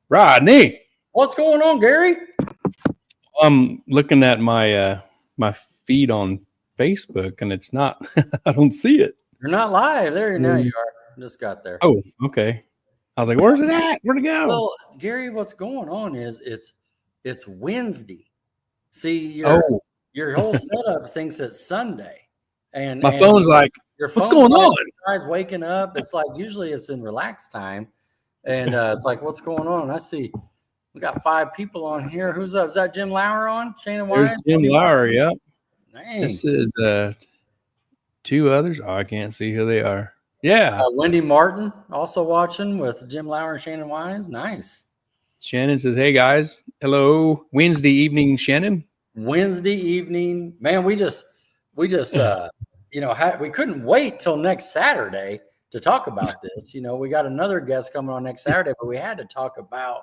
Rodney. What's going on, Gary? I'm looking at my my feed on Facebook, and it's not. I don't see it. You're not live. There now you are. Just got there. Oh, okay. I was like, "Where's it at? Where'd it go?" Well, Gary, what's going on is it's Wednesday. See, your whole setup thinks it's Sunday, and my phone's like, your "What's going on?" Guys waking up. It's like usually it's in relaxed time, and it's like, "What's going on?" And I see we got 5 people on here. Who's up? Is that Jim Lauer on? Shannon Wise? There's Jim Lauer. Yep. Dang. This is 2 others. Oh, I can't see who they are. Yeah. Wendy Martin also watching with Jim Lauer and Shannon Wise. Nice. Shannon says, "Hey guys, hello. Wednesday evening, Shannon." Wednesday evening, man. We just we couldn't wait till next Saturday to talk about this. We got another guest coming on next Saturday, but we had to talk about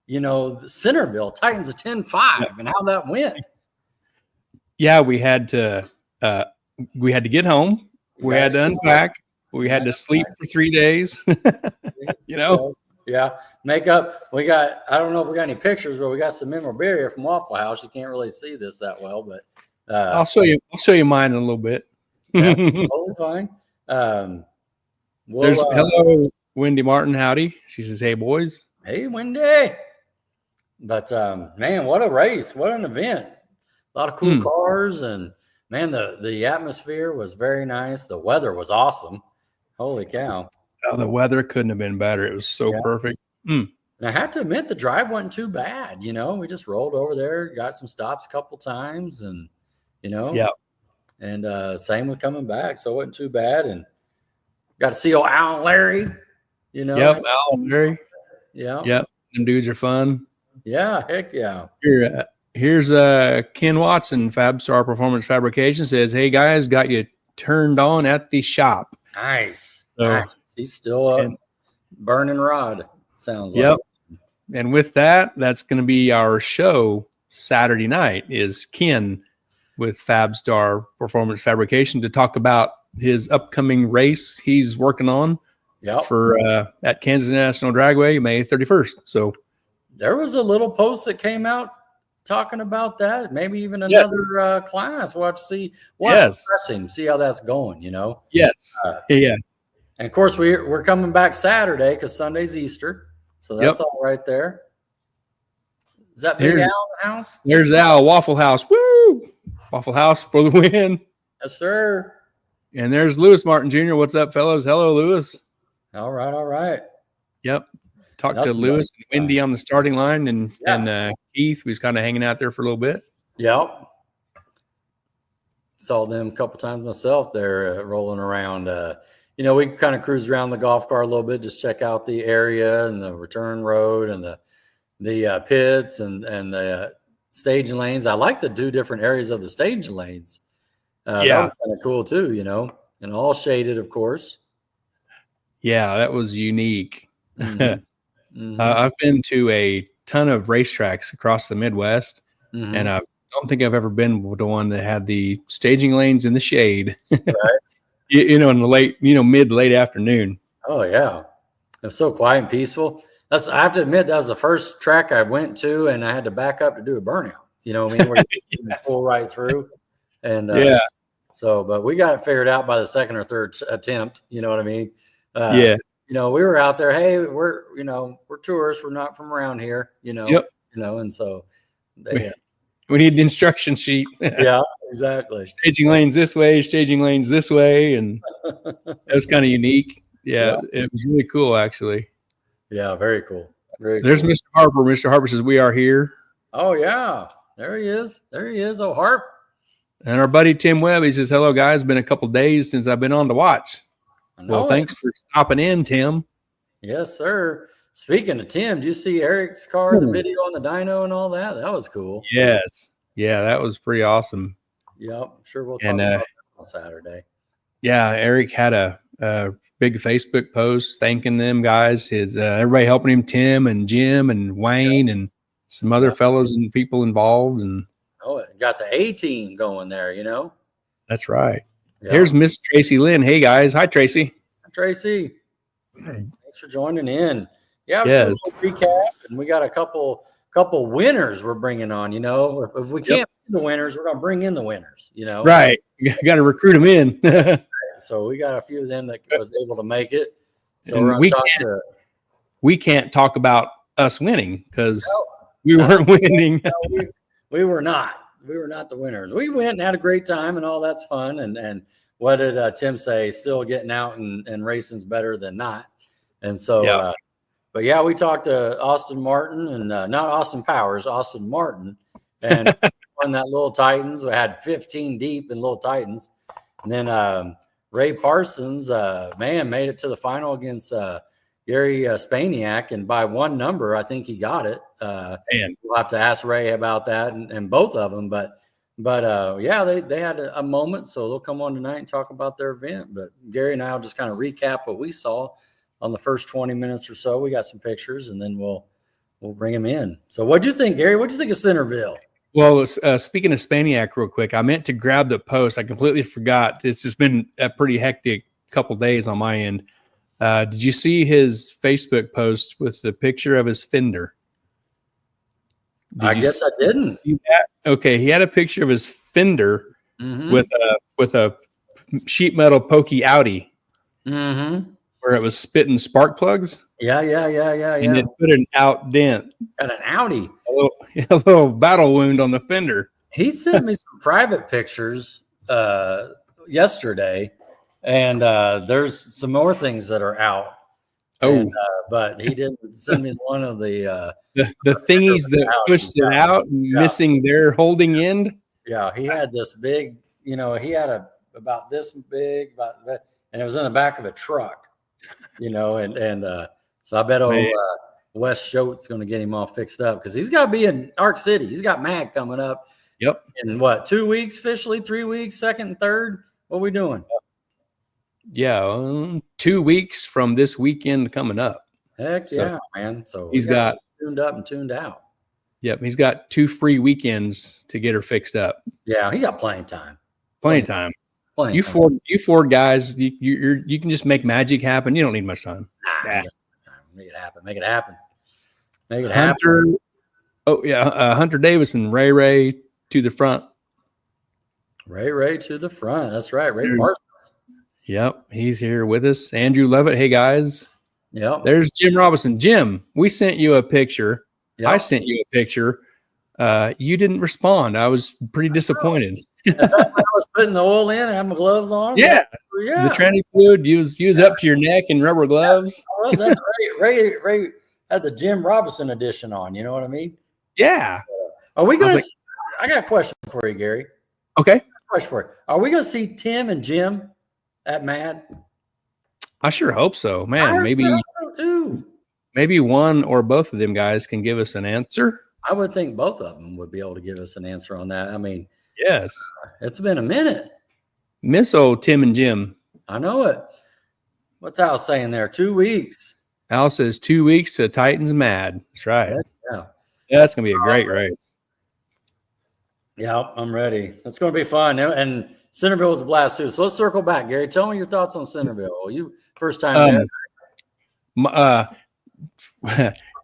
the Centerville Titans of 10-5 and how that went. Yeah, we had to get home. We had to unpack. We had to sleep for 3 days. Yeah. Makeup. I don't know if we got any pictures, but we got some memorabilia from Waffle House. You can't really see this that well, but I'll show you mine in a little bit. That's totally fine. Hello, Wendy Martin. Howdy. She says, "Hey boys." Hey, Wendy. But man, what a race. What an event. A lot of cool cars, and man, the atmosphere was very nice. The weather was awesome. Holy cow. Oh, the weather couldn't have been better. It was so perfect. And I have to admit, the drive wasn't too bad. We just rolled over there, got some stops a couple times, and yeah. And same with coming back, so it wasn't too bad. And got to see old Al and Larry. Yep, Al and Larry. Yeah. Yep, them dudes are fun. Yeah, heck yeah. Here's Ken Watson, FabStar Performance Fabrication, says, "Hey guys, got you turned on at the shop." Nice. So, nice. He's still up, burning rod. Sounds like. Yep. And with that, that's going to be our show Saturday night. Is Ken with FabStar Performance Fabrication to talk about his upcoming race he's working on. For at Kansas National Dragway, May 31st. So there was a little post that came out talking about that. Maybe even another class. We'll have to see. See how that's going. Yes. Yeah. And of course, we're coming back Saturday because Sunday's Easter. So that's all right there. Is that Big Al in the house? There's Al, Waffle House. Woo! Waffle House for the win. Yes, sir. And there's Lewis Martin Jr. What's up, fellas? Hello, Lewis. All right. Yep. Talked to Lewis and Wendy on the starting line, and Keith was kind of hanging out there for a little bit. Yep. Saw them a couple times myself there rolling around. We kind of cruised around the golf cart a little bit, just check out the area and the return road and the pits and the staging lanes. I like the 2 different areas of the staging lanes. That was kind of cool too, and all shaded, of course. Yeah, that was unique. I've been to a ton of racetracks across the Midwest, and I don't think I've ever been to one that had the staging lanes in the shade. Right. In the late, mid late afternoon. Oh yeah, it was so quiet and peaceful. I have to admit, that was the first track I went to, and I had to back up to do a burnout. Where you pull right through, and So, but we got it figured out by the second or third attempt. You know what I mean? We were out there. Hey, we're tourists. We're not from around here. And so we need the instruction sheet. Yeah, exactly. Staging lanes this way, staging lanes this way, and it was kind of unique. Yeah, it was really cool, actually. Yeah, very cool. There's cool. Mr. Harper. Mr. Harper says, "We are here." Oh yeah, there he is. Oh, Harp. And our buddy Tim Webb, he says, "Hello guys, been a couple days since I've been on to watch." Well, thanks for stopping in, Tim. Yes, sir. Speaking of Tim, did you see Eric's car, the video on the dyno and all that? That was cool. Yes. Yeah, that was pretty awesome. Yep. I'm sure we'll talk about that on Saturday. Yeah, Eric had a big Facebook post thanking them guys. His everybody helping him, Tim and Jim and Wayne and some other fellows and people involved. And got the A team going there, That's right. Yep. Here's Miss Tracy Lynn. Hey guys. Hi, Tracy. Hi, Tracy. Thanks for joining in. Yeah, yes. So recap, and we got a couple winners we're bringing on. You know, if we can't be the winners, we're going to bring in the winners. You know, right? You got to recruit them in. So we got a few of them that was able to make it. So and we're going to talk to. We can't talk about us winning because we weren't winning. No, we were not. We were not the winners. We went and had a great time, and all that's fun. And what did Tim say? Still getting out and racing's better than not. And so, but yeah, we talked to Austin Martin and not Austin Powers, Austin Martin, and won that Little Titans. We had 15 deep in Little Titans, and then Ray Parsons, made it to the final against Gary Spaniak, and by one number, I think he got it. We'll have to ask Ray about that and both of them. But yeah, they had a moment, so they'll come on tonight and talk about their event. But Gary and I will just kind of recap what we saw on the first 20 minutes or so. We got some pictures, and then we'll bring him in. So what do you think, Gary? What do you think of Centerville? Well, speaking of Spaniak real quick, I meant to grab the post. I completely forgot. It's just been a pretty hectic couple days on my end. Did you see his Facebook post with the picture of his fender? I guess I didn't. See that? Okay, he had a picture of his fender with a sheet metal pokey Audi, where it was spitting spark plugs. Yeah. And it put an out dent. Got an Audi. A little battle wound on the fender. He sent me some private pictures yesterday. And there's some more things that are out. But he didn't send me one of the thingies that pushed it out, missing their holding end. Yeah, he had this big, he had about this big, and it was in the back of a truck, and so I bet Wes Schote's going to get him all fixed up because he's got to be in Ark City. He's got MAG coming up. Yep. In what, 2 weeks officially, 3 weeks, second and third? What are we doing? Yeah, 2 weeks from this weekend coming up. Heck yeah, man. So he's got tuned up and tuned out. Yep, he's got 2 free weekends to get her fixed up. Yeah, he got plenty of time. Plenty of time. You four guys, you can just make magic happen. You don't need much time. Make it happen. Make it happen. Make it Hunter. happen. Oh yeah, Hunter Davis and Ray to the front. Ray to the front. That's right. Ray Parsons. Yep, he's here with us. Andrew Levitt. Hey guys. Yep. There's Jim Robinson. Jim, we sent you a picture. Yep. I sent you a picture. You didn't respond. I was pretty disappointed. I was putting the oil in and having my gloves on. Yeah. The tranny fluid, use up to your neck in rubber gloves. Ray had the Jim Robinson edition on. You know what I mean? Yeah. Are we going to? I got a question for you, Gary. Okay. Question for you. Are we going to see Tim and Jim at MAD? I sure hope so, man. Maybe one or both of them guys can give us an answer. I would think both of them would be able to give us an answer on that. I mean, yes, it's been a minute. Miss old Tim and Jim. I know it. What's Al saying there? 2 weeks. Al says 2 weeks to Titans MAD. That's right. Yeah, that's gonna be a great race. Yeah, I'm ready. It's going to be fun. And Centerville was a blast too. So let's circle back, Gary. Tell me your thoughts on Centerville. You first time there.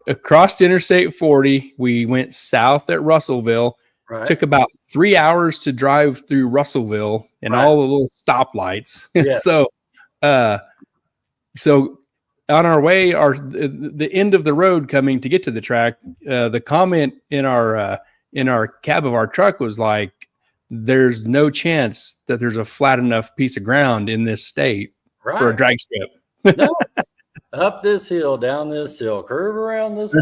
Across Interstate 40, we went south at Russellville. Right. Took about 3 hours to drive through Russellville and all the little stoplights. Yeah. So on our way, the end of the road coming to get to the track, the comment in our cab of our truck was like, there's no chance that there's a flat enough piece of ground in this state for a drag strip. No. Up this hill, down this hill, curve around this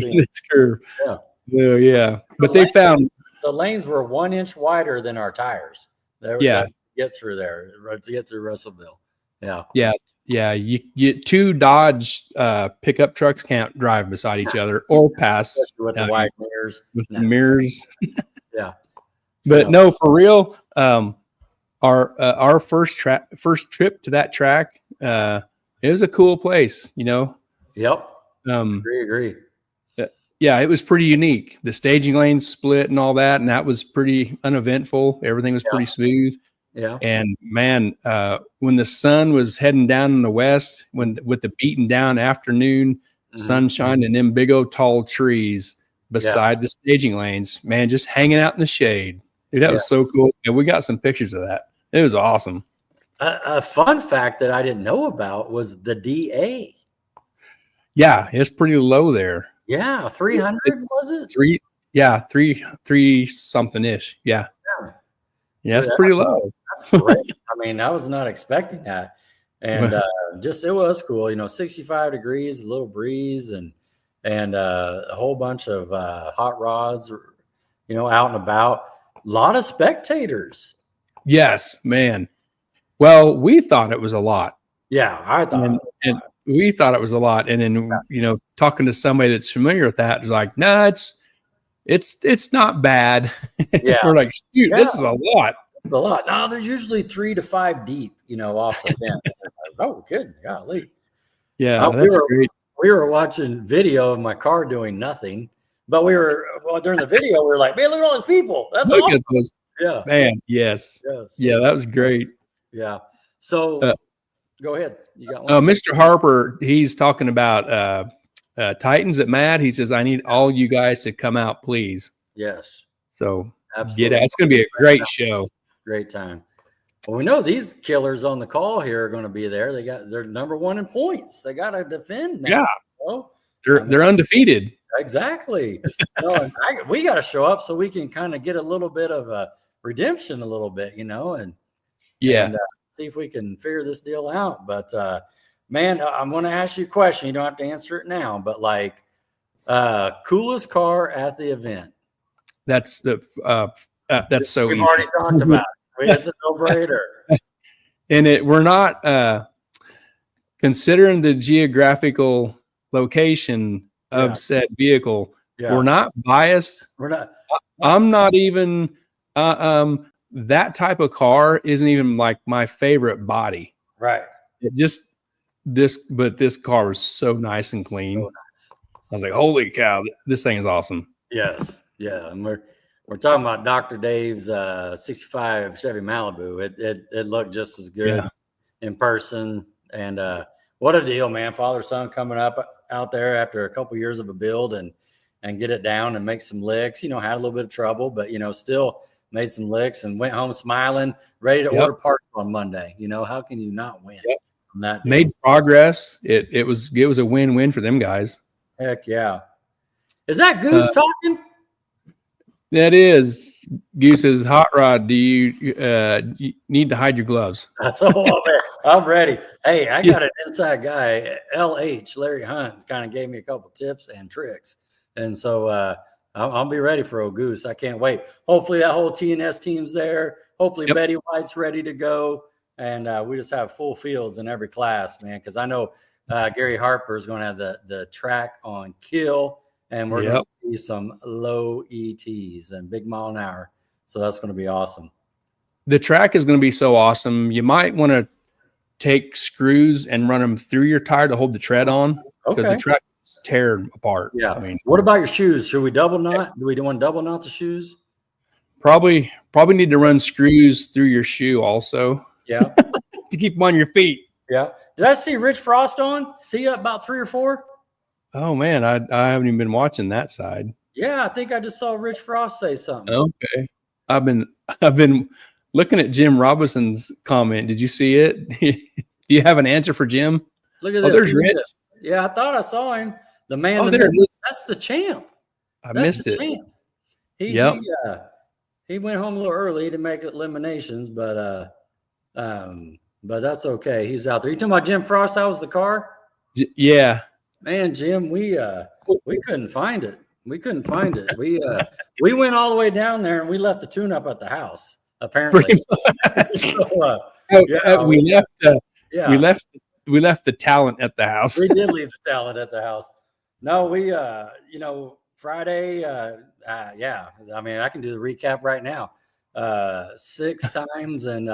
curve. Yeah. Yeah. But they found the lanes were 1 inch wider than our tires. To get through there, to get through Russellville. Yeah. Yeah. Yeah. You 2 Dodge pickup trucks can't drive beside each other or pass. Especially with the wide mirrors. With the mirrors. Yeah. But no, for real, our first trip to that track, it was a cool place, Yep. Agree. Yeah, it was pretty unique. The staging lanes split and all that, and that was pretty uneventful. Everything was pretty smooth. Yeah. And man, when the sun was heading down in the west, with the beaten down afternoon, sunshine, and them big old tall trees beside the staging lanes, man, just hanging out in the shade. Dude, that was so cool. And we got some pictures of that. It was awesome. A fun fact that I didn't know about was the DA. Yeah, it's pretty low there. Yeah, 300 was it? Three something ish. Yeah, it's pretty low. That's great. I mean, I was not expecting that, and it was cool. 65 degrees, a little breeze, and a whole bunch of hot rods, out and about. A lot of spectators. Yes, man. Well, we thought it was a lot. Yeah, I thought. And we thought it was a lot. And then, talking to somebody that's familiar with that, was like, no, it's not bad. Yeah. We're like, shoot, this is a lot. It's a lot. No, there's usually 3 to 5 deep, off the fence. Oh, good. Golly. Yeah, that's great. We were watching video of my car doing nothing, but during the video, we were like, man, look at all those people. That's look awesome. At those. Yeah. Man, yes. Yeah, that was great. Yeah. So go ahead. You got one? Mr. Harper, he's talking about Titans at Mad. He says, I need all you guys to come out, please. Yes. So absolutely. It's going to be a great show. Great time. Well, we know these killers on the call here are going to be there. They're number 1 in points. They got to defend now. Yeah. They're undefeated. Exactly. We got to show up so we can kind of get a little bit of a redemption a little bit, and see if we can figure this deal out. But man, I'm going to ask you a question. You don't have to answer it now, but coolest car at the event. That's so We've easy. already talked about it. It's a no-brainer. And we're not considering the geographical location of said vehicle. Yeah. We're not biased. We're not. I'm not even. That type of car isn't even like my favorite body. Right. But this car was so nice and clean. So nice. I was like, holy cow, this thing is awesome. Yes. Yeah. And we're talking about Dr. Dave's 65 Chevy Malibu. It looked just as good in person. And what a deal, man. Father-son coming up out there after a couple years of a build and get it down and make some licks. Had a little bit of trouble, but still made some licks and went home smiling, ready to order parts on Monday. How can you not win on that deal? Made progress. It was a win-win for them guys. Heck yeah. Is that Goose talking? That is. Goose says, Hot Rod, do you need to hide your gloves? That's all, man. I'm ready. Hey, I got an inside guy, LH, Larry Hunt, kind of gave me a couple tips and tricks. And so I'll be ready for old Goose. I can't wait. Hopefully that whole TNS team's there. Hopefully Betty White's ready to go. And we just have full fields in every class, man, because I know Gary Harper is going to have the track on kill. And we're going to see some low ETs and big mile an hour. So that's going to be awesome. The track is going to be so awesome. You might want to take screws and run them through your tire to hold the tread on because the track is tear apart. Yeah. What about your shoes? Should we double knot? Do we want to double knot the shoes? Probably need to run screws through your shoe also. Yeah. To keep them on your feet. Yeah. Did I see Rich Frost on? See about 3 or 4? Oh man, I haven't even been watching that side. Yeah, I think I just saw Rich Frost say something. Okay. I've been looking at Jim Robinson's comment. Did you see it? Do you have an answer for Jim? Look at this. There's Rich. Yeah, I thought I saw him. The man. That's the champ. I missed it. Champ. He went home a little early to make eliminations, but that's okay. He's out there. You talking about Jim Frost? How was the car? Yeah. Man, Jim, we couldn't find it. We couldn't find it. We went all the way down there and we left the tune-up at the house. Apparently, we left the talent at the house. We did leave the talent at the house. No, we Friday. I mean, I can do the recap right now. 6 times, and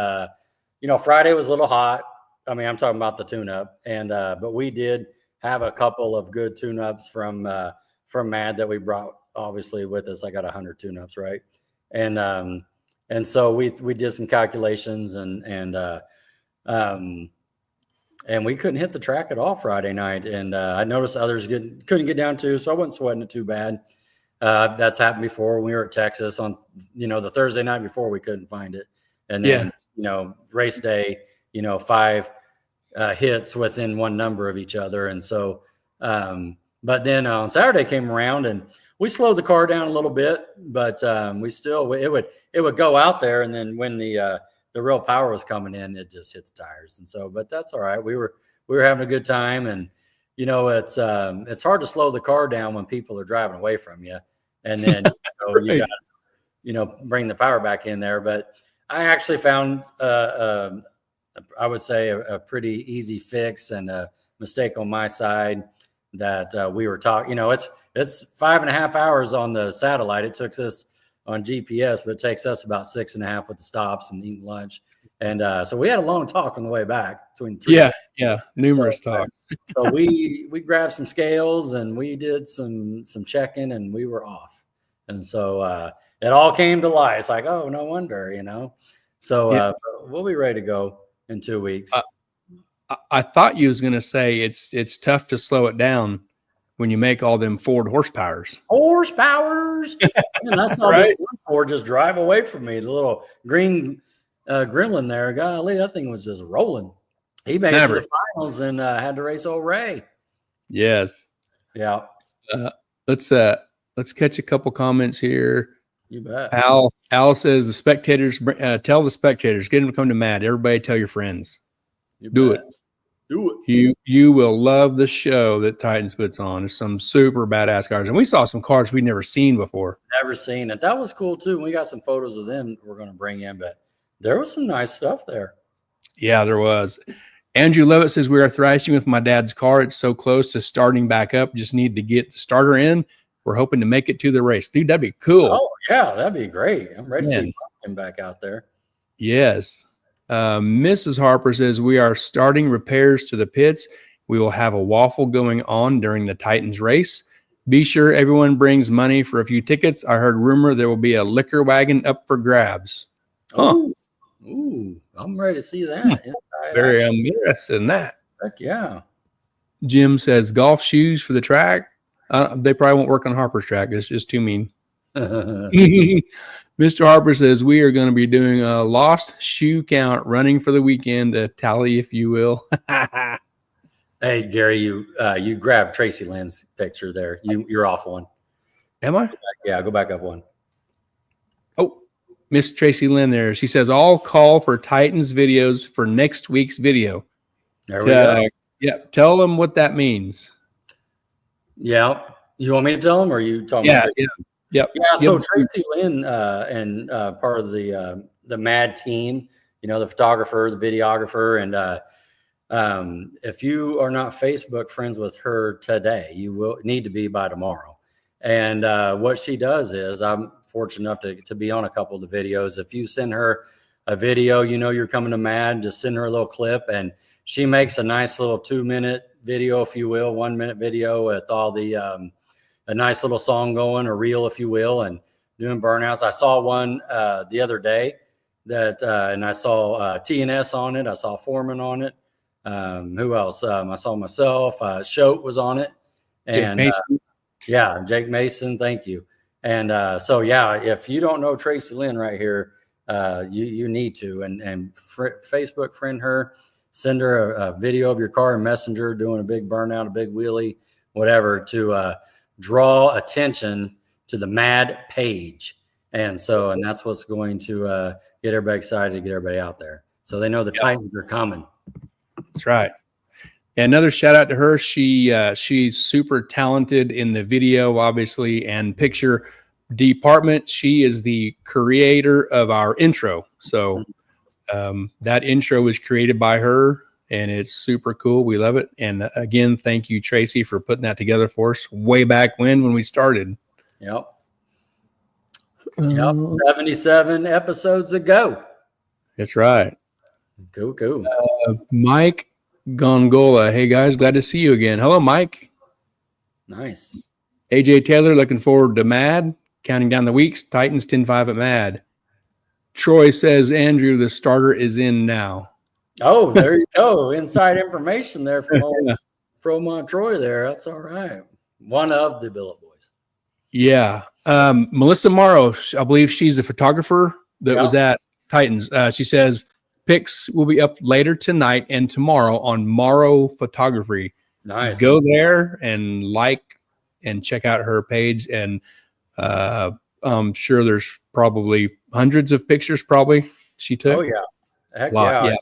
Friday was a little hot. I mean, I'm talking about the tune-up, and but we did have a couple of good tune-ups from Mad that we brought obviously with us. I got 100 tune-ups, right? And so we did some calculations and and we couldn't hit the track at all Friday night. And I noticed others couldn't get down too, so I wasn't sweating it too bad. That's happened before. When we were at Texas on, the Thursday night before, we couldn't find it. And then, race day, 5 hits within one number of each other. And so, but then on Saturday came around and we slowed the car down a little bit, but we still, it would go out there. And then when the real power was coming in, it just hit the tires. And so, but that's all right. We were having a good time. And, it's hard to slow the car down when people are driving away from you. And then, you got to, bring the power back in there. But I actually found, I would say a pretty easy fix and a mistake on my side that we were talking, it's 5.5 hours on the satellite. It took us on GPS, but it takes us about 6.5 with the stops and eating lunch. And so we had a long talk on the way back between 3. Yeah. Numerous talks. So we grabbed some scales and we did some checking and we were off. And so it all came to light. It's like, oh, no wonder, So we'll be ready to go in 2 weeks. I thought you was going to say it's tough to slow it down when you make all them Ford horsepowers. Man, I saw this one Ford just drive away from me. The little green gremlin there. Golly, that thing was just rolling. He made it to the finals and had to race old Ray. Yes. Yeah. Let's catch a couple comments here. You bet. Al says the spectators, tell the spectators, get them to come to MAD. Everybody tell your friends. Do it. You will love the show that Titans puts on. There's some super badass cars. And we saw some cars we'd never seen before. Never seen it. That was cool too. We got some photos of them we're going to bring in, but there was some nice stuff there. Yeah, there was. Andrew Levitt says, we are thrashing with my dad's car. It's so close to starting back up. Just need to get the starter in. We're hoping to make it to the race. Dude, that'd be cool. Oh, yeah, that'd be great. I'm ready to see him back out there. Yes. Mrs. Harper says, we are starting repairs to the pits. We will have a waffle going on during the Titans race. Be sure everyone brings money for a few tickets. I heard rumor there will be a liquor wagon up for grabs. Ooh, I'm ready to see that. Very interested in that. Heck yeah. Jim says, golf shoes for the track. They probably won't work on Harper's track. It's just too mean. Mr. Harper says, we are going to be doing a lost shoe count running for the weekend, a tally, if you will. Hey, Gary, you grabbed Tracy Lynn's picture there. You're off one. Am I? Yeah, go back up one. Oh, Miss Tracy Lynn there. She says, I'll call for Titans videos for next week's video. There we go. Yeah, tell them what that means. Yeah. You want me to tell them or you talking about it? Yeah. So Tracy Lynn and part of the MAD team, the photographer, the videographer, and if you are not Facebook friends with her today, you will need to be by tomorrow. And what she does is, I'm fortunate enough to be on a couple of the videos. If you send her a video, you're coming to MAD, just send her a little clip, and she makes a nice little 2-minute video, if you will, 1-minute video with all the a nice little song going, or reel, if you will, and doing burnouts. I saw one the other day that, and I saw TNS on it. I saw Foreman on it. Who else? I saw myself. Shote was on it. And Jake Mason. Jake Mason. Thank you. And if you don't know Tracy Lynn right here, you need to, and Facebook friend her, send her a video of your car in Messenger doing a big burnout, a big wheelie, whatever, to draw attention to the MAD page. And that's what's going to get everybody excited, get everybody out there. So they know the Titans are coming. That's right. And another shout out to her. She's super talented in the video, obviously, and picture department. She is the creator of our intro. So that intro was created by her, and it's super cool. We love it. And again, thank you, Tracy, for putting that together for us way back when we started. Yep. 77 episodes ago. That's right. Cool. Mike Gongola. Hey, guys, glad to see you again. Hello, Mike. Nice. AJ Taylor, looking forward to MAD. Counting down the weeks. Titans 10-5 at MAD. Troy says, Andrew, the starter is in now. Oh, there you go. Inside information there from old Pro Montroy there. That's all right. One of the Billet Boys. Yeah. Melissa Morrow, I believe she's a photographer that was at Titans. She says pics will be up later tonight and tomorrow on Morrow Photography. Nice. Go there and and check out her page. And I'm sure there's probably hundreds of pictures she took. Oh, yeah. Heck yeah.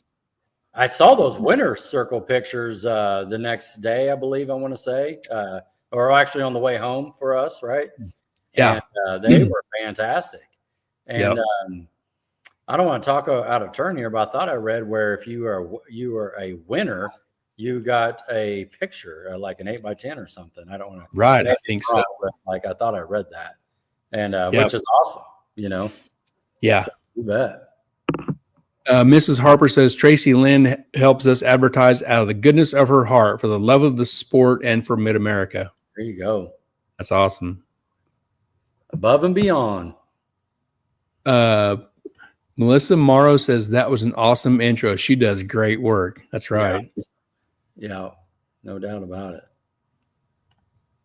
I saw those winter circle pictures the next day, I believe, I want to say, or actually on the way home for us, right? Yeah. And, they were fantastic. And I don't want to talk out of turn here, but I thought I read where if you were a winner, you got a picture, like an 8x10 or something. I don't want to. Right. I think so. Like, I thought I read that. And which is awesome, Yeah. So, you bet. Mrs. Harper says Tracy Lynn helps us advertise out of the goodness of her heart for the love of the sport and for Mid-America. There you go. That's awesome. Above and beyond. Melissa Morrow says that was an awesome intro. She does great work. That's right. Yeah, no doubt about it.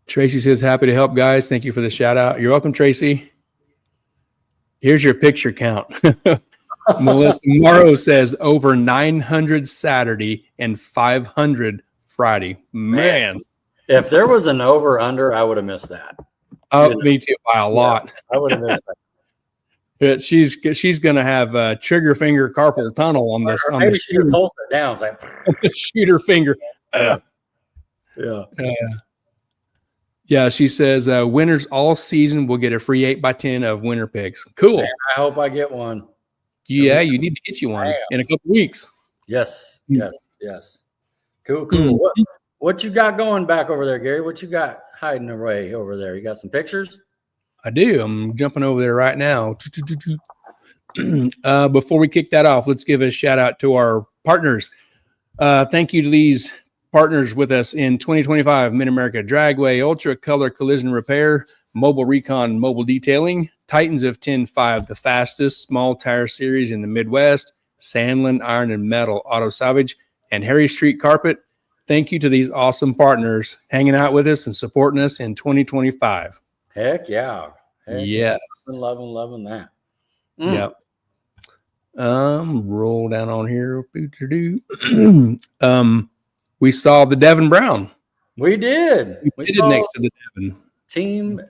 Tracy says, happy to help, guys. Thank you for the shout out. You're welcome, Tracy. Here's your picture count. Melissa Morrow says over 900 Saturday and 500 Friday. Man. If there was an over under, I would have missed that. Oh, me too, by a lot. I would have missed that. But she's going to have trigger finger carpal tunnel on this. Maybe she just holds it down. It's like shoot her finger. Yeah, she says winners all season will get a free 8x10 of winter picks. Cool. Man, I hope I get one. Yeah, you need to get you one in a couple weeks. Yes. Cool. What you got going back over there, Gary? What you got hiding away over there? You got some pictures? I do. I'm jumping over there right now. Before we kick that off, let's give a shout out to our partners. Thank you to these partners with us in 2025: Mid-America Dragway, Ultra Color Collision Repair, Mobile Recon Mobile Detailing, Titans of 10.5, the fastest small tire series in the Midwest, Sandland Iron and Metal Auto Salvage, and Harry Street Carpet. Thank you to these awesome partners hanging out with us and supporting us in 2025. Heck yeah. Yes. Loving that. Yep. Roll down on here. We saw the Devin Brown. We did. We did next to the Devin. Team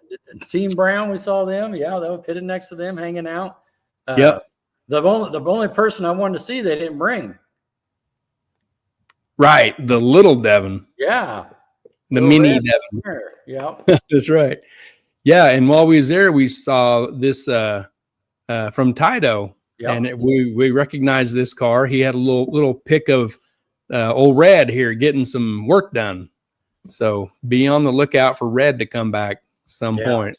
Brown, we saw them. Yeah, they were pitted next to them, hanging out. Yep. The only person I wanted to see they didn't bring. Right, the little Devin. Yeah. The mini Devin. Yeah. That's right. Yeah, and while we was there, we saw this from Tido. Yep. And we recognized this car. He had a little pick of old Red here getting some work done. So be on the lookout for Red to come back some point.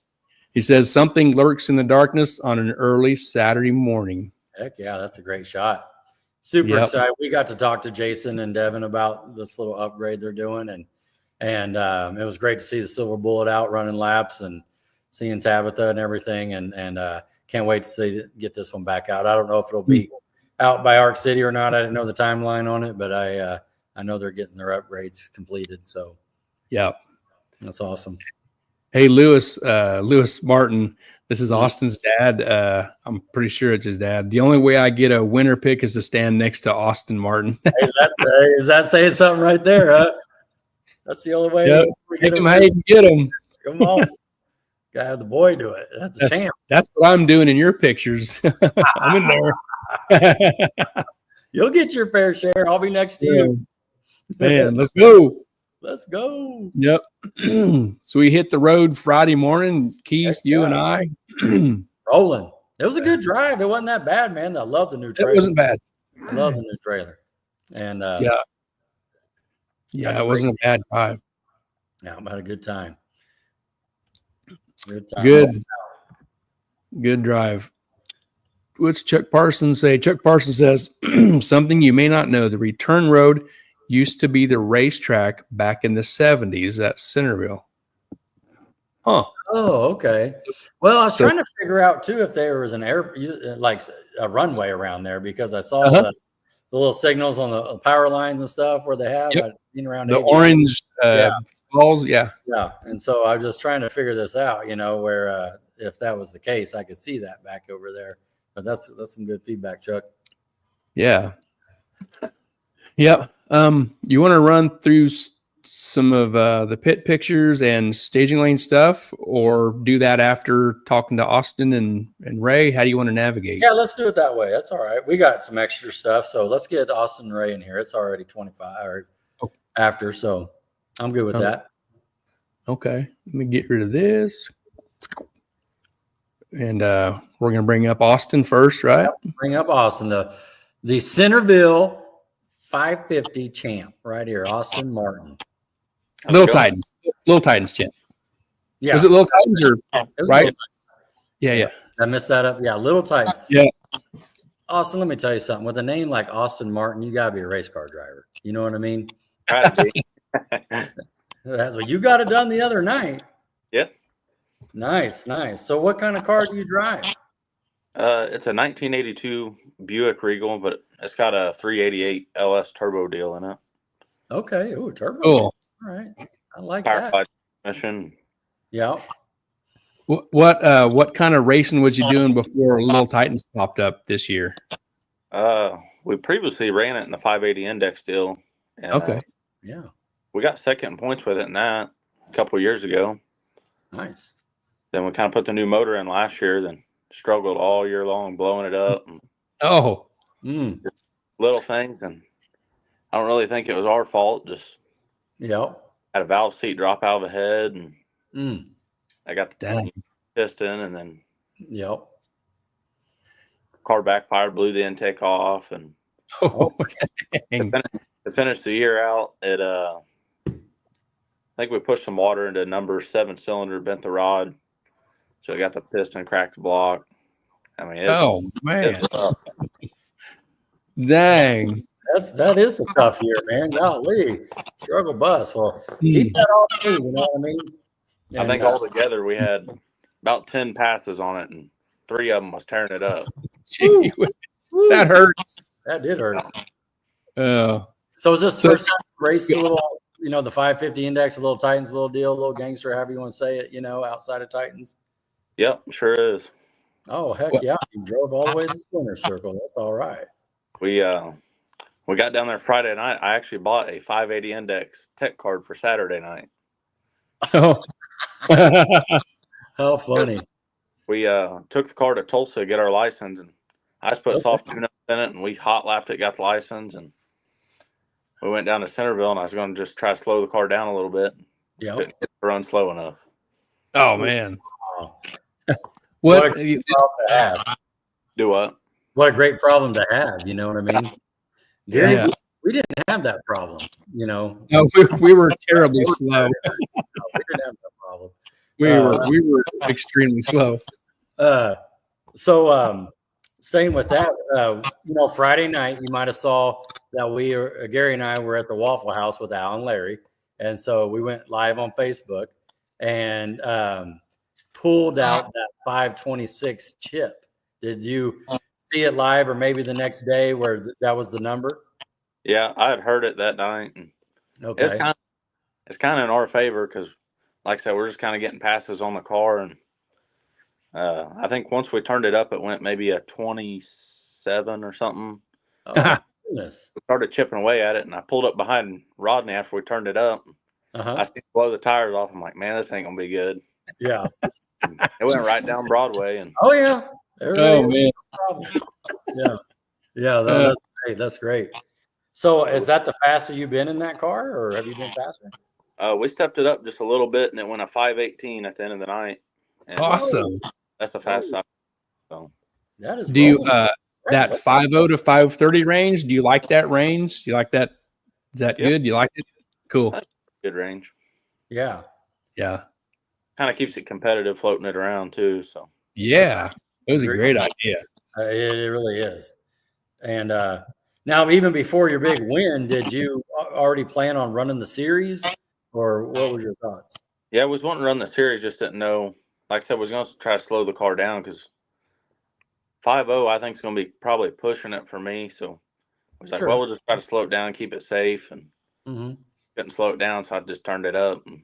He says something lurks in the darkness on an early Saturday morning. Heck yeah, that's a great shot. Super excited. We got to talk to Jason and Devin about this little upgrade they're doing, and it was great to see the Silver Bullet out running laps and seeing Tabitha and everything, and can't wait to get this one back out. I don't know if it'll be out by Ark City or not. I didn't know the timeline on it, but I know they're getting their upgrades completed. So yeah, that's awesome. Hey, Lewis Martin, this is Austin's dad. I'm pretty sure it's his dad. The only way I get a winner pick is to stand next to Austin Martin. Is that saying something right there, huh? That's the only way. Yep. Take him how you can get him. Come on. Gotta have the boy do it. That's the champ. That's what I'm doing in your pictures. I'm in there. You'll get your fair share. I'll be next to you. Man, let's go. Let's go. Yep. So we hit the road Friday morning, Keith, you and I. Rolling. It was a good drive. It wasn't that bad, man. I love the new trailer. It wasn't bad. I love the new trailer. And yeah, it wasn't a bad drive. Yeah, I had a good time. Good drive. What's Chuck Parsons say? Chuck Parsons says something you may not know. The return road used to be the racetrack back in the 70s at Centerville. Huh. Oh, okay. Well, I was trying to figure out too if there was like a runway around there, because I saw little signals on the power lines and stuff where they have. Yep. I've been around the orange balls. Yeah. Yeah. And so I was just trying to figure this out, where if that was the case, I could see that back over there. But that's some good feedback, Chuck. Yeah. Yeah. You want to run through some of the pit pictures and staging lane stuff, or do that after talking to Austin and Ray? How do you want to navigate? Yeah, let's do it that way. That's all right. We got some extra stuff, so let's get Austin and Ray in here. It's already 25 or after, so I'm good with that. Okay, let me get rid of this, and we're going to bring up Austin first, right? Yep, bring up Austin, the Centerville 550 champ, right here, Austin Martin. Little Titans champ. Yeah. Was it Little Titans or right? Yeah. I messed that up. Yeah, Little Titans. Yeah. Austin, let me tell you something. With a name like Austin Martin, you gotta be a race car driver. You know what I mean? Well, you got it done the other night. Yep. Nice. So what kind of car do you drive? It's a 1982 Buick Regal, but it's got a 388 LS turbo deal in it. Okay. Ooh, turbo. Cool. All right. I like Power that. Transmission. Yeah. What kind of racing was you doing before Little Titans popped up this year? We previously ran it in the 580 index deal. And, okay. Yeah. We got second points with it in that a couple of years ago. Nice. Then we kind of put the new motor in last year, then struggled all year long blowing it up. And little things, and I don't really think it was our fault. Just had a valve seat drop out of the head, and I got the piston, and then car backfired, blew the intake off, and to finish the year out, I think we pushed some water into number 7 cylinder, bent the rod, so I got the piston, cracked the block. I mean, man, dang, that is a tough year, man. Golly, struggle bus. Well, keep that off me. You know what I mean? I think altogether we had about 10 passes on it, and 3 of them was tearing it up. Gee, that hurts. That did hurt. So is this the first time you raced the little, the 550 index, a Little Titans, a little deal, a little gangster, however you want to say it, outside of Titans? Yep, sure is. Oh, heck yeah. You drove all the way to the Splinter Circle. That's all right. We got down there Friday night. I actually bought a 580 index tech card for Saturday night. Oh, how funny. We took the car to Tulsa to get our license, and I just put soft tune-up in it, and we hot lapped it, got the license, and we went down to Centerville, and I was going to just try to slow the car down a little bit. Yeah. Couldn't get the run slow enough. Oh, man. What a great problem to have. Do what? What a great problem to have. You know what I mean? Gary, we didn't have that problem, No, we were terribly slow. We didn't have that problem. We were extremely slow. So staying with that, Friday night, you might have saw that Gary and I were at the Waffle House with Al and Larry. And so we went live on Facebook and pulled out that 526 chip. Did you see it live or maybe the next day where that was the number? Yeah, I had heard it that night. And okay. It's kind of in our favor because, like I said, we're just kind of getting passes on the car. And I think once we turned it up, it went maybe a 27 or something. Oh, goodness. We started chipping away at it, and I pulled up behind Rodney after we turned it up. I see blow the tires off. I'm like, man, this ain't going to be good. Yeah. It went right down Broadway. And oh, yeah. Man. Yeah. Yeah, that's great. That's great. So is that the fastest you've been in that car, or have you been faster? We stepped it up just a little bit, and it went a 518 at the end of the night. And awesome. That's the fastest I've so. That is. Do you that 50 to 530 range? Do you like that range? You like that? Is that good? You like it? Cool. That's good range. Yeah. Yeah. Kind of keeps it competitive, floating it around too. So. Yeah, it was a great idea. It really is. And now, even before your big win, did you already plan on running the series, or what was your thoughts? Yeah, I was wanting to run the series, just didn't know. Like I said, I was going to try to slow the car down because 5.0, I think, is going to be probably pushing it for me. So was like, well, we'll just try to slow it down, keep it safe, and couldn't slow it down, so I just turned it up and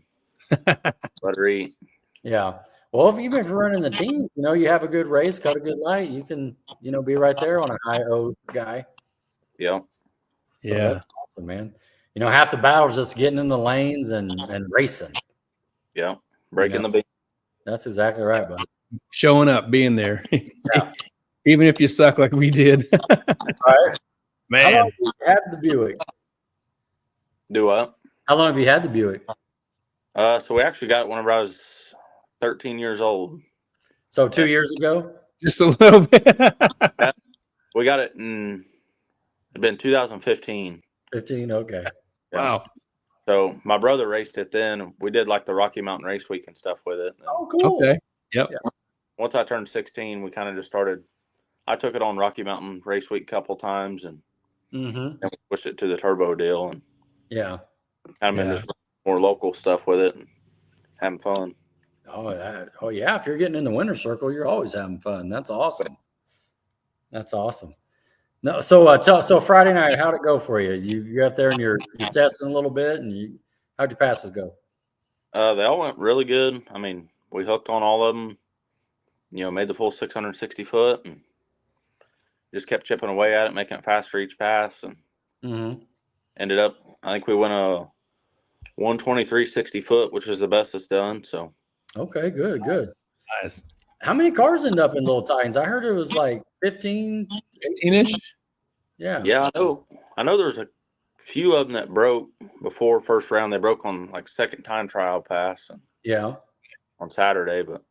let her eat. Yeah. Well, even if you're running the team, you have a good race, got a good light, you can, be right there on a high O guy. Yeah. So that's awesome, man. Half the battle is just getting in the lanes and racing. Yeah. Breaking the beat. That's exactly right, buddy. Showing up, being there. Yeah. Even if you suck like we did. Right. Man. How long have you had the Buick? Do what? How long have you had the Buick? So we actually got it whenever I was 13 years old. So 2 years ago? Just a little bit. We got it it'd been 2015. 15, okay. Yeah. Wow. So my brother raced it then. We did like the Rocky Mountain Race Week and stuff with it. Oh, cool. Okay. Yep. Yeah. Once I turned 16, we kind of just started. I took it on Rocky Mountain Race Week a couple times and we pushed it to the turbo deal and kind of been just more local stuff with it and having fun. Oh yeah. If you're getting in the winner's circle, you're always having fun. That's awesome. That's awesome. No, so Friday night, how'd it go for you? You got there and you're testing a little bit, and how'd your passes go? They all went really good. I mean, we hooked on all of them. Made the full 660 foot and just kept chipping away at it, making it faster each pass, and ended up. I think we went a 123.60 foot, which is the best it's done. So okay, good. Nice. How many cars end up in Little Titans? I heard it was like 15-ish. Yeah, I know there's a few of them that broke before first round. They broke on like second time trial pass. On Saturday, but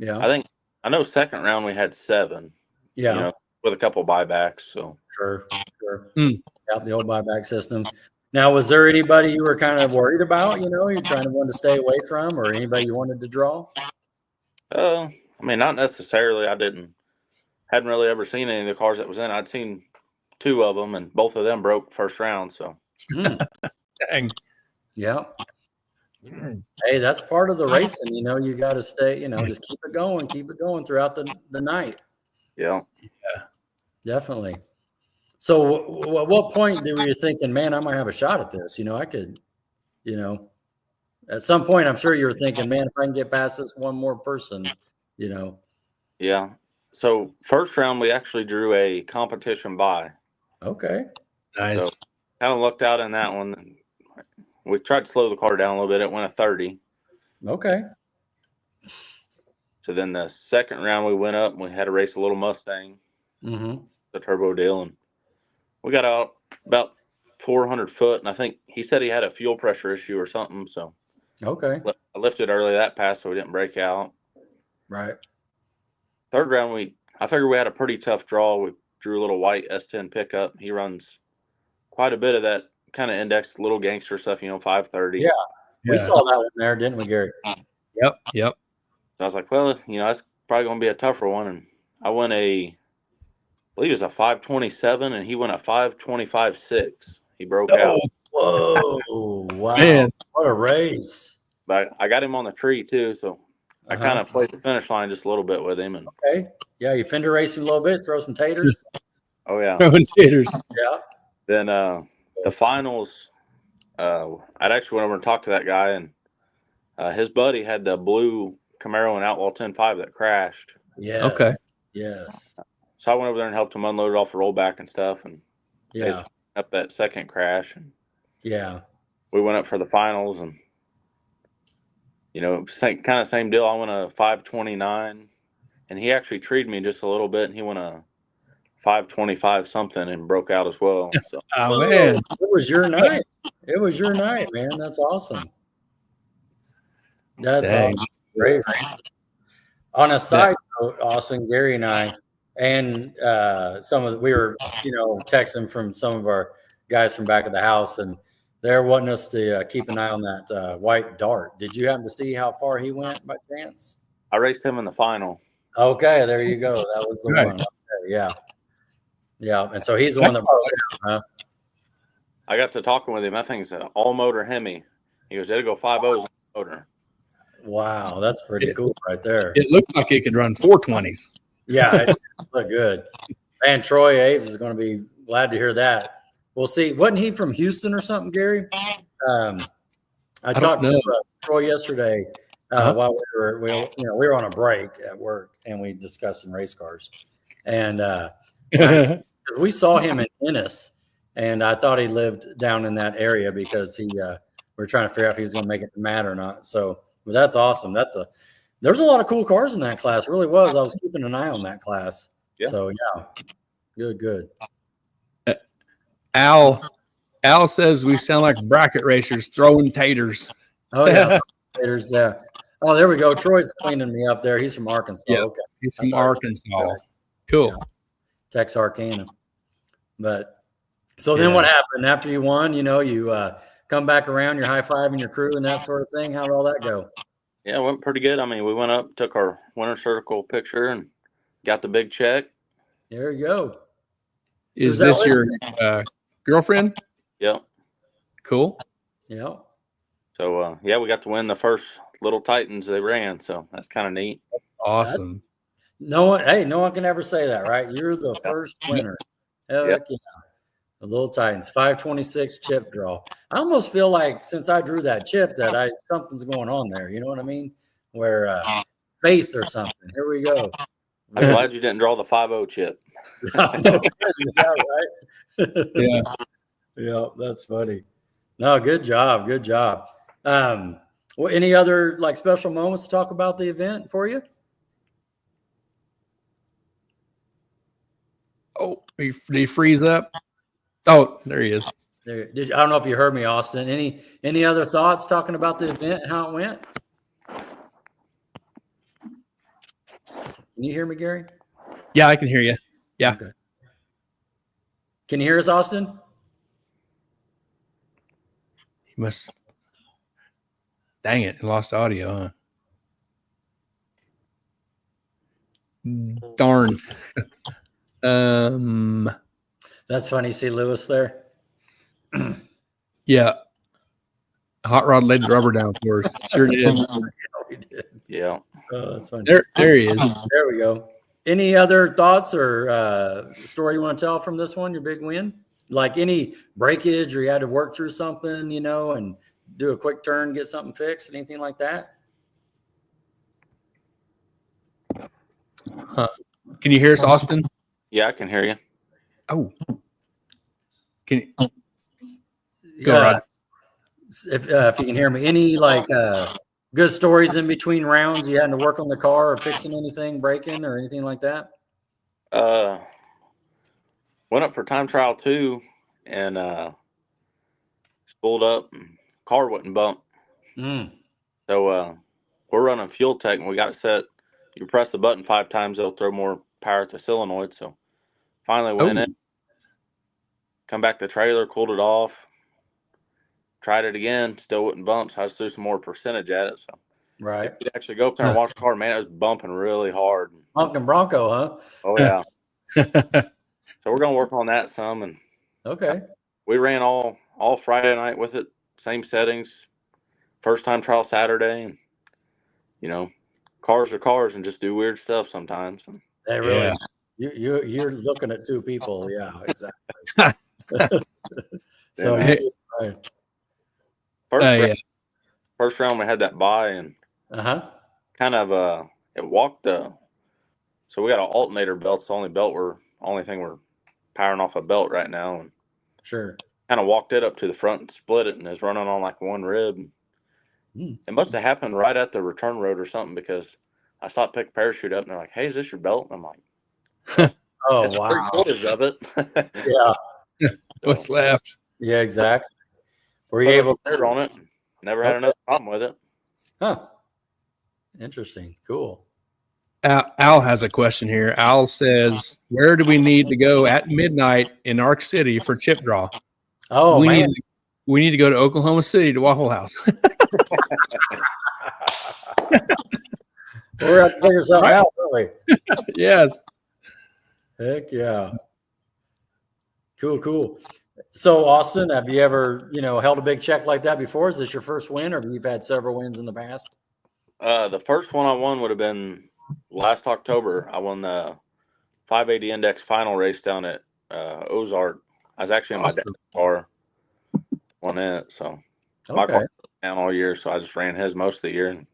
I know second round we had 7. Yeah. With a couple buybacks. So sure. Yeah, the old buyback system. Now, was there anybody you were kind of worried about? You're trying to want to stay away from, or anybody you wanted to draw? I mean, not necessarily. Hadn't really ever seen any of the cars that was in. I'd seen 2 of them, and both of them broke first round. So, dang. Yeah. Hey, that's part of the racing. You got to stay. Just keep it going throughout the night. Yeah. Definitely. So, at what point were you thinking, man, I might have a shot at this? I could. At some point, I'm sure you were thinking, man, if I can get past this one more person, Yeah. So first round, we actually drew a competition buy. Okay. Nice. So kind of looked out in that one. We tried to slow the car down a little bit. It went a 30. Okay. So then the second round, we went up and we had to race a little Mustang, the turbo deal. And we got out about 400 foot. And I think he said he had a fuel pressure issue or something. So okay. I lifted early that pass so we didn't break out. Right. Third round, I figured we had a pretty tough draw. We drew a little white S10 pickup. He runs quite a bit of that kind of indexed little gangster stuff, 530. Yeah. We saw that one there, didn't we, Gary? Yep. So I was like, well, that's probably going to be a tougher one. And I went I believe it was a 527, and he went a 525.6. He broke out. Whoa. Wow. Man. What a race. But I got him on the tree, too, so I kind of played the finish line just a little bit with him. And okay. Yeah, you fender race him a little bit, throw some taters. Oh, yeah. Throwing taters. Yeah. Then the finals, I'd actually went over and talked to that guy, and his buddy had the blue Camaro and Outlaw 10.5 that crashed. Yeah. Okay. Yes. So I went over there and helped him unload it off the rollback and stuff, and up that second crash. And we went up for the finals, and kind of same deal. I went a 529, and he actually treated me just a little bit, and he went a 525 something and broke out as well. So man, it was your night. It was your night, man. That's awesome. That's awesome. Great. On a side note, Austin, Gary and I, and we were, texting from some of our guys from back of the house, and they're wanting us to keep an eye on that white dart. Did you happen to see how far he went by chance? I raced him in the final. Okay, there you go. That was the one. Okay, yeah. Yeah, and so he's the one that broke out, huh? I got to talking with him. I think it's an all-motor Hemi. He goes, it'll go 5.0s on the motor. Wow, that's pretty cool right there. It looks like it could run 420s. Yeah, it looked good. Man, Troy Aves is going to be glad to hear that. Well, see, wasn't he from Houston or something, Gary? I talked to Troy yesterday while we were on a break at work, and we discussed some race cars. And we saw him in Ennis, and I thought he lived down in that area because we were trying to figure out if he was going to make it to Matt or not. So, but that's awesome. There's a lot of cool cars in that class. It really was. I was keeping an eye on that class. Yeah. So yeah, good. Al says we sound like bracket racers throwing taters. Oh yeah, taters. Yeah. Oh, there we go. Troy's cleaning me up there. He's from Arkansas. Yeah, okay. He's from Arkansas. Cool. Yeah. Texarkana. But so then what happened after you won? You come back around, you're high-fiving your crew and that sort of thing. How did all that go? Yeah, it went pretty good. I mean, we went up, took our winner circle picture, and got the big check. There you go. Is this your girlfriend? Yep. Cool. Yeah. So, we got to win the first Little Titans they ran, so that's kind of neat. Awesome. No one can ever say that, right? You're the first winner. Heck yeah. The Little Titans, 526 chip draw. I almost feel like since I drew that chip that something's going on there. You know what I mean? Where faith or something. Here we go. I'm glad you didn't draw the 5-0 chip. Yeah, right. Yeah. Yeah, that's funny. No, good job. Well, any other special moments to talk about the event for you? Oh, did he freeze up? Oh, there he is. I don't know if you heard me, Austin. Any other thoughts talking about the event and how it went? Can you hear me, Gary? Yeah, I can hear you. Yeah. Okay. Can you hear us, Austin? He must. Dang it, he lost audio, huh? Darn. That's funny. See Lewis there? Yeah. Hot Rod laid the rubber down for us. Sure did. Yeah. Oh, that's funny. There he is. There we go. Any other thoughts or story you want to tell from this one, your big win? Like any breakage or you had to work through something, and do a quick turn, get something fixed, anything like that? Huh. Can you hear us, Austin? Yeah, I can hear you. Oh. Can you go, Rod? If you can hear me, any good stories in between rounds you had to work on the car or fixing anything, breaking or anything like that? Went up for time trial 2 and spooled up and car wouldn't bump. So we're running fuel tech and we got it set. You press the button 5 times, they'll throw more power at the solenoid. So finally went in, come back to the trailer, cooled it off, tried it again, still wouldn't bump. So I just threw some more percentage at it. So right, you actually go up there and watch the car, man, it was bumping really hard. Honking Bronco, huh? Oh yeah. So we're gonna work on that some, and okay. We ran all Friday night with it, same settings. First time trial Saturday, and cars are cars and just do weird stuff sometimes. They really, you're looking at 2 people, yeah, exactly. So first round we had that buy and kind of it walked so we got an alternator belt. It's the only thing we're powering off a belt right now, and sure kind of walked it up to the front and split it and is running on one rib. It must have happened right at the return road or something, because I saw it pick parachute up and they're like, "Hey, is this your belt?" And I'm like, "Oh wow, footage of it." Yeah. What's left? Yeah, exactly. Were you able to on it? Never had another problem with it. Huh. Interesting. Cool. Al has a question here. Al says, "Where do we need to go at midnight in Ark City for chip draw?" Oh, man. We need to go to Oklahoma City to Waffle House. We're going to figure something out, really. Yes. Heck yeah. Cool. So, Austin, have you ever, held a big check like that before? Is this your first win, or have you had several wins in the past? The first one I won would have been last October. I won the 580 Index final race down at Ozark, I was actually in my dad's car on it, so my car was down all year, so I just ran his most of the year. And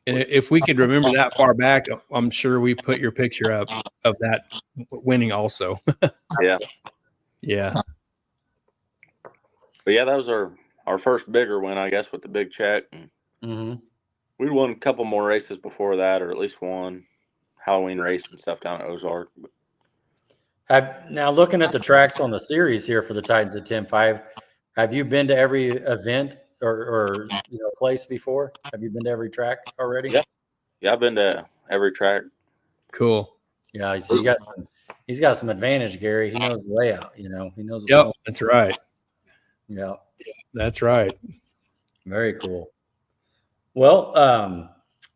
if we could remember that far back, I'm sure we put your picture up of that winning also. Yeah. Yeah. But yeah, that was our first bigger win, I guess, with the big check. And we won a couple more races before that, or at least one Halloween race and stuff down at Ozark. Now, looking at the tracks on the series here for the Titans at 10-5, have you been to every event or place before? Have you been to every track already? Yeah, I've been to every track. Cool. Yeah, so he's got some advantage, Gary. He knows the layout. He knows. Yep, that's right. Yeah, that's right. Very cool. Well,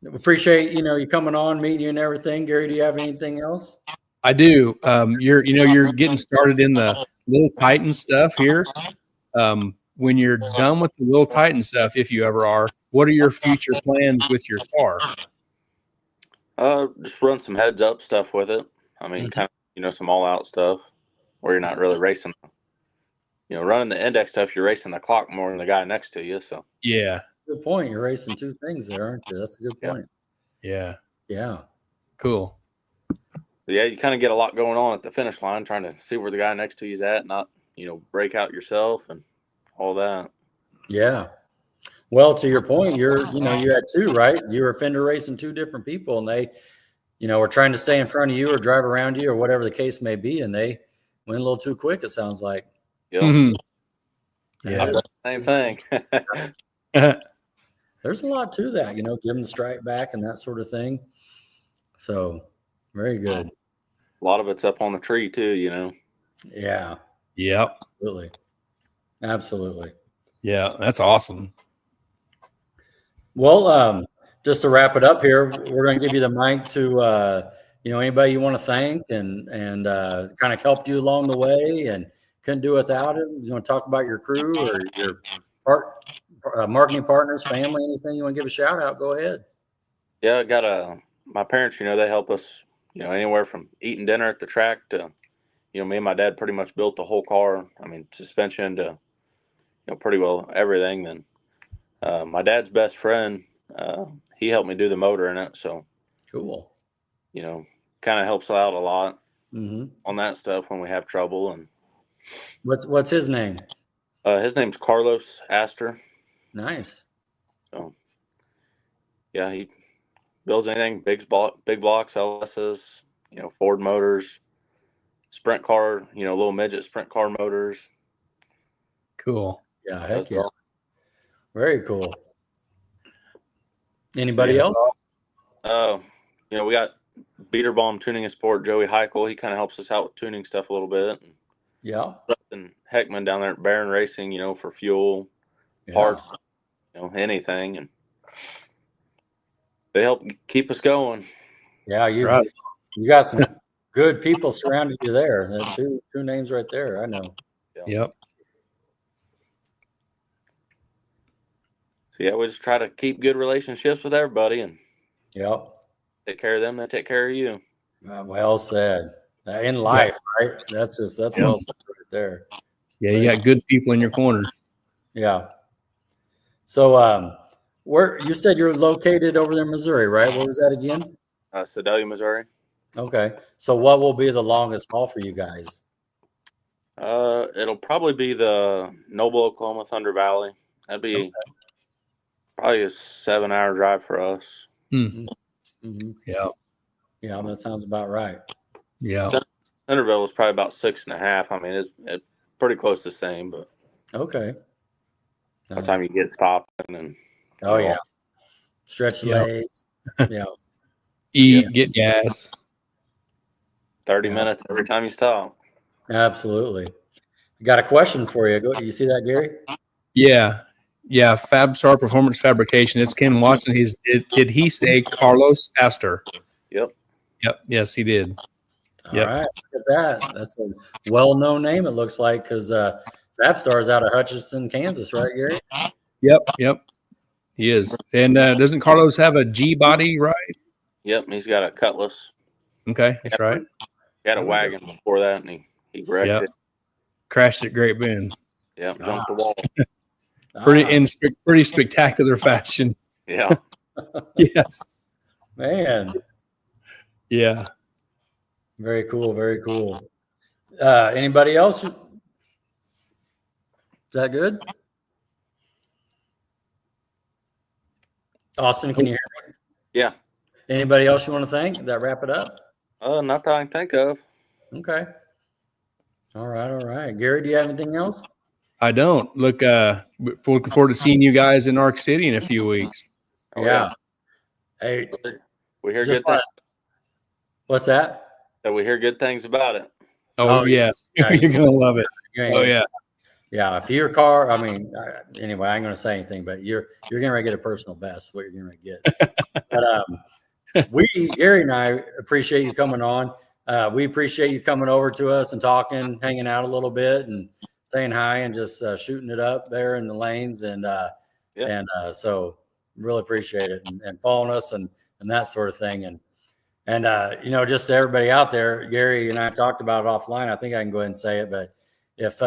appreciate you coming on, meeting you, and everything. Gary, do you have anything else? I do. You're getting started in the Little Titan stuff here. When you're done with the Little Titan stuff, if you ever are, what are your future plans with your car? Just run some heads up stuff with it. I mean, kind of, some all out stuff where you're not really racing. Running the index stuff, you're racing the clock more than the guy next to you. So yeah, good point. You're racing two things there, aren't you? That's a good point. Yeah. Cool. Yeah, you kind of get a lot going on at the finish line, trying to see where the guy next to you is at, not break out yourself and all that. Yeah. Well, to your point, you had two, right? You were fender racing two different people, and they, were trying to stay in front of you or drive around you or whatever the case may be, and they went a little too quick, it sounds like. Yep. Mm-hmm. Yeah. Same thing. There's a lot to that, give them the strike back and that sort of thing. So, very good. A lot of it's up on the tree too, Yeah. Yep. Absolutely. Yeah, that's awesome. Well, just to wrap it up here, we're going to give you the mic to, anybody you want to thank and kind of helped you along the way and couldn't do without it. You want to talk about your crew or your marketing partners, family, anything you want to give a shout out? Go ahead. Yeah, I got my parents. They help us. Anywhere from eating dinner at the track to, me and my dad pretty much built the whole car. I mean, suspension to, pretty well everything. Then my dad's best friend, he helped me do the motor in it. So cool. Kind of helps out a lot on that stuff when we have trouble. And what's his name? His name's Carlos Astor. Nice. So yeah, he builds anything, big blocks, LSs, Ford motors, sprint car, little midget sprint car motors. Cool. Yeah, heck yeah. Very cool. Anybody else? We got Beater Bomb Tuning and Sport, Joey Heichel. He kind of helps us out with tuning stuff a little bit. Yeah. And Heckman down there at Barron Racing, for fuel, parts, anything. And they help keep us going. Yeah, you got some good people surrounding you there. That's two names right there. I know. Yep. So we just try to keep good relationships with everybody and take care of them. They take care of you. Well said. In life, right? That's well said right there. Yeah, you got good people in your corner. Yeah. So, where you said you're located over there in Missouri, right? Where was that again? Sedalia, Missouri. Okay. So what will be the longest haul for you guys? It'll probably be the Noble, Oklahoma, Thunder Valley. That'd be probably a 7-hour drive for us. Mm-hmm. Yeah. Yeah, that sounds about right. Yeah. Centerville was probably about 6.5. I mean, it's pretty close to the same, but okay. By the time you get stopping and stretch legs, eat, get gas. 30 minutes every time you stop. Absolutely. I got a question for you. You see that, Gary? Yeah. FabStar Performance Fabrication. It's Ken Watson. Did he say Carlos Astor? Yep. Yes, he did. All right. Look at that. That's a well-known name. It looks like because FabStar is out of Hutchinson, Kansas, right, Gary? Yep. He is. And doesn't Carlos have a G body, right? Yep. He's got a Cutlass. Okay, that's right. He had a wagon before that, and he wrecked it. crashed at Great Bend. Yeah, jumped the wall. Pretty spectacular fashion. Yeah. Yes. Man. Yeah. Very cool. Very cool. Anybody else? Is that good? Austin, can you hear me? Yeah. Anybody else you want to thank? Did that wrap it up? Not that I can think of. Okay. All right. Gary, do you have anything else? I don't. Looking forward to seeing you guys in Ark City in a few weeks. Yeah. Hey, we hear good things. What's that? That we hear good things about it. Oh yes. You're going to love it. Oh, yeah. Yeah, if your car, I mean, anyway, I ain't going to say anything, but you're going to get a personal best, what you're going to get. But Gary and I appreciate you coming on. We appreciate you coming over to us and talking, hanging out a little bit and saying hi and just shooting it up there in the lanes. And so really appreciate it and following us and that sort of thing. And just to everybody out there, Gary and I talked about it offline. I think I can go ahead and say it, but if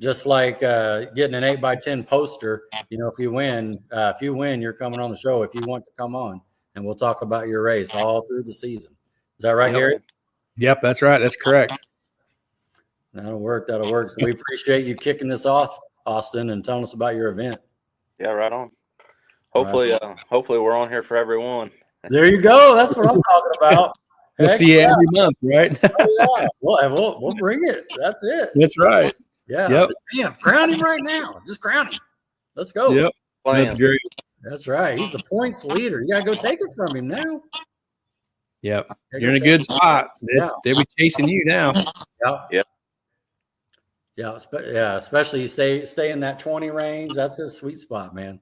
just like getting an 8x10 poster, if you win, you're coming on the show. If you want to come on, and we'll talk about your race all through the season. Is that right, Gary? Yep, that's right. That's correct. That'll work. So we appreciate you kicking this off, Austin, and telling us about your event. Yeah, right on. Hopefully, hopefully we're on here for everyone. There you go. That's what I'm talking about. We'll see you every month, right? Oh, yeah. We'll bring it. That's it. That's right. Yeah. Yep. Damn, crown him right now. Just crown him. Let's go. Yep. That's great. That's right. He's the points leader. You got to go take it from him now. Yep. You're in a good spot. They'll be chasing you now. Yep. Yeah. Especially you stay in that 20 range. That's his sweet spot, man.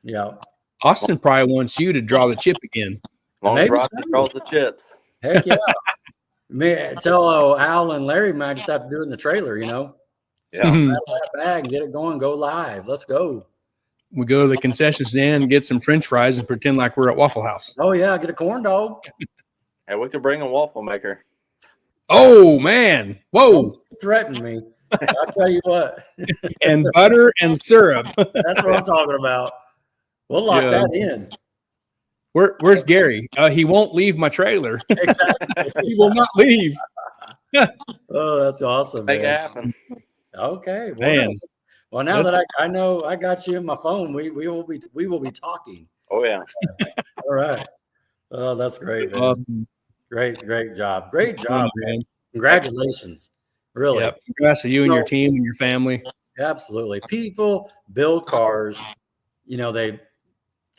Yeah. Austin probably wants you to draw the chip again. Long as Rocky draws the chips. Heck yeah. Tell Al and Larry might just have to do it in the trailer, Yeah. That bag and get it going. Go live. Let's go. We go to the concession stand and get some French fries and pretend like we're at Waffle House. Oh, yeah. Get a corn dog. Hey, we could bring a waffle maker. Oh, man. Whoa. Don't threaten me. I'll tell you what. And butter and syrup. That's what I'm talking about. We'll lock that in. Where's Gary? He won't leave my trailer. Exactly. He will not leave. Oh, that's awesome. Make it happen. Okay. Man. Well, now that I know I got you in my phone, we will be talking. Oh yeah. All right. Oh, that's great. Man. Awesome. Great job. Great job, man. Congratulations. Really. Yep. Congrats to you and your team and your family. Absolutely. People build cars, they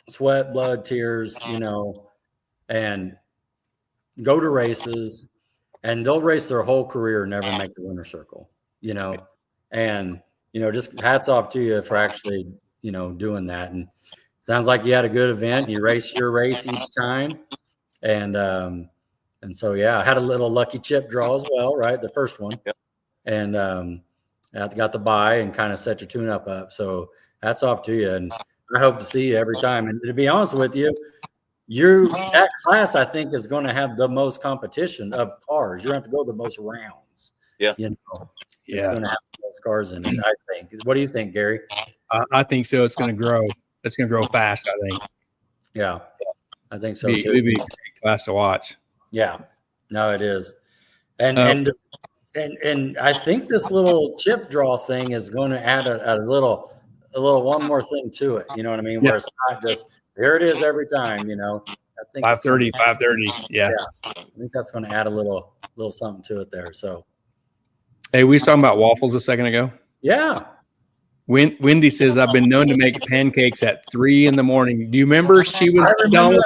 sweat, blood, tears, and go to races, and they'll race their whole career and never make the winner's circle, and just hats off to you for actually, doing that. And sounds like you had a good event. You raced your race each time. And so, I had a little lucky chip draw as well, right? The first one. Yep. And I got the buy and kind of set your tune up. So hats off to you. And I hope to see you every time. And to be honest with you, that class, I think, is going to have the most competition of cars. You're going to have to go the most rounds. Yeah. It's going to have those cars in it, I think. What do you think, Gary? I think so. It's going to grow. It's going to grow fast, I think. Yeah, I think so, too. It'd be a great class to watch. Yeah. No, it is. And I think this little chip draw thing is going to add a little one more thing to it. You know what I mean? Where it's not just, here it is every time, I think 5:30. Yeah. I think that's going to add a little something to it there. So. Hey, we were talking about waffles a second ago. Yeah. Wendy says, I've been known to make pancakes at 3 a.m. Do you remember she was telling us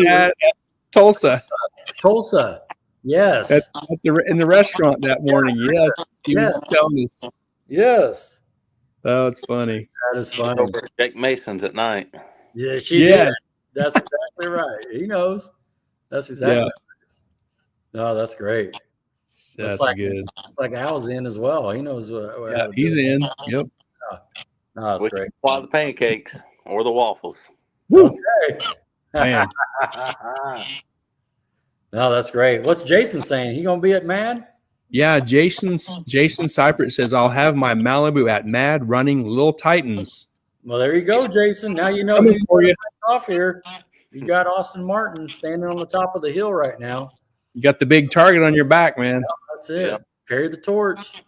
at Tulsa? Tulsa. Yes. In the restaurant that morning. Yes. She was telling us. Yes. Oh, it's funny. That is funny. Over at Jake Mason's at night. Yeah, she did. That's exactly right. He knows. That's exactly right. No, that's great. That's good. Like Al's in as well. He knows what he's in. Yep. No, that's great. Apply the pancakes or the waffles. Woo. Okay. Man. No, that's great. What's Jason saying? He gonna be at MAD? Yeah, Jason Cypress says, I'll have my Malibu at Mad running Little Titans. Well, there you go, Jason. Now you know you off here. You got Austin Martin standing on the top of the hill right now. You got the big target on your back, man. Yep, that's it. Yep. Carry the torch.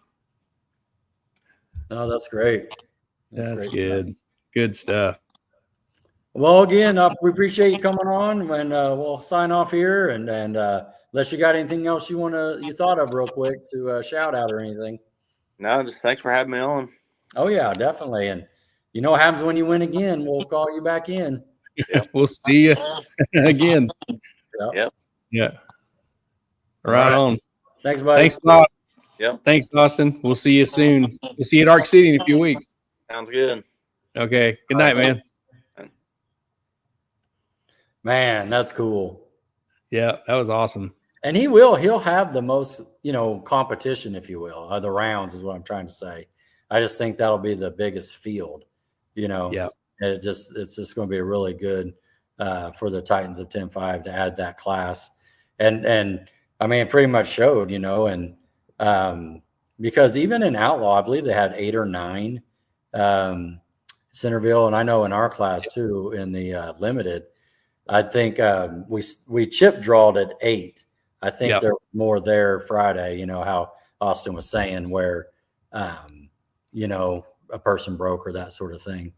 Oh, that's great. That's great good. Stuff. Good stuff. Well, again, we appreciate you coming on, and we'll sign off here. And unless you got anything else you thought of real quick to shout out or anything. No, just thanks for having me on. Oh yeah, definitely. And you know what happens when you win again? We'll call you back in. Yep. We'll see you again. Yep. Yeah. Right on. Thanks, buddy. Thanks a lot. Yep. Thanks, Austin. We'll see you soon. We'll see you at Ark City in a few weeks. Sounds good. Okay. Good night, man. Man, that's cool. Yeah, that was awesome. And he'll have the most, competition, if you will, the rounds is what I'm trying to say. I just think that'll be the biggest field, Yeah. It's just going to be really good for the Titans of 10-5 to add that class. And I mean, it pretty much showed, and because even in Outlaw, I believe they had 8 or 9 Centerville. And I know in our class too, in the limited, I think we chip drawed at 8. I think there was more there Friday, how Austin was saying where, a person broke or that sort of thing.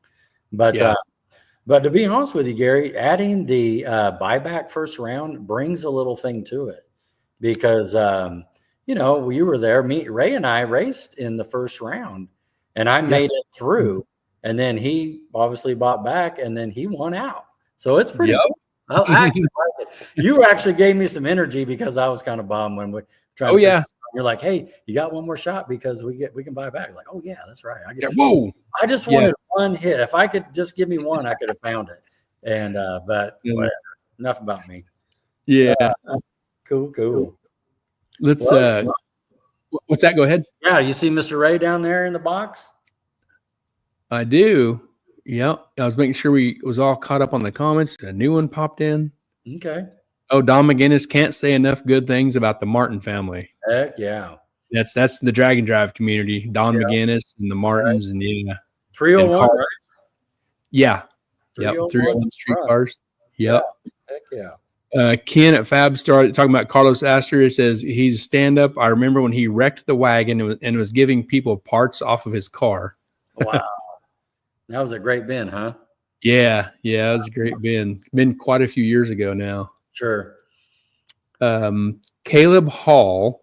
But to be honest with you, Gary, adding the buyback first round brings a little thing to it because, you were there. Ray and I raced in the first round and I made it through. And then he obviously bought back and then he won out. So it's pretty cool. I actually like it. You actually gave me some energy because I was kind of bummed when we tried. You're like, hey, you got one more shot because we can buy back. It's like, oh yeah, that's right. I just wanted one hit. If I could just give me one, I could have found it. And but whatever. Enough about me. Yeah. Cool. Let's what's that? Go ahead. Yeah, you see Mr. Ray down there in the box? I do. Yeah, I was making sure we was all caught up on the comments. A new one popped in. Okay. Oh, Don McGinnis can't say enough good things about the Martin family. Heck yeah. That's the Dragon Drive community. Don McGinnis and the Martins and 301, right? Yeah. 301 street cars. Yep. Heck yeah. Ken at Fab started talking about Carlos Astor. It says he's a stand-up. I remember when he wrecked the wagon and was giving people parts off of his car. Wow. That was a great bin, huh? Yeah, it was a great bin. Been quite a few years ago now. Sure. Caleb Hall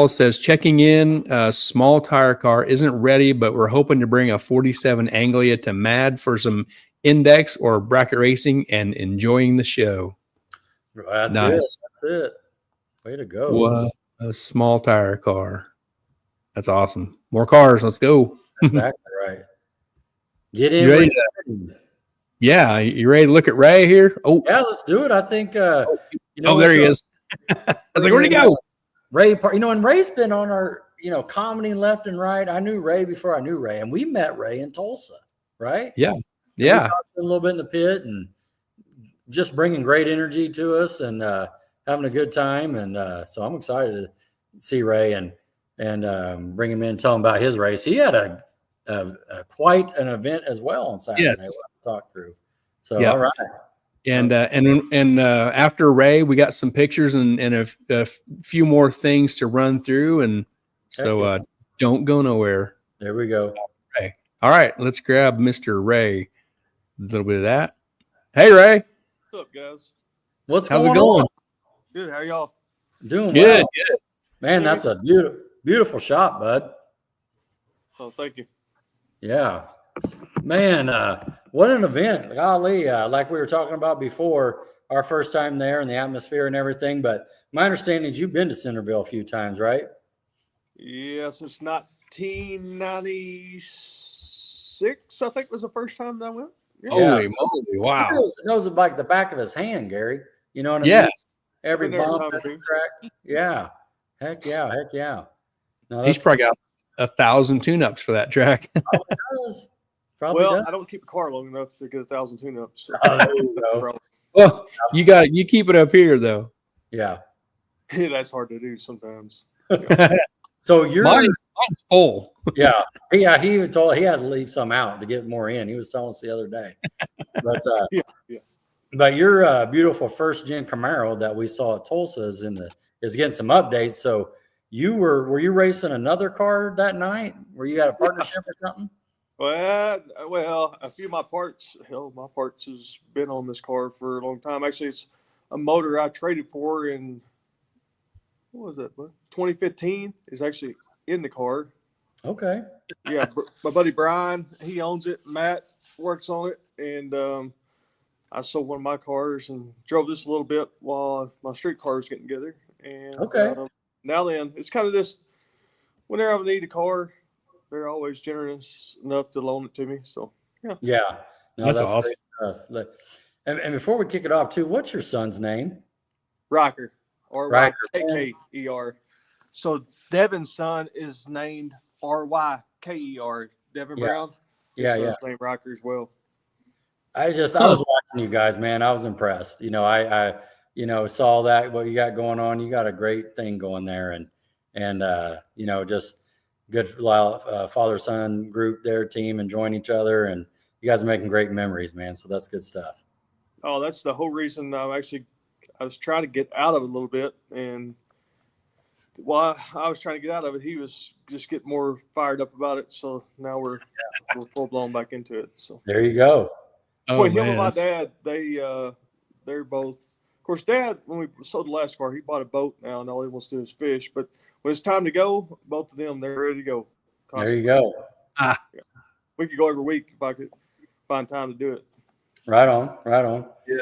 says checking in. Small tire car isn't ready, but we're hoping to bring a 47 Anglia to Mad for some index or bracket racing and enjoying the show. That's nice. That's it. Way to go. What a small tire car. That's awesome. More cars. Let's go. Exactly right. Get in. You ready to look at Ray here? Oh, yeah, let's do it. I think. There he is. I was like, where'd he go? Ray, and Ray's been on our, comedy left and right. I knew Ray before I knew Ray, and we met Ray in Tulsa, right? Yeah. We talked a little bit in the pit and just bringing great energy to us and having a good time. And so I'm excited to see Ray and bring him in, tell him about his race. He had quite an event as well on Saturday. Yes. We'll talk through. So all right. And after Ray, we got some pictures and a few more things to run through, and so don't go nowhere. There we go. Ray. All right, let's grab Mr. Ray. A little bit of that. Hey, Ray. What's up, guys? How's it going? Good. How y'all? Doing good. Well. Good. Man, that's a beautiful shot, bud. Oh, thank you. Yeah. Man, what an event. Golly, like we were talking about before, our first time there and the atmosphere and everything. But my understanding is you've been to Centerville a few times, right? Yeah, since 1996, I think was the first time that I went. Yeah. Holy moly, wow. It knows it like the back of his hand, Gary. You know what I mean? Yes. Every bump, every track. Yeah. Heck yeah. No, he's probably got 1,000 tune-ups for that track. Oh, it does. Probably does. I don't keep the car long enough to get 1,000 tune-ups. Well, you keep it up here though. Yeah. Yeah, that's hard to do sometimes. So mine's full. Yeah. He even told he had to leave some out to get more in. He was telling us the other day. But But your beautiful first gen Camaro that we saw at Tulsa is getting some updates. So were you racing another car that night? Were you at a partnership or something? Well, a few of my parts has been on this car for a long time. Actually, it's a motor I traded for in, what was it, 2015 is actually in the car. Okay. Yeah, my buddy Brian, he owns it. Matt works on it, and I sold one of my cars and drove this a little bit while my street car was getting together. And now then, it's kind of just whenever I need a car, they're always generous enough to loan it to me. So yeah, no, that's awesome. Great stuff. And before we kick it off, too, what's your son's name? Ryker, or R-Y-K-K-E-R. So Devin's son is named R-Y-K-E-R. Devin Brown. Yeah, His son's named Ryker as well. I was watching you guys, man. I was impressed. I saw that what you got going on. You got a great thing going there, and just good father-son group, their team, enjoying each other, and you guys are making great memories, man. So that's good stuff. Oh, that's the whole reason I was trying to get out of it a little bit, and while I was trying to get out of it, he was just getting more fired up about it. So now we're full blown back into it. So there you go. Between him and my dad, they're both. Of course, Dad, when we sold the last car, he bought a boat now, and all he wants to do is fish. But when it's time to go, both of them, they're ready to go. Constantly. There you go. Yeah. We could go every week if I could find time to do it. Right on. Yeah.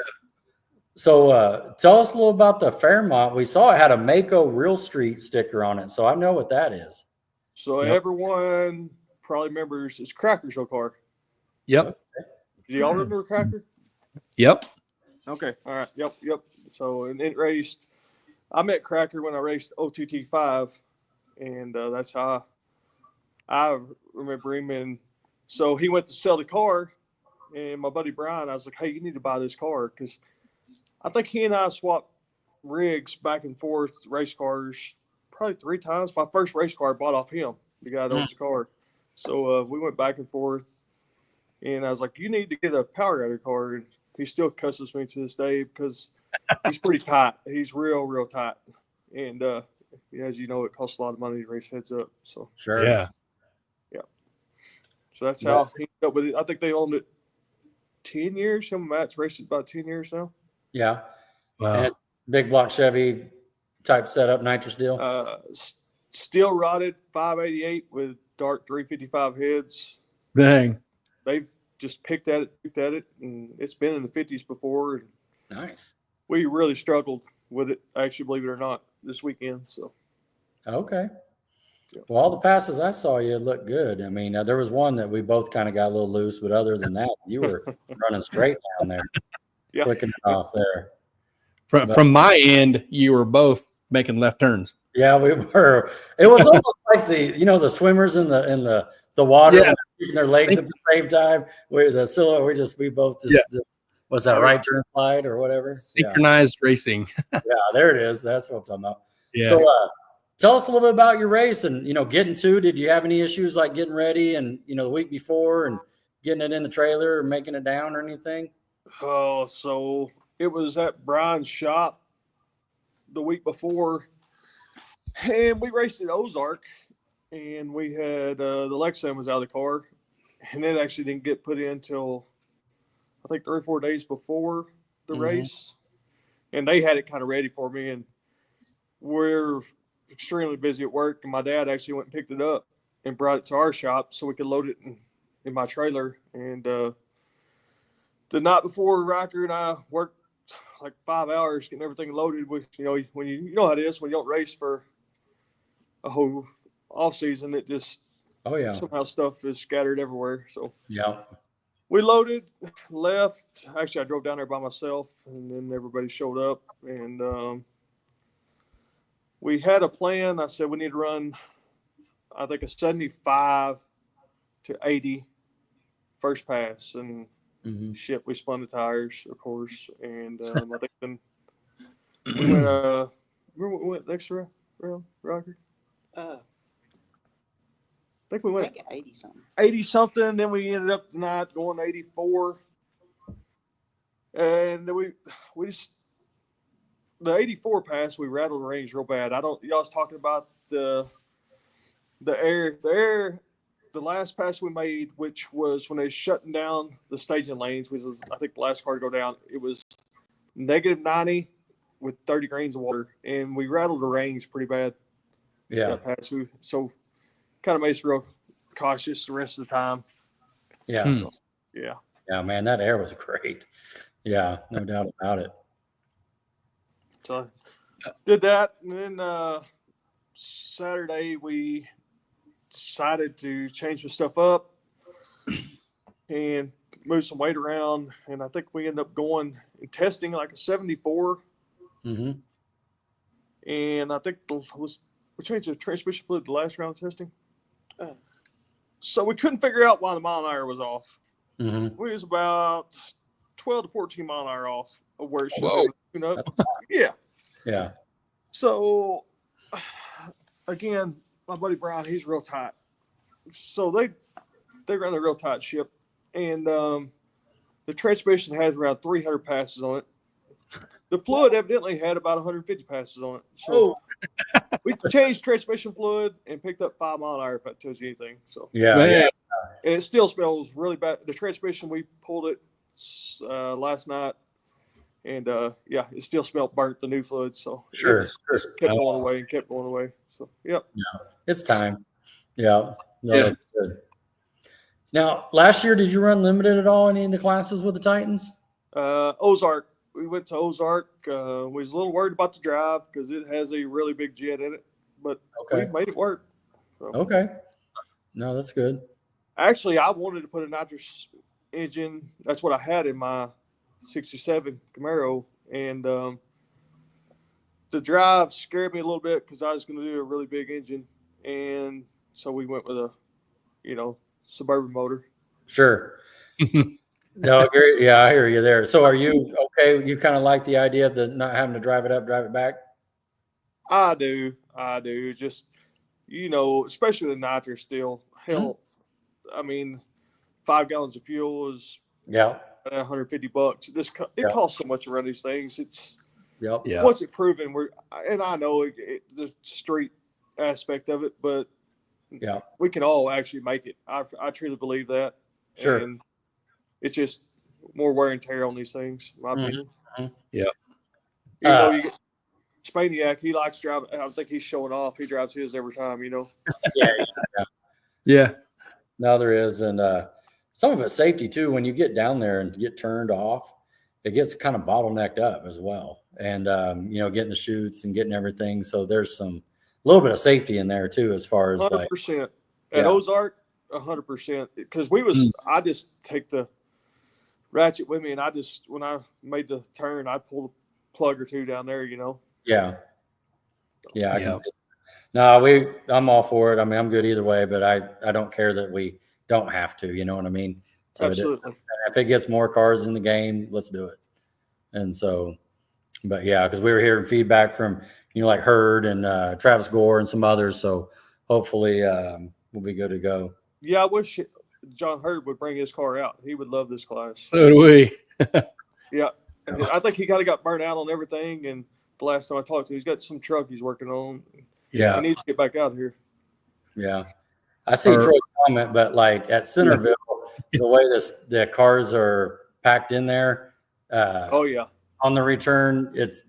So tell us a little about the Fairmont. We saw it had a Mako Real Street sticker on it, so I know what that is. So everyone probably remembers it's Cracker's old car. Yep. Do y'all remember Cracker? Yep. Okay. All right. Yep. So, and it raced. I met Cracker when I raced OTT5, and that's how I remember him. And so he went to sell the car, and my buddy Brian, I was like, "Hey, you need to buy this car," because I think he and I swapped rigs back and forth, race cars, probably 3 times. My first race car I bought off him, the guy that owns the car. So we went back and forth. And I was like, you need to get a power rider car. And he still cusses me to this day because he's pretty tight. He's real tight. And as you know, it costs a lot of money to race heads up. So sure. Yeah. So that's how he ended up with it. I think they owned it 10 years. Some Matt's raced it about 10 years now. Yeah. Wow. And it's big block Chevy type setup, nitrous deal. Steel rotted 588 with dark 355 heads. Dang. They've just picked at it, and it's been in the 50s before. Nice. We really struggled with it, actually, believe it or not, this weekend. So, okay. Well, all the passes I saw, you looked good. I mean, there was one that we both kind of got a little loose, but other than that, you were running straight down there, clicking it off there. From my end, you were both making left turns. Yeah, we were. It was almost like the swimmers in the water, keeping their legs at the same time. We both was that right turn slide or whatever? Synchronized racing. Yeah, there it is. That's what I'm talking about. Yeah. So tell us a little bit about your race and getting to. Did you have any issues like getting ready and the week before and getting it in the trailer or making it down or anything? Oh, so it was at Brian's shop the week before, and we raced at Ozark, and we had the Lexan was out of the car, and it actually didn't get put in until I think 3 or 4 days before the race, and they had it kind of ready for me, and we're extremely busy at work, and my dad actually went and picked it up and brought it to our shop so we could load it in my trailer. And the night before, Riker and I worked like 5 hours getting everything loaded. With when you know how it is when you don't race for a whole off season, it just somehow stuff is scattered everywhere. So we loaded, left. Actually, I drove down there by myself, and then everybody showed up, and we had a plan. I said we need to run, I think, a 75 to 80 first pass, and we spun the tires, of course, and I think then we went Remember we went next round, Rocker? I think we went think 80 something. 80 something. Then we ended up tonight going 84. And then we just the 84 pass, we rattled the range real bad. Y'all was talking about the last pass we made, which was when they shutting down the staging lanes, which was I think the last car to go down. It was -90 with 30 grains of water, and we rattled the range pretty bad. Yeah. That pass. So kind of made us real cautious the rest of the time. Yeah. Yeah. Yeah, man, that air was great. Yeah, no doubt about it. So did that, and then Saturday we decided to change the stuff up and move some weight around, and I think we ended up going and testing like a 74. Mm-hmm. And I think we changed the transmission fluid the last round of testing. So we couldn't figure out why the mile an hour was off. Mm-hmm. We was about 12 to 14 mile an hour off of where it should Whoa. have been. Yeah. Yeah. So again, my buddy Brian, he's real tight. So they run a real tight ship, and the transmission has around 300 passes on it. The fluid evidently had about 150 passes on it. So we changed transmission fluid and picked up 5 mile an hour, if that tells you anything. So Yeah. and it still smells really bad. The transmission, we pulled it last night, and it still smelled burnt, the new fluid. So Sure. kept going away and kept going away. So yep. Yeah. It's time. Yeah. No, Yeah. that's good. Now, last year, did you run limited at all any of the classes with the Titans? Ozark. We went to Ozark. We was a little worried about the drive because it has a really big jet in it, but we made it work. So. Okay. No, that's good. Actually, I wanted to put a nitrous engine. That's what I had in my 67 Camaro, and the drive scared me a little bit because I was going to do a really big engine, and so we went with a, Suburban motor. Sure. No, agree. Yeah, I hear you there. So are you okay? You kind of like the idea of the not having to drive it up, drive it back? I do. Just, especially the nitrous still. Hell, I mean, 5 gallons of fuel is $150. It costs so much to run these things. It's what's it proven? And I know the street aspect of it, but we can all actually make it. I truly believe that. Sure. And it's just more wear and tear on these things, in my opinion. Yeah. You get Spaniac, he likes driving. I think he's showing off. He drives his every time, Yeah. No, there is. And some of it's safety too. When you get down there and get turned off, it gets kind of bottlenecked up as well. And, getting the chutes and getting everything. So there's a little bit of safety in there too, as far as 100%. At Ozark, 100%. Because I just take the ratchet with me, and when I made the turn, I pulled a plug or two down there, Yeah. Yeah, I can see. No, I'm all for it. I mean, I'm good either way, but I don't care that we don't have to, you know what I mean? So absolutely. If it gets more cars in the game, let's do it. And so, but yeah, because we were hearing feedback from, like Hurd and Travis Gore and some others. So hopefully we'll be good to go. Yeah, I wish John Hurd would bring his car out. He would love this class. So do we. Yeah. I think he kind of got burnt out on everything. And the last time I talked to him, he's got some truck he's working on. Yeah. He needs to get back out here. Yeah. I see Troy's comment, but like at Centerville, the way the cars are packed in there. On the return, is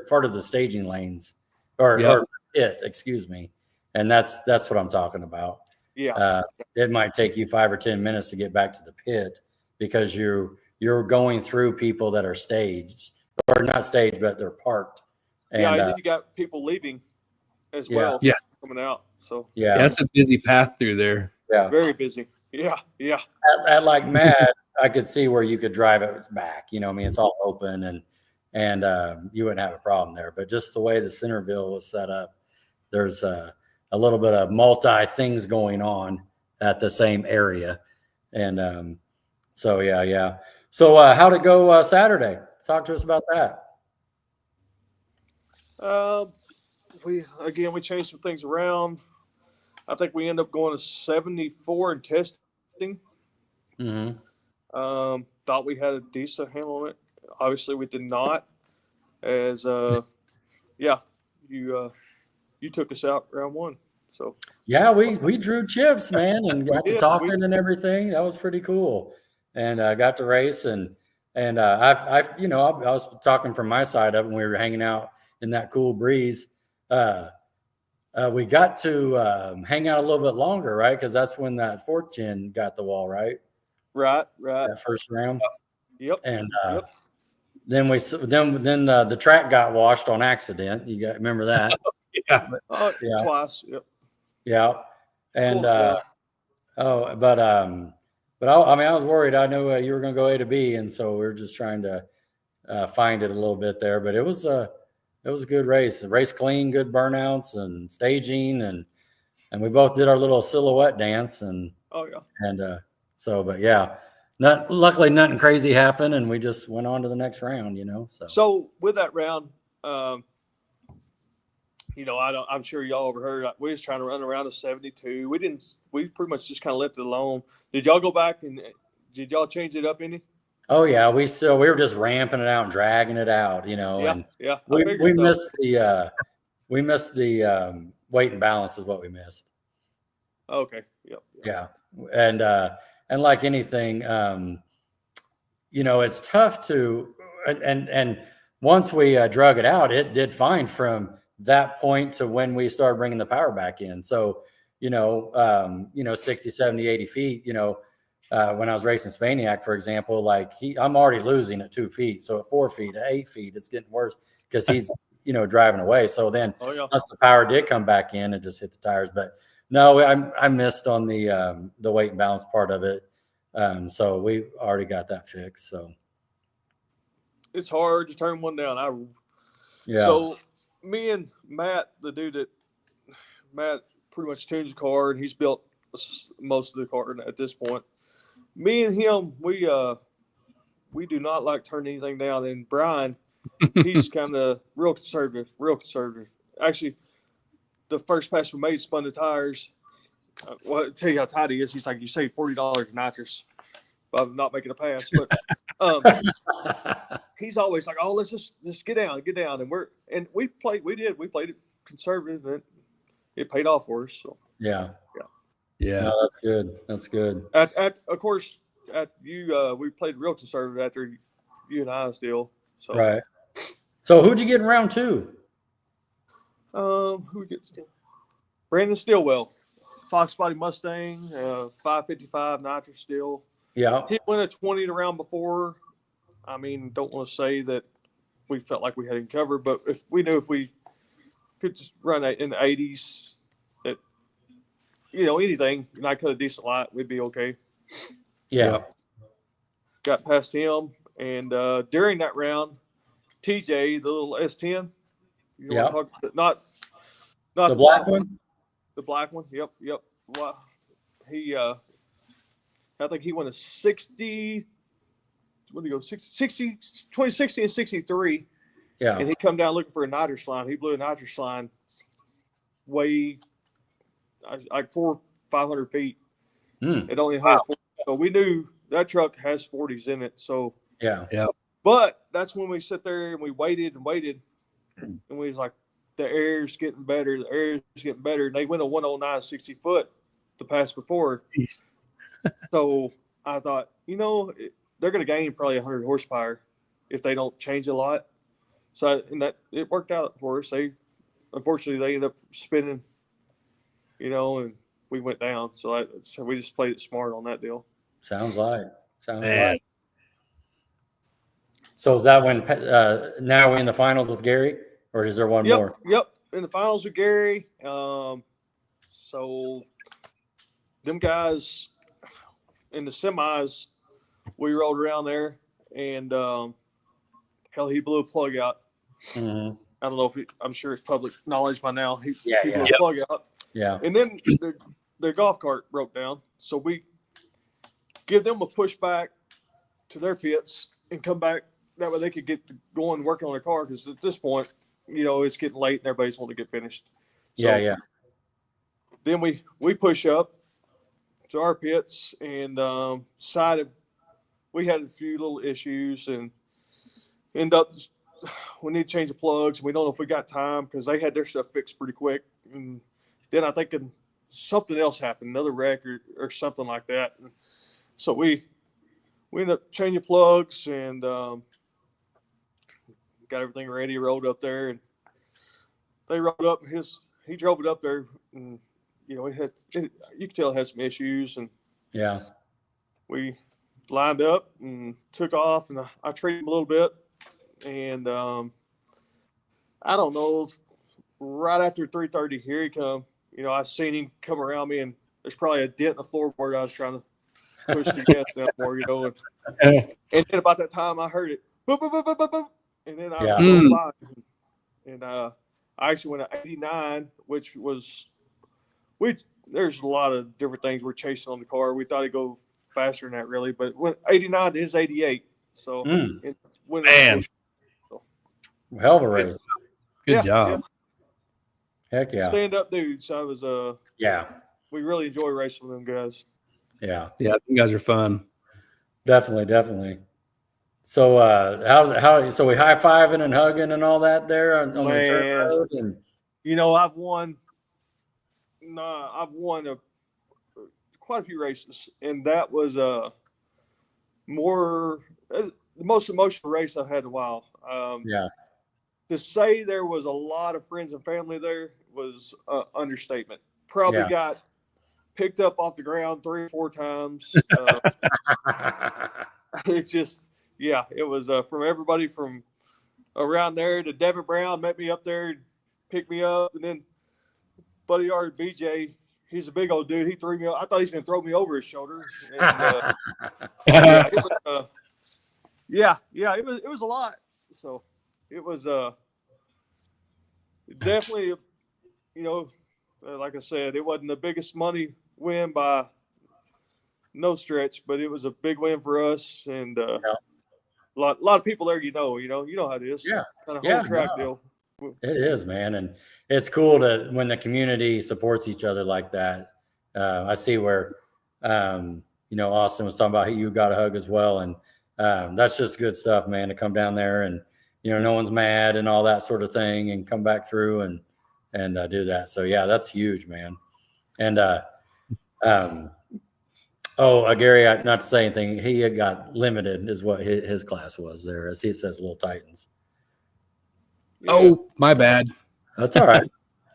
part of the staging lanes or pit, excuse me. And that's what I'm talking about. Yeah. It might take you 5 or 10 minutes to get back to the pit because you're going through people that are staged or not staged, but they're parked. And, and then you got people leaving as well. Yeah. Coming out. So that's a busy path through there. Yeah. Very busy. Yeah. Yeah. At like Mad, I could see where you could drive it back. It's all open and you wouldn't have a problem there. But just the way the Centerville was set up, there's a little bit of multi things going on at the same area. And so, yeah. So how'd it go Saturday? Talk to us about that. We changed some things around. I think we end up going to 74 and testing. Mm-hmm. Thought we had a decent handle on it. Obviously, we did not. As yeah, you took us out round one. So yeah, we drew chips, man, and got to talking and everything. That was pretty cool, and got to race and I was talking from my side of it when we were hanging out in that cool breeze. We got to hang out a little bit longer, right? Because that's when that fourth gen got the wall, right? Right. That first round. Yep. And then the track got washed on accident. You remember that? Yeah. Yeah. Twice. Yep. Yeah. And I was worried. I knew you were going to go A to B, and so we were just trying to find it a little bit there. But it was a good race. The race clean, good burnouts and staging, and we both did our little silhouette dance. And luckily nothing crazy happened, and we just went on to the next round. So with that round, I'm sure y'all overheard. We was trying to run around a 72. We didn't. We pretty much just kind of left it alone. Did y'all go back and did y'all change it up any? Oh yeah, we were just ramping it out and dragging it out, and we missed the weight and balance is what we missed. Okay. Yep. Yeah, and like anything, it's tough to and once we drug it out, it did fine from that point to when we started bringing the power back in. So 60, 70, 80 feet, when I was racing Spaniak, for example, I'm already losing at 2 feet. So at 4 feet, at 8 feet, it's getting worse because he's, driving away. So then once the power did come back in, it just hit the tires. But no, I missed on the weight and balance part of it. So we already got that fixed. So it's hard to turn one down. So me and Matt, the dude that Matt pretty much tunes the car, and he's built most of the car at this point. Me and him, we do not like turning anything down. And Brian, he's kind of real conservative. Actually, the first pass we made spun the tires. I'll tell you how tight he is. He's like, you save $40 nitrous by not making a pass. But he's always like, oh, let's just get down. And we played it conservative, and it paid off for us. So yeah. No, that's good. Of course, we played real conservative after you and I still. So. Right. So who'd you get in round two? Who we get still? Brandon Stillwell, Fox Body Mustang, 555 nitro steel. Yeah. He went a 20 the round before. I mean, don't want to say that we felt like we had him covered, but if we knew if we could just run in the 80s, that anything, and I cut a decent light, we'd be okay. Yeah. Got past him, and during that round, TJ, the little S10. Not the black one. The black one. Yep. Well, he, I think he went a 60. What did he go? 60, 2060 and 63. Yeah. And he come down looking for a nitrous line. He blew a nitrous line way like 500 feet. It only had 40. So we knew that truck has 40s in it. So yeah. But that's when we sit there and we waited, and we was like, the air's getting better. And they went a 109 60 foot the pass before. So I thought, they're going to gain probably 100 horsepower if they don't change a lot. So it worked out for us. Unfortunately, they ended up spinning, and we went down. So we just played it smart on that deal. Sounds like. So is that when now we're in the finals with Gary, or is there one more? Yep, in the finals with Gary. So them guys in the semis, we rolled around there, and he blew a plug out. Mm-hmm. I don't know I'm sure it's public knowledge by now. He blew a plug out. Yeah. And then their golf cart broke down. So we give them a push back to their pits and come back. That way they could get going working on their car, because at this point it's getting late and everybody's wanting to get finished. So yeah. Then we push up to our pits and decided we had a few little issues and end up we need to change the plugs. We don't know if we got time because they had their stuff fixed pretty quick. And then I think something else happened, another wreck or something like that. And so we ended up changing plugs and got everything ready, rolled up there, and they rolled up. He drove it up there, and you could tell it had some issues, and yeah, we lined up and took off, and I treated him a little bit, and I don't know, right after 3:30, here he come. I seen him come around me, and there's probably a dent in the floorboard. I was trying to push the gas down more, and then about that time I heard it, boop, boop, boop, boop, boop, boop, and then I drove by, and I actually went to 89, which was there's a lot of different things we're chasing on the car. We thought it'd go faster than that, really, but it went 89 to his 88. So it went man, hell of a race. Good job. Yeah. Heck yeah. Stand up dudes. So I was we really enjoy racing with them guys. Yeah. Yeah, you guys are fun. Definitely. So how so we high-fiving and hugging and all that there on the dirt road? And I've won quite a few races, and that was the most emotional race I've had in a while. To say there was a lot of friends and family there was an understatement. Probably got picked up off the ground 3 or 4 times. It's just, it was from everybody from around there to Devin Brown met me up there, picked me up, and then buddy ours, BJ, he's a big old dude. He threw me. I thought he was going to throw me over his shoulder. And, it was a lot. So it was definitely, like I said, it wasn't the biggest money win by no stretch, but it was a big win for us, and a lot of people there. You know how it is. Yeah, kind of whole track deal. It is, man, and it's cool when the community supports each other like that. I see where Austin was talking about you got a hug as well, and that's just good stuff, man. To come down there and no one's mad and all that sort of thing, and come back through and do that. So that's huge, man. And Gary, not to say anything, he had got limited is what his class was there, as he says, Little Titans. Oh, my bad. That's all right.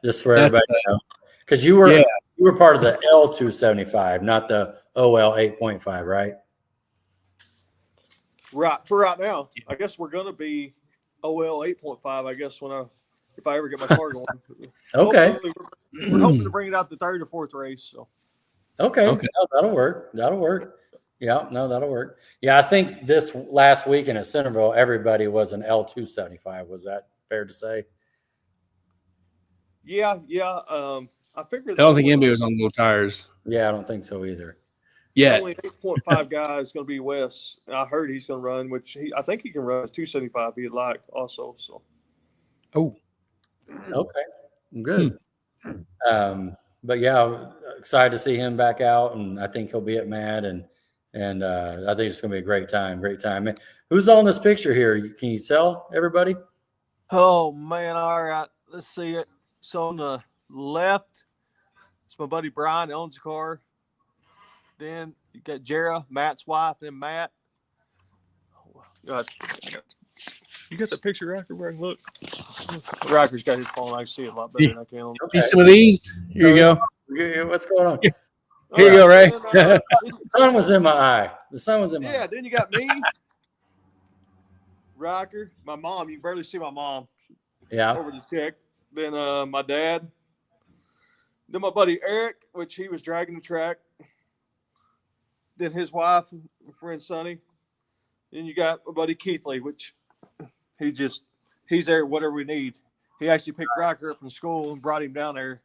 Just for everybody to know, because you were part of the L275, not the OL 8.5, right? Right. For right now, I guess we're gonna be OL 8.5. I guess if I ever get my car going. Okay. We're hoping to bring it out the 3rd or 4th race. So. Okay. No, that'll work. Yeah, no, that'll work. Yeah, I think this last weekend at Centerville, everybody was an L275. Was that fair to say? Yeah. I figured. I don't think anybody was on low tires. Yeah, I don't think so either. Yeah. Only 8.5 guy is going to be Wes. I heard he's going to run, which I think he can run 275 he'd like also. So. Oh. Okay. Good. But excited to see him back out, and I think he'll be at Mad, and I think it's going to be a great time. Man, who's on this picture here? Can you tell everybody? Oh man! All right, let's see it. So on the left, it's my buddy Brian that owns the car. Then you got Jera, Matt's wife, then Matt. Oh, God. You got the picture, Riker? Where I can look? Riker's got his phone. I can see it a lot better than I can. Okay. See some of these? Here you go. What's going on? Here you go, Ray. The sun was in my eye. The sun was in my eye. Yeah, then you got me, Riker, my mom. You can barely see my mom. Yeah. Over the check. Then my dad. Then my buddy Eric, which he was dragging the track. Then his wife, my friend Sonny. Then you got my buddy Keithley, which he's there whatever we need. He actually picked Riker up from school and brought him down there,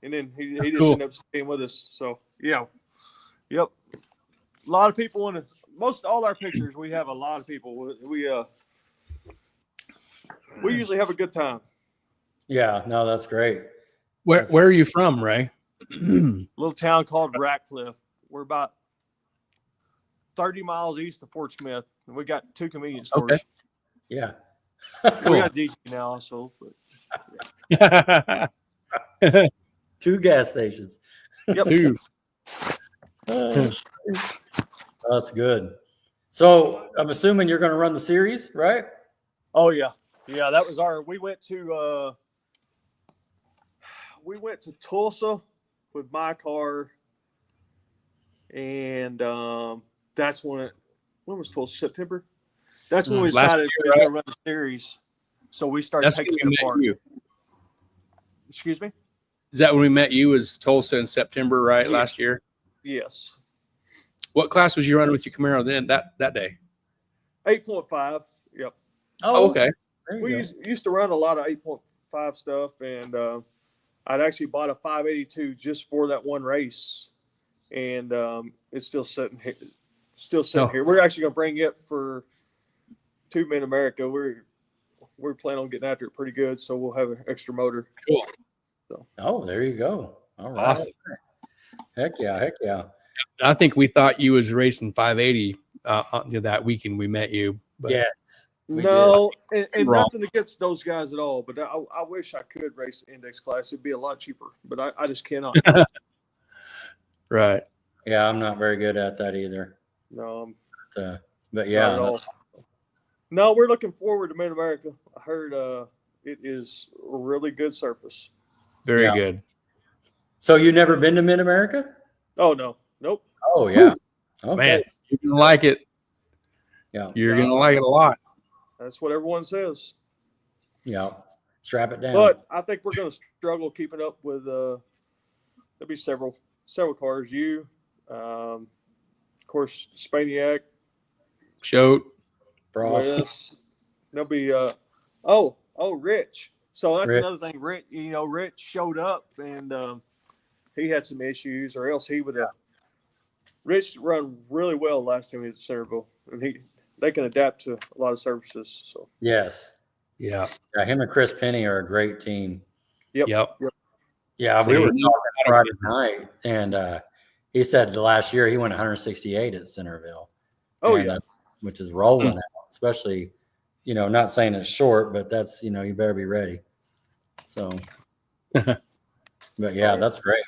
and then he just ended up staying with us. So yep. A lot of people want to. Most all our pictures, we have a lot of people. We usually have a good time. Yeah, no, that's great. Where are you from, Ray? Little town called Ratcliffe. We're about 30 miles east of Fort Smith, and we got 2 convenience stores. Okay. Yeah. Cool. We got DG now also. Yeah. 2 gas stations. Yep. 2. That's good. So I'm assuming you're going to run the series, right? Oh yeah, yeah. That was we went to Tulsa with my car, and that's when was Tulsa? September. That's when we decided we were going to run the series. So we started taking it apart. Excuse me? Is that when we met you? Was Tulsa in September, right? Yeah. Last year? Yes. What class was you running with your Camaro then that day? 8.5. Yep. Oh, okay. We used to run a lot of 8.5 stuff, and I'd actually bought a 582 just for that one race, and it's still sitting here. Here. We're actually going to bring it for 2 Mid-America. We're planning on getting after it pretty good, so we'll have an extra motor. Cool. So. There you go. All right. Awesome. Heck yeah. I think we thought you was racing 580 that weekend we met you. But yes. No, and nothing against those guys at all, but I wish I could race the index class. It'd be a lot cheaper, but I just cannot. Right. Yeah, I'm not very good at that either. No. But yeah. No, we're looking forward to Mid-America. I heard it is a really good surface. Very good. So you never been to Mid-America? Oh, no. Nope. Oh, yeah. Okay. Man, you're going to like it. Yeah. You're going to like it a lot. That's what everyone says. Yeah. Strap it down. But I think we're going to struggle keeping up with there'll be several cars. You, of course, Spaniac. Shoat. Yes. There'll be Rich. So that's another thing. Rich showed up and he had some issues, or else he would have. Rich run really well last time he was at Centerville, and they can adapt to a lot of surfaces. So yes, yeah. Him and Chris Penny are a great team. Yep. Yeah, we were talking Friday night, and he said the last year he went 168 at Centerville. Oh, yeah, which is rolling out, especially. Not saying it's short, but that's you better be ready. So, but yeah, that's great.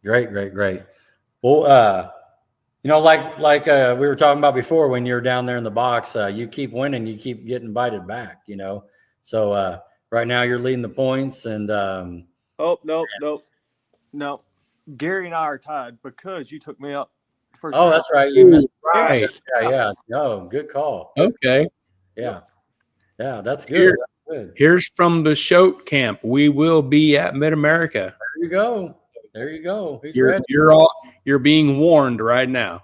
Great. Well, like we were talking about before, when you're down there in the box, you keep winning, you keep getting invited back. So right now you're leading the points, and no. Gary and I are tied because you took me up first. Oh, that's right. You missed right. Yeah. No, good call. Okay. Yeah, that's good. Here's from the Shoat camp. We will be at Mid-America. There you go. You're being warned right now.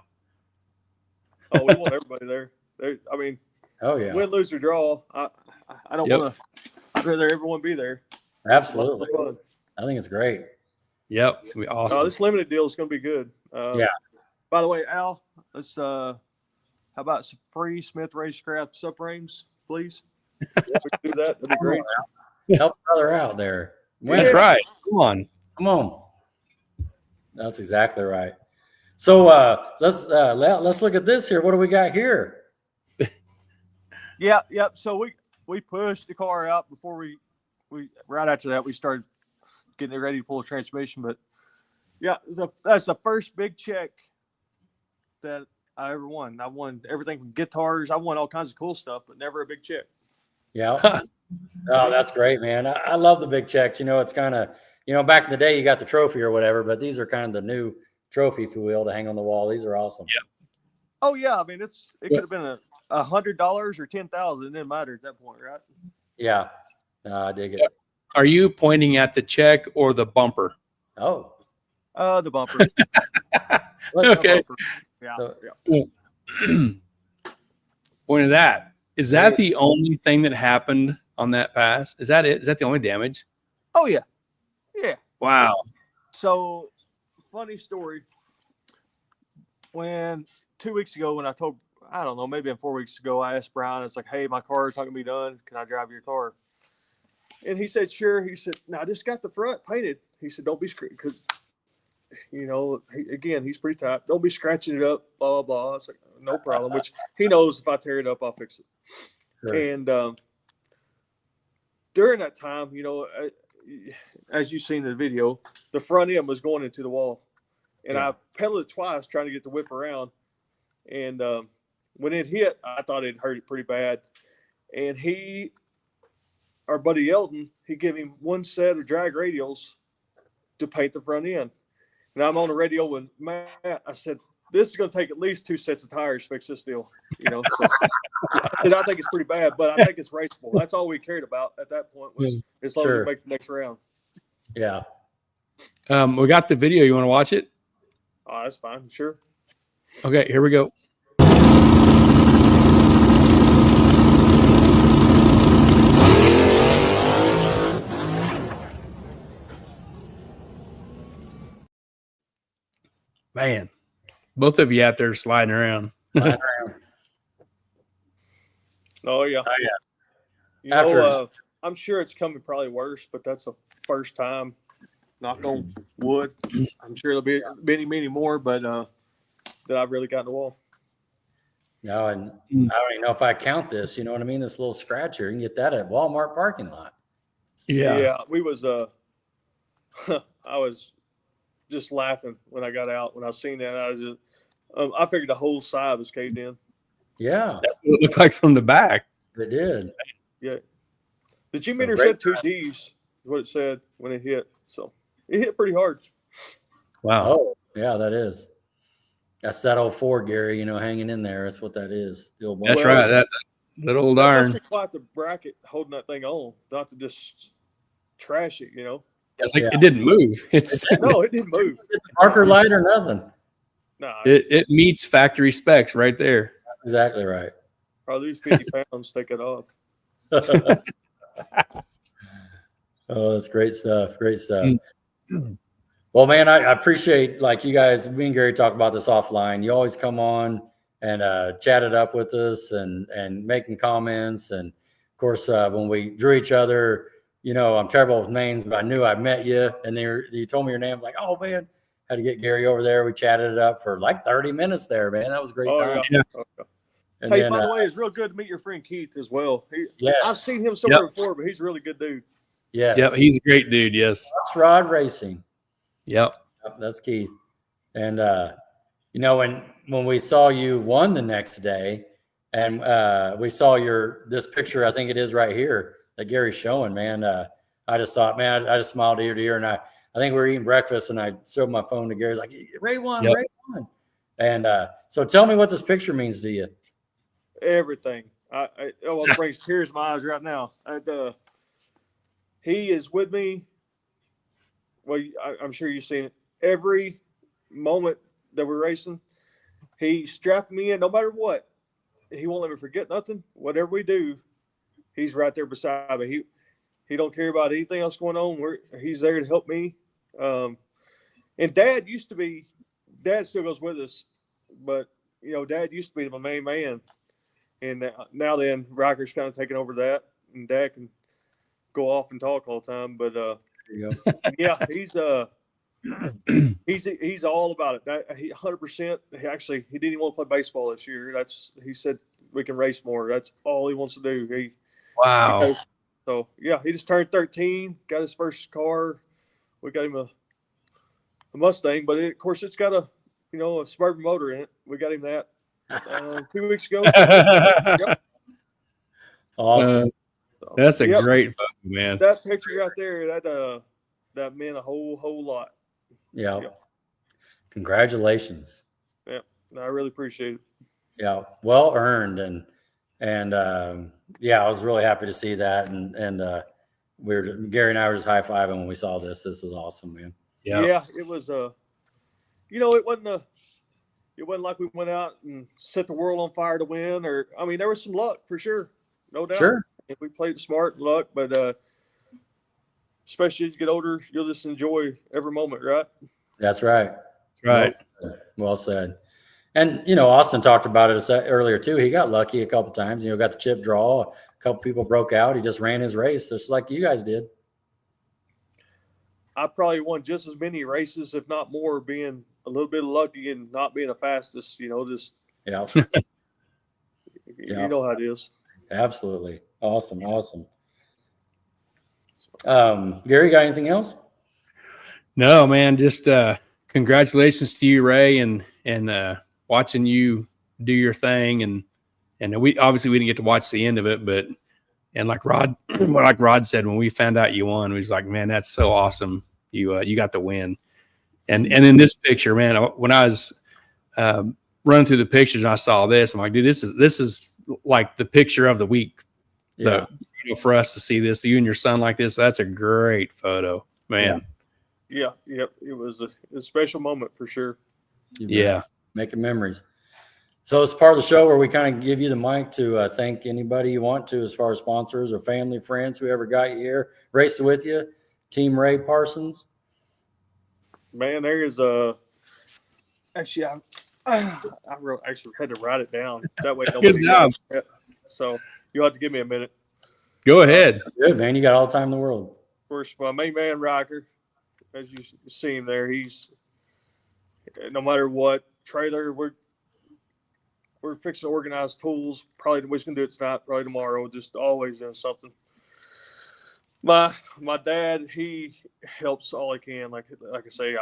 Oh, we want everybody there. Oh yeah. Win, lose, or draw. I don't want to. I'd rather everyone be there. Absolutely. I think it's great. Yep, it's gonna be awesome. This limited deal is gonna be good. Yeah. By the way, Al, let's. How about some free Smith Racecraft subframes, please? We can do that. That'd be great. Help brother out there. That's right. Come on. That's exactly right. So let's look at this here. What do we got here? Yep. So we pushed the car out before we right after that we started getting it ready to pull the transmission. But yeah, that's the first big check that I ever won. I won everything from guitars. I won all kinds of cool stuff, but never a big check. Yeah. Oh, that's great, man. I love the big checks. It's kind of, back in the day you got the trophy or whatever, but these are kind of the new trophy, if you will, to hang on the wall. These are awesome. Yeah. Oh yeah. it could have been $100 or $10,000. It didn't matter at that point, right? Yeah. I dig it. Are you pointing at the check or the bumper? Oh. The bumper. Okay. Yeah. Point of that. Is that the only thing that happened on that pass? Is that it? Is that the only damage? Oh yeah. Yeah. Wow. So, funny story. When 2 weeks ago, when I don't know, maybe 4 weeks ago, I asked Brian, it's like, hey, my car is not gonna be done. Can I drive your car? And he said, sure. He said, no, I just got the front painted. He said, don't be screwed because, you know, he's pretty tight. Don't be scratching it up, blah, blah, blah. I was like, no problem, which he knows if I tear it up, I'll fix it. Sure. And during that time, you know, as you've seen in the video, the front end was going into the wall. And I pedaled it twice trying to get the whip around. And when it hit, I thought it hurt it pretty bad. And our buddy Eldon, he gave him one set of drag radials to paint the front end. And I'm on the radio with Matt. I said, this is going to take at least 2 sets of tires to fix this deal. You know, so I think it's pretty bad, but I think it's raceable. That's all we cared about at that point was as long as we make the next round. Yeah. We got the video. You want to watch it? Oh, that's fine. Sure. Okay, here we go. Man, both of you out there sliding around. Oh, yeah. Oh, yeah. You know, I'm sure it's coming probably worse, but that's the first time, knock on wood. I'm sure there'll be many more, but that I've really gotten the wall. No, and I don't even know if I count this. You know what I mean? This little scratch here. You can get that at Walmart parking lot. Yeah. We was I was just laughing when I got out. When I seen that, I was just I figured the whole side was caved in. Yeah. That's what it looked like from the back. It did. Yeah. The G-meter said 2 Ds is what it said when it hit. So it hit pretty hard. Wow. Oh, yeah, that is. That's that old Ford, Gary, you know, hanging in there. That's what that is. That's right. That old iron. Must be quite the bracket holding that thing on, not to just trash it, you know. It's like it didn't move. No, it didn't move. Marker light or nothing. No. It meets factory specs right there. Exactly right. Probably lose 50 pounds, take it off. Oh, that's great stuff. Great stuff. Well, man, I appreciate, like, you guys, me and Gary talk about this offline. You always come on and chat it up with us and making comments. And of course, when we drew each other, you know, I'm terrible with names, but I knew I met you, and you told me your name. I was like, oh man, had to get Gary over there. We chatted it up for like 30 minutes there, man. That was a great time. Yeah. And hey, then, by the way, it's real good to meet your friend Keith as well. I've seen him somewhere before, but he's a really good dude. Yeah. Yep, he's a great dude. Yes. That's Rod Racing. Yep. That's Keith. And you know, when we saw you won the next day, and we saw this picture, I think it is right here that Gary's showing, man. I just thought, man, I just smiled ear to ear, and I think we were eating breakfast, and I showed my phone to Gary, like, Ray won, Ray won. And so tell me what this picture means to you. Everything. It brings tears to my eyes right now. He is with me. Well, I'm sure you've seen it. Every moment that we're racing, he strapped me in no matter what. He won't let me forget nothing. Whatever we do, he's right there beside me. He don't care about anything else going on. He's there to help me. And Dad still goes with us, but you know, Dad used to be my main man. And now then, Riker's kind of taking over that, and Dad can go off and talk all the time. But yeah, he's all about it. That he 100%. Actually, he didn't even want to play baseball this year. He said we can race more. That's all he wants to do. Wow. So yeah, he just turned 13, got his first car. We got him a Mustang, but of course it's got a Suburban motor in it. We got him that 2 weeks ago. Awesome. That's a great photo, man. That picture right there, that meant a whole lot. Yeah. Congratulations. Yeah, I really appreciate it. Yeah, well earned, and I was really happy to see that, and Gary and I were just high fiving when we saw this. This is awesome, man. Yeah, it was it wasn't like we went out and set the world on fire to win, there was some luck for sure, no doubt. Sure. If we played smart, luck, but especially as you get older, you'll just enjoy every moment, right? That's right. Right. Well said. And, you know, Austin talked about it earlier too. He got lucky a couple times, you know, got the chip draw. A couple people broke out. He just ran his race just like you guys did. I probably won just as many races, if not more, being a little bit lucky and not being the fastest, you know, just Yeah. you know how it is. Absolutely. Awesome. Gary, got anything else? No, man, just congratulations to you, Ray, and watching you do your thing, and we didn't get to watch the end of it, but like Rod said, when we found out you won, we was like, man, that's so awesome. You got the win. And in this picture, man, when I was running through the pictures and I saw this, I'm like, dude, this is like the picture of the week. Yeah. For us to see this, you and your son like this, that's a great photo, man. Yeah. Yep. It was a special moment for sure. Yeah. Making memories. So it's part of the show where we kind of give you the mic to thank anybody you want to, as far as sponsors or family, friends, whoever got you here, racing with you, Team Ray Parsons. Man, there is actually I had to write it down. That way Good job. So you'll have to give me a minute. Go ahead. Good, man. You got all the time in the world. First, my main man, Riker, as you see him there, he's no matter what trailer, we're fixing to organize tools. Probably we're gonna do it tonight, probably tomorrow. Just always doing something. My dad, he helps all he can. Like I say,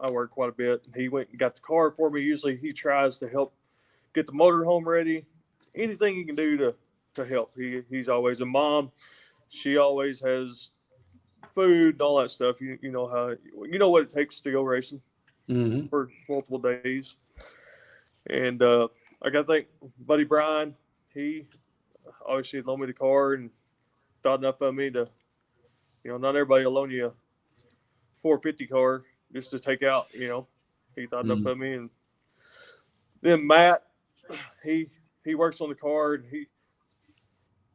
I work quite a bit. He went and got the car for me. Usually he tries to help get the motorhome ready. Anything he can do to help. He's always. And Mom, she always has food and all that stuff. You know what it takes to go racing for multiple days. And I got to thank Buddy Brian. He obviously loaned me the car and thought enough of me to, you know, not everybody will loan you a 450 car just to take out, you know. He thought enough of me. And then Matt, he works on the car, and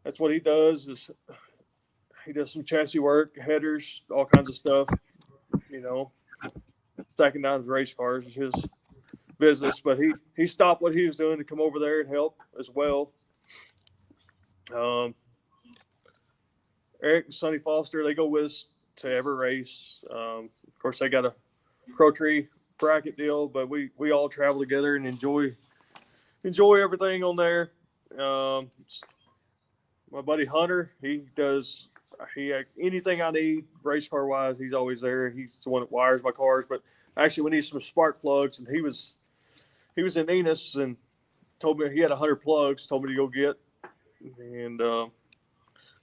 that's what he does, is he does some chassis work, headers, all kinds of stuff, you know. Stacking down his race cars is his business, but he stopped what he was doing to come over there and help as well. Eric and Sonny Foster, they go with us to every race. Of course, they got a Pro Tree bracket deal, but we all travel together and enjoy everything on there. My buddy Hunter, anything I need race car wise, he's always there. He's the one that wires my cars. But actually, we need some spark plugs, and he was in Enos and told me he had 100 plugs. Told me to go get. And of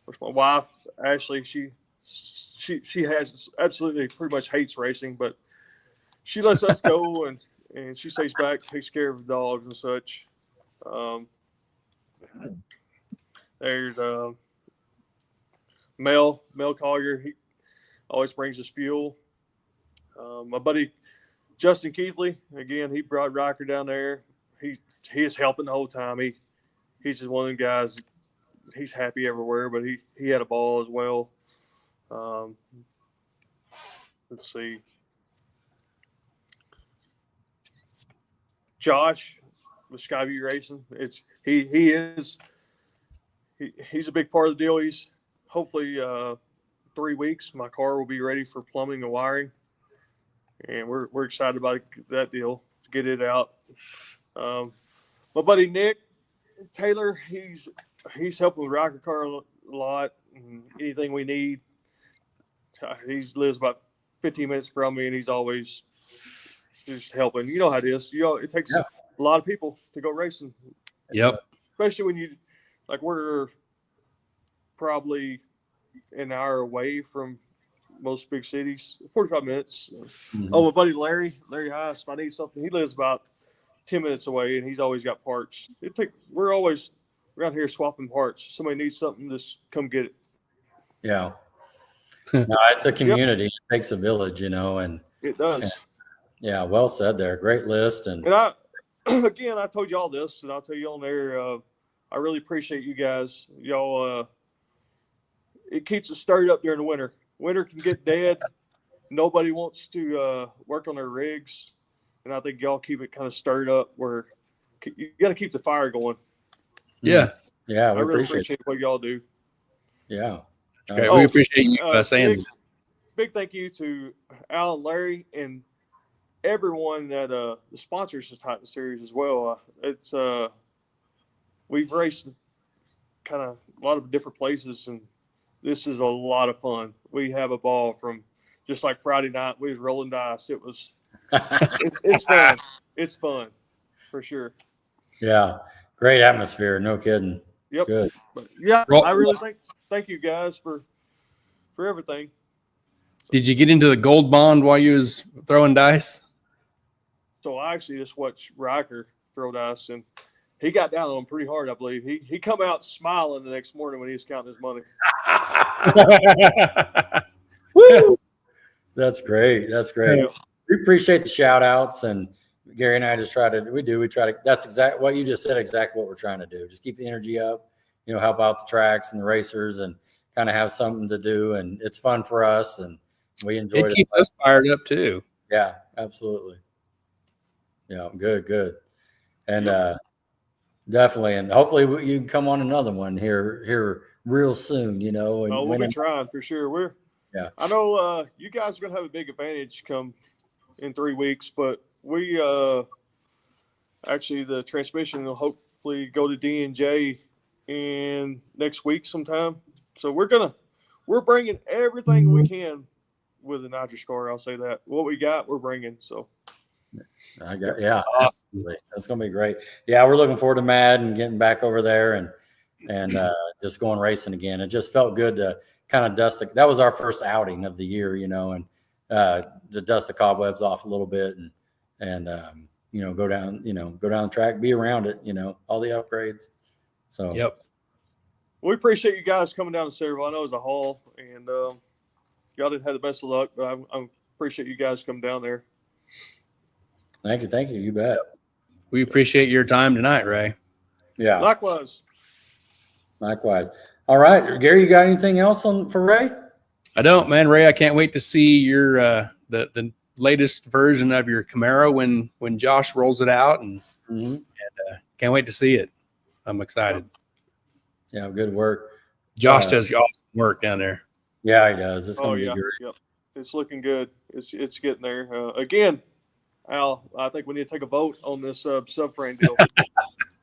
course, my wife Ashley, she has absolutely pretty much hates racing, but she lets us go and she stays back, takes care of the dogs and such. There's Mel Collier. He always brings us fuel. My buddy Justin Keithley, again, he brought Riker down there. He is helping the whole time. He's just one of the guys. He's happy everywhere, but he had a ball as well. Let's see. Josh with Skyview Racing. He's a big part of the deal. He's hopefully 3 weeks. My car will be ready for plumbing and wiring, and we're excited about that deal to get it out. My buddy Nick Taylor, he's helping with Rocker Car a lot. And anything we need, he lives about 15 minutes from me, and he's always just helping. You know how it is. It takes a lot of people to go racing. Yep. Especially when we're probably an hour away from most big cities, 45 minutes. Oh, my buddy Larry Heiss, if I need something, he lives about 10 minutes away, and he's always got parts. We're always around here swapping parts. Somebody needs something, just come get it. Yeah. No, it's a community. It takes a village, and it does. Yeah, well said there. Great list. And I told you all this, and I'll tell you on there, I really appreciate you guys. Y'all, it keeps us stirred up during the winter. Winter can get dead. Nobody wants to work on their rigs. and I think y'all keep it kind of stirred up where you got to keep the fire going. Yeah. Yeah. I really appreciate what y'all do. Yeah. Okay. We appreciate you saying this. Big thank you to Al and Larry and everyone that the sponsors the Titan Series as well. It's we've raced kind of a lot of different places, and this is a lot of fun. We have a ball from just like Friday night. We was rolling dice. It was it's fun. It's fun for sure. Yeah, great atmosphere. No kidding. Yep. Good. But yeah, I really thank you guys for everything. Did you get into the gold bond while you was throwing dice? So I actually just watched Riker throw dice, and he got down on him pretty hard, I believe. He come out smiling the next morning when he was counting his money. Woo! That's great. That's great. Yeah. We appreciate the shout outs, and Gary and I just try to, that's exactly what you just said, exactly what we're trying to do. Just keep the energy up, help out the tracks and the racers and kind of have something to do. And it's fun for us, and we enjoy it. It keeps us fired up too. Yeah, absolutely. Yeah, good. And definitely, and hopefully you can come on another one here real soon. And we'll be trying for sure. I know you guys are gonna have a big advantage come in 3 weeks, but we actually the transmission will hopefully go to D&J in next week sometime. So we're bringing everything we can with the nitrous car. I'll say that what we got, we're bringing. So. Awesome. That's gonna be great. Yeah, we're looking forward to Mad and getting back over there and just going racing again. It just felt good to kind of that was our first outing of the year, and to dust the cobwebs off a little bit and go down the track, be around it, all the upgrades. So yep. We appreciate you guys coming down to Centerville. I know it was a haul, and y'all didn't have the best of luck, but I appreciate you guys coming down there. Thank you. You bet. We appreciate your time tonight, Ray. Yeah. Likewise. All right, Gary, you got anything else for Ray? I don't, man. Ray, I can't wait to see your the latest version of your Camaro when Josh rolls it out, and can't wait to see it. I'm excited. Yeah, good work. Josh does awesome work down there. Yeah, he does. It's going to be great. Yep. It's looking good. It's getting there. Again, Al, I think we need to take a vote on this subframe deal.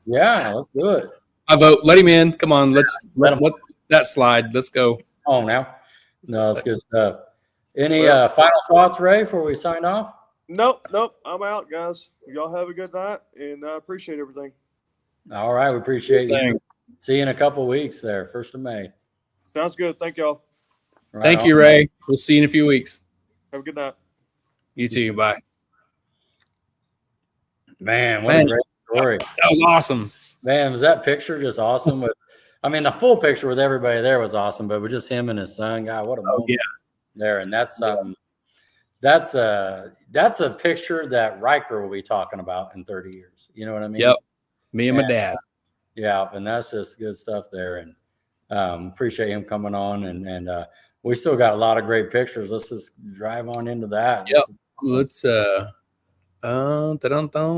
Yeah, let's do it. I vote. Let him in. Come on, let that slide. Let's go. Oh, now. No, that's good stuff. Any final thoughts, Ray, before we sign off? Nope. I'm out, guys. Y'all have a good night, and I appreciate everything. All right, we appreciate you. See you in a couple of weeks there, 1st of May. Sounds good. Thank y'all. Right. Thank you, Ray. We'll see you in a few weeks. Have a good night. You too. Bye. Man, what a great story. That was awesome. Man, was that picture just awesome? The full picture with everybody there was awesome, but with just him and his son, God, what a moment there. And that's something. That's a picture that Riker will be talking about in 30 years. You know what I mean? Yep. Me and my dad. Yeah, and that's just good stuff there. And appreciate him coming on. And we still got a lot of great pictures. Let's just drive on into that. Yep. Let's let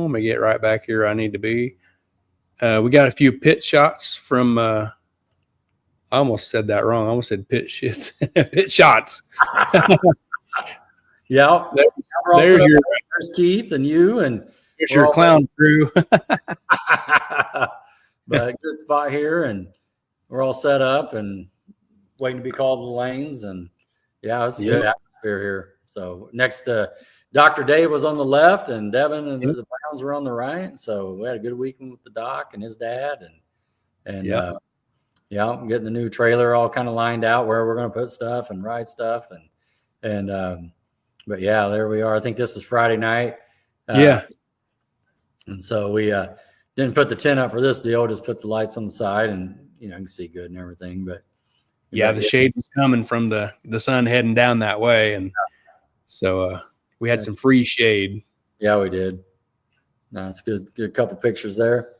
me get right back here. I need to be. We got a few pit shots from. I almost said that wrong. I almost said pit shits. Pit shots. Yeah. There's Keith and you, and there's your clown crew. But good spot here, and we're all set up and waiting to be called to the lanes. And yeah, it's a good atmosphere here. So next, Dr. Dave was on the left, and Devin and the Browns were on the right. So we had a good weekend with the doc and his dad, and getting the new trailer all kind of lined out where we're going to put stuff and ride stuff, but yeah, there we are. I think this is Friday night. And so we didn't put the tent up for this deal, just put the lights on the side, and you can see good and everything. But the shade was coming from the sun heading down that way, and so we had some free shade. Yeah, we did. No, it's good. Good couple pictures there.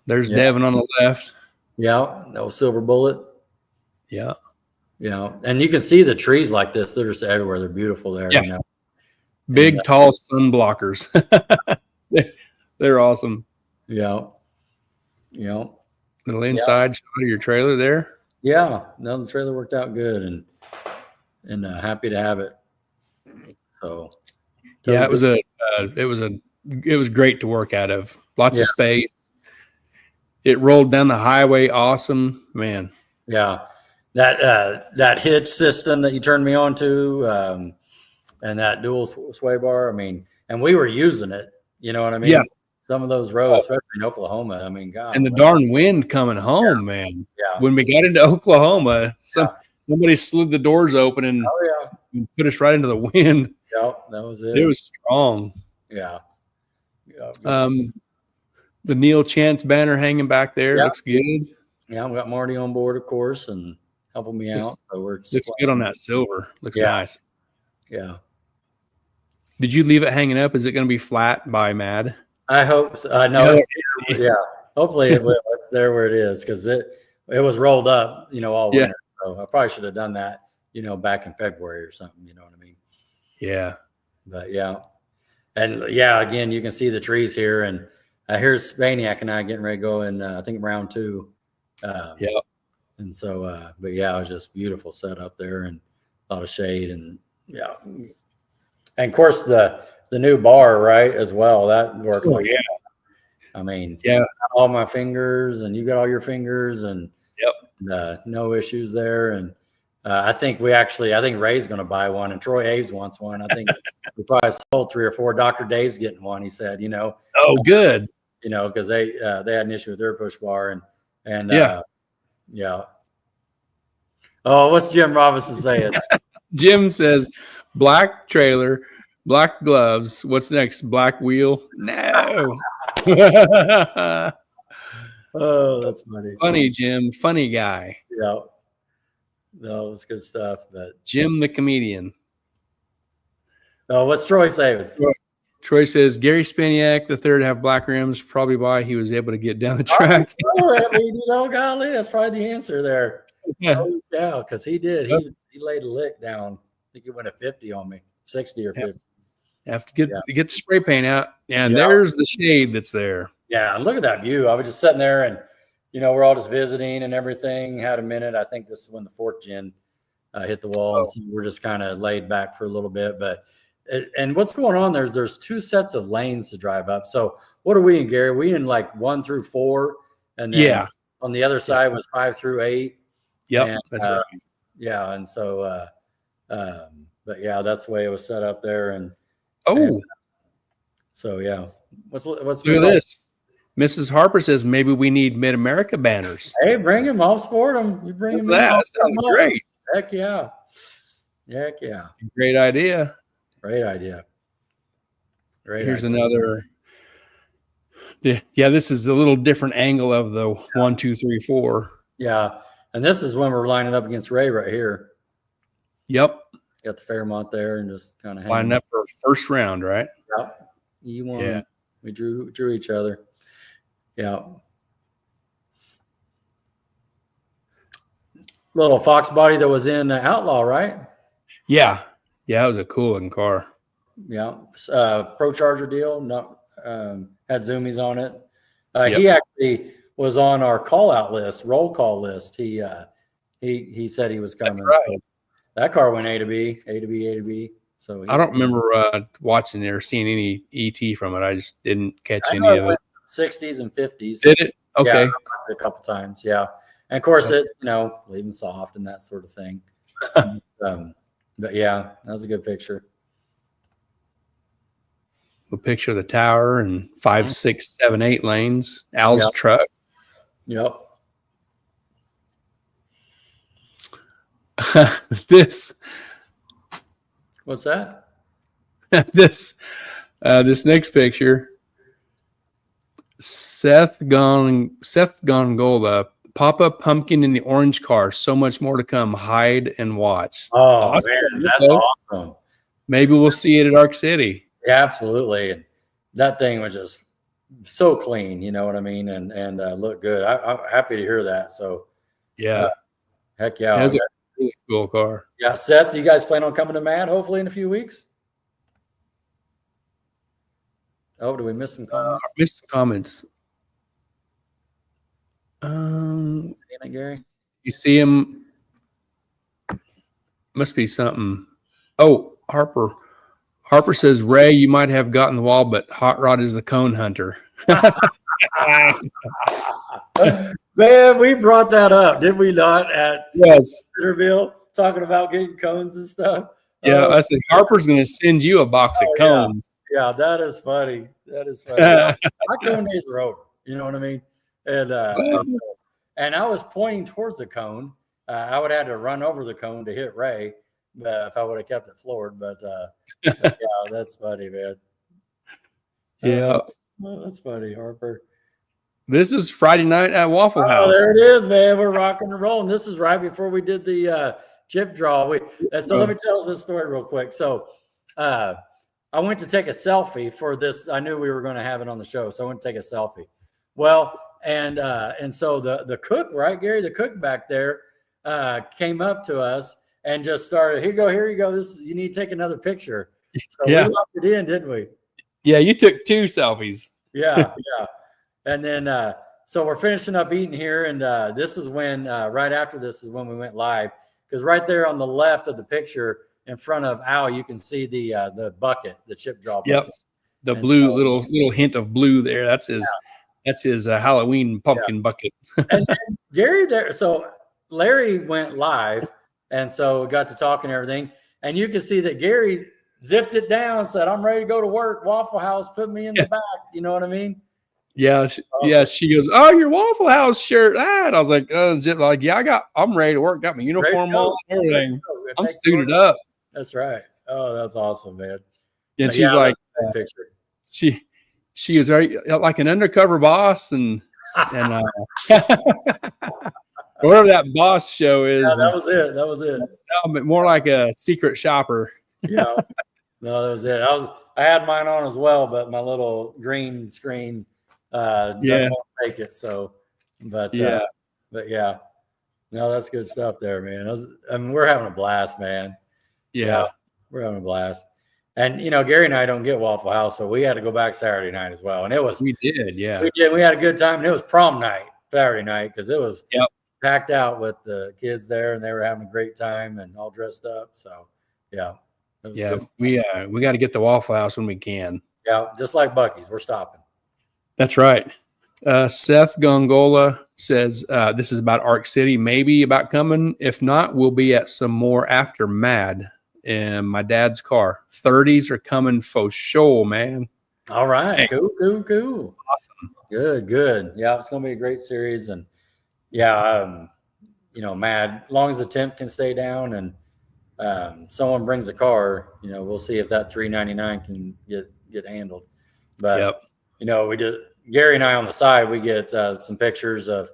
There's Devin on the left. Yeah, no silver bullet. Yeah. And you can see the trees like this. They're just everywhere. They're beautiful there. Yeah. Big, tall sun blockers. They're awesome. Yeah. Little inside shot of your trailer there. Yeah. No, the trailer worked out good, and happy to have it. So. Yeah, it was great to work out of. Lots of space. It rolled down the highway. Awesome, man. Yeah. That hitch system that you turned me on to, and that dual sway bar. I mean, and we were using it. You know what I mean? Yeah. Some of those roads, especially in Oklahoma. I mean, God. And the darn wind coming home, man. Yeah. When we got into Oklahoma, somebody slid the doors open and put us right into the wind. Yeah, that was it. It was strong. Yeah. The Neil Chance banner hanging back there looks good. Yeah, I've got Marty on board, of course, and helping me out. So looks good on that silver. Looks nice. Yeah. Did you leave it hanging up? Is it going to be flat by Mad? I hope so. No, hopefully it will. It's there where it is, because it was rolled up, all winter. So I probably should have done that, back in February or something. You know what I mean? Yeah. But and again, you can see the trees here, and here's Spaniak and I getting ready to go in, I think round 2. And so, but it was just beautiful setup there, and a lot of shade, and and of course the new bar, right, as well. That worked. I mean, all my fingers, and you got all your fingers, and no issues there. And I think Ray's going to buy one, and Troy Aves wants one. I think we probably sold 3 or 4. Dr. Dave's getting one. He said, Oh, good. Because they had an issue with their push bar, and Oh, what's Jim Robinson saying? Jim says, black trailer, black gloves. What's next? Black wheel? No. Oh, that's funny. Funny, Jim. Funny guy. Yeah. No, it's good stuff. But Jim the comedian. Oh, what's Troy saying? Troy says Gary Spaniak the third have black rims, probably why he was able to get down the track. Golly, that's probably the answer there. Yeah, because he did. He laid a lick down. I think he went at 50 on me, 60 or 50. Have to get the spray paint out, and there's the shade that's there. Yeah, and look at that view. I was just sitting there, and we're all just visiting and everything. Had a minute. I think this is when the 4th gen hit the wall, and so we're just kind of laid back for a little bit. But and what's going on there's 2 sets of lanes to drive up. So what are we in, Gary? We in like 1 through 4, and then on the other side was 5 through 8. Yep, and, that's right. Yeah, and so but that's the way it was set up there. And so what's look at this? Mrs. Harper says maybe we need Mid-America banners. Hey, bring them. I'll sport them. You bring them. That sounds great. Heck yeah. Heck yeah. Great idea. Great idea. Here's another. Yeah, this is a little different angle of the 1, 2, 3, 4. Yeah, and this is when we're lining up against Ray right here. Yep. Got the Fairmont there, and just kind of lining up for first round, right? Yep. You won. Yeah. We drew each other. Yeah. Little Fox body that was in Outlaw, right? Yeah. Yeah, it was a cool looking car. Yeah. Pro Charger deal. No, had zoomies on it. He actually was on our roll call list. He said he was coming. That's right. So that car went A to B, A to B, A to B. So I don't remember watching it or seeing any ET from it. I just didn't catch any of it. 60s and 50s. Did it? Okay. Yeah, a couple times. Yeah. And of course it, leaving soft and that sort of thing. But yeah, that was a good picture. A picture of the tower and 5, 6, 7, 8 lanes. Al's truck. Yep. What's that? This next picture. Seth Gongola, pop-up pumpkin in the orange car. So much more to come. Hide and watch. Oh, awesome. Man, that's awesome. Maybe we'll see it at Ark City. Yeah, absolutely. And that thing was just so clean, you know what I mean? And looked good. I'm happy to hear that. So heck yeah. That's a really cool car. Yeah, Seth, do you guys plan on coming to Mad hopefully in a few weeks? Oh, do we miss some comments? I missed some comments. Gary? You see him? Must be something. Oh, Harper. Harper says, Ray, you might have gotten the wall, but Hot Rod is the cone hunter. Man, we brought that up, did we not? At Centerville, talking about getting cones and stuff. Yeah, I said Harper's going to send you a box of cones. Yeah, that is funny. That is funny. My cone days are over. You know what I mean? And I was pointing towards the cone. I would have had to run over the cone to hit Ray if I would have kept it floored. But yeah, that's funny, man. Yeah. That's funny, Harper. This is Friday night at Waffle House. There it is, man. We're rocking and rolling. This is right before we did the chip draw. So let me tell this story real quick. So I went to take a selfie for this. I knew we were going to have it on the show, so I went to take a selfie. Well, and so the cook, right, Gary, the cook back there came up to us and just started, here you go. You need to take another picture. So we locked it in, didn't we? Yeah, you took 2 selfies. Yeah. And then, so we're finishing up eating here. And this is when, right after this is when we went live. Because right there on the left of the picture in front of Al, you can see the bucket, the chip draw bucket. Yep. The blue, little hint of blue there. That's his Halloween pumpkin bucket. and Gary there. So Larry went live. And so we got to talk and everything. And you can see that Gary zipped it down and said, I'm ready to go to work. Waffle House, put me in the back. You know what I mean? Yeah, she goes, oh, your Waffle House shirt. And I was like, I'm ready to work. Got my uniform on and everything. I'm suited up. That's right. Oh, that's awesome, man. And she's like, she is like an undercover boss and whatever that boss show is. Yeah, that was it. More like a secret shopper. Yeah. No, that was it. I had mine on as well, but my little green screen doesn't take it. So, but yeah. No, that's good stuff there, man. We're having a blast, man. Yeah, we're having a blast. And Gary and I don't get Waffle House, so we had to go back Saturday night as well. And we did. We had a good time, and it was prom night Saturday night because it was packed out with the kids there, and they were having a great time and all dressed up. So we got to get the Waffle House when we can. Yeah, just like Buc-ee's, we're stopping. That's right. Seth Gongola says this is about Ark City, maybe about coming. If not, we'll be at some more after Mad in my dad's car. 30s are coming for sure, man. All right. Cool. Awesome. Good. Yeah, it's going to be a great series. And Mad, as long as the temp can stay down and someone brings a car, we'll see if that $399 can get handled. But, Gary and I on the side, we get some pictures of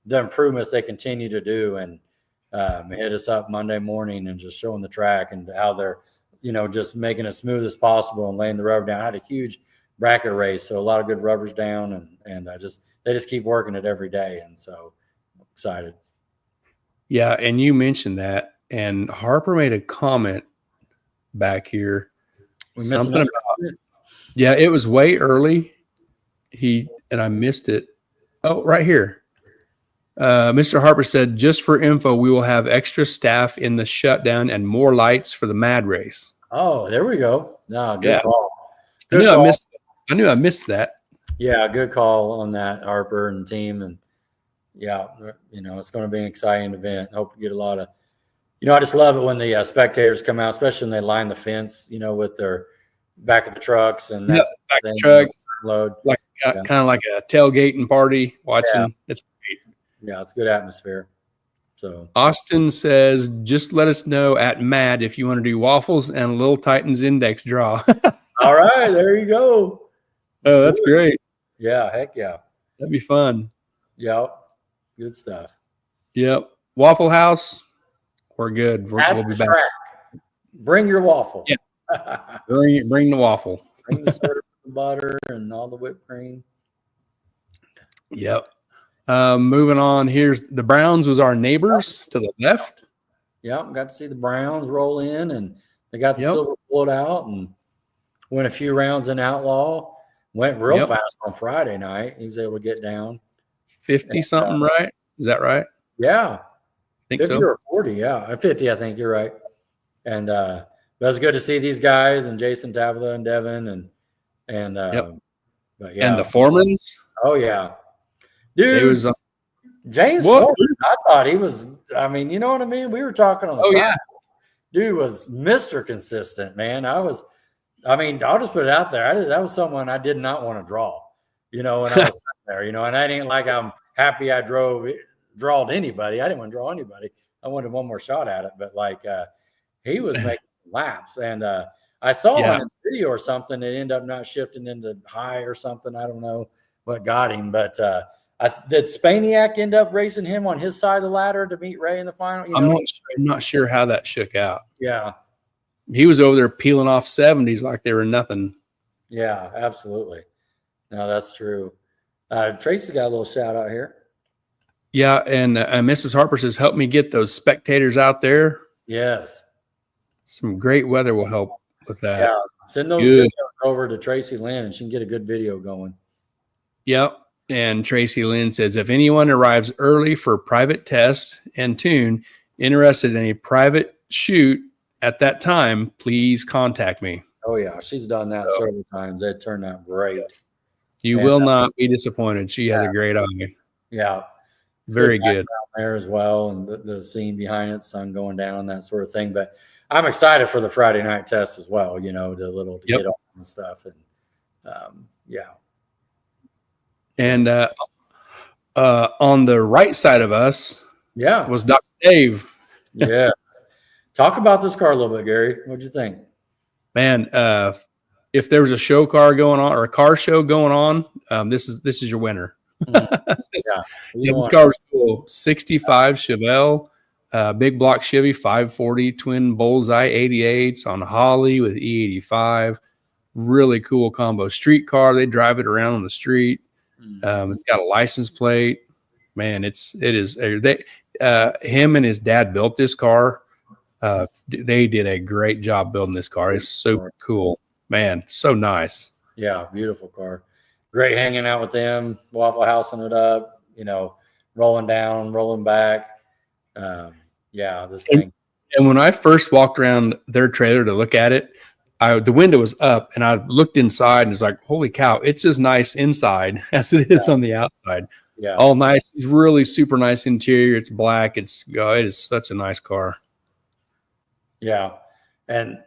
the improvements they continue to do and hit us up Monday morning and just showing the track and how they're, just making it smooth as possible and laying the rubber down. I had a huge bracket race, so a lot of good rubbers down and they just keep working it every day. And so I'm excited. Yeah. And you mentioned that, and Harper made a comment back here. Something about, it was way early. And I missed it. Oh, right here. Mr. Harper said, just for info, we will have extra staff in the shutdown and more lights for the Mad race. Oh, there we go. No, good call. I knew I missed that. Yeah, good call on that, Harper and team. And it's going to be an exciting event. Hope to get a lot of, I just love it when the spectators come out, especially when they line the fence, with their back of the trucks and that's back of the trucks. Load. Kind of like a tailgating party watching. Yeah. It's great. Yeah, it's good atmosphere. So Austin says, just let us know at Mad if you want to do waffles and a Little Titans index draw. All right, there you go. Oh, that's great. Yeah, heck yeah. That'd be fun. Yep. Good stuff. Yep. Waffle House, we're good. We'll be back. Bring your waffle. Yeah. Bring the waffle. Bring the soda, butter, and all the whipped cream. Yep. Moving on. Here's the Browns was our neighbors to the left. Yep. Got to see the Browns roll in, and they got the silver pulled out and win a few rounds in Outlaw. went real fast on Friday night. He was able to get down 50 something, right? Is that right? Yeah, I think 50 so. or 40. Yeah, 50. I think you're right. And it was good to see these guys and Jason, Tabitha, and Devin, but yeah, and the Foremans. Oh yeah, dude. They was James Foreman, I thought he was. I mean, you know what I mean. We were talking on the side. Yeah. Dude was Mr. Consistent, man. I'll just put it out there. That was someone I did not want to draw, when I was sitting there, and I ain't like I'm happy I drawed anybody. I didn't want to draw anybody. I wanted one more shot at it, but he was making laps, and I saw on his video or something, it ended up not shifting into high or something. I don't know what got him, but did Spaniak end up racing him on his side of the ladder to meet Ray in the final? I'm not sure how that shook out. Yeah. He was over there peeling off 70s like they were nothing. Yeah, absolutely. No, that's true. Tracy got a little shout out here. Yeah, and Mrs. Harper says, help me get those spectators out there. Yes. Some great weather will help with that. Yeah, send those videos over to Tracy Lynn and she can get a good video going. Yep. And Tracy Lynn says, if anyone arrives early for private test and tune, interested in a private shoot at that time, please contact me. Oh, yeah. She's done that several times. That turned out great. You will not be disappointed. She has a great eye. Yeah. It's very good. There as well. And the scene behind it, sun going down, that sort of thing. But I'm excited for the Friday night test as well, the little get off and stuff. And yeah. And on the right side of us was Dr. Dave. Yeah. Talk about this car a little bit, Gary. What'd you think? Man, if there was a show car going on or a car show going on, this is your winner. This car was cool. 65 Chevelle, big block Chevy 540 twin bullseye 88s on Holly with E85. Really cool combo street car. They drive it around on the street. It's got a license plate. Man, it is. Him and his dad built this car. They did a great job building this car. It's super cool, man. So nice. Yeah, beautiful car. Great hanging out with them. Waffle housing it up. Rolling down, rolling back. This thing. And when I first walked around their trailer to look at it, the window was up, and I looked inside, and it's like, holy cow! It's as nice inside as it is on the outside. Yeah, all nice. It's really super nice interior. It's black. It is such a nice car. Yeah, and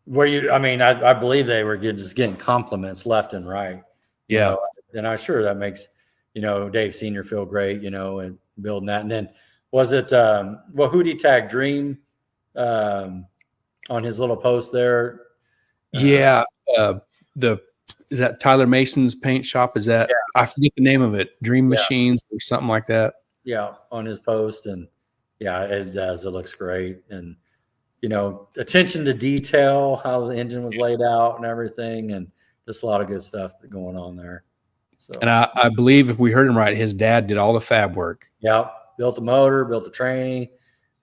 I believe they were just getting compliments left and right. Yeah, and I'm sure that makes Dave Senior feel great. And building that, and then was it who'd he tag Dream on his little post there? Yeah, is that Tyler Mason's paint shop? Is that I forget the name of it? Dream Machines or something like that. Yeah, on his post, and it does. It looks great, and attention to detail, how the engine was laid out and everything, and just a lot of good stuff going on there. So, and I believe if we heard him right, his dad did all the fab work. Yeah, built the motor, built the tranny.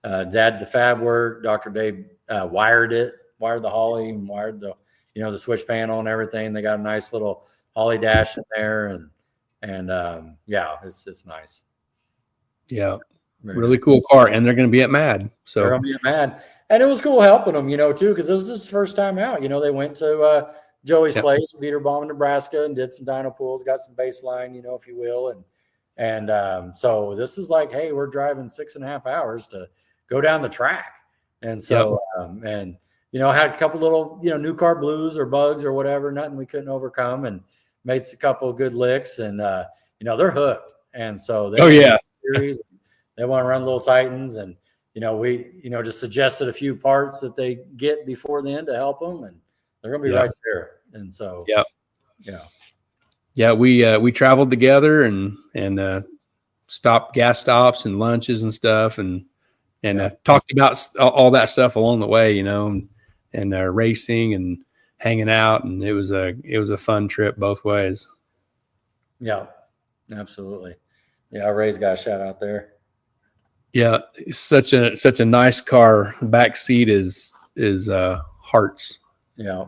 Dad did the fab work. Dr. Dave wired the Holly, and wired the the switch panel and everything. They got a nice little Holly dash in there, and it's nice. Yeah, really cool car, and they're going to be at MAD. So they're going to be at MAD, and it was cool helping them, too, because it was his first time out. They went to Joey's place, Peterbomb, Nebraska, and did some dyno pools, got some baseline, if you will, and so this is like, hey, we're driving 6.5 hours to go down the track, and so had a couple little, new car blues or bugs or whatever, nothing we couldn't overcome, and made a couple of good licks, and they're hooked, and so they series, they want to run little Titans, and we just suggested a few parts that they get before then to help them, and they're gonna be right there, and so we traveled together and stopped gas stops and lunches and stuff, and talked about all that stuff along the way, and racing and hanging out, and it was a fun trip both ways. Yeah, absolutely. Yeah, Ray's got a shout out there. Yeah, it's such a nice car. Back seat is hearts. Yeah.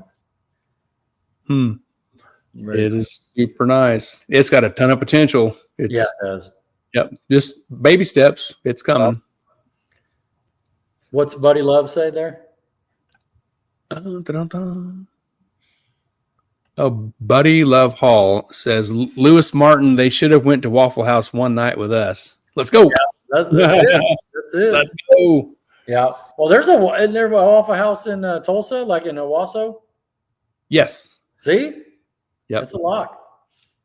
It is super nice. It's got a ton of potential. It does. Yep. Just baby steps. It's coming. What's Buddy Love say there? Oh, Buddy Love Hall says Lewis Martin, they should have went to Waffle House one night with us. Let's go. Yeah, that's it. That's it. Let's go. Yeah. Well, isn't there a Waffle House in Tulsa, like in Owasso? Yes. See? Yep. It's a lock.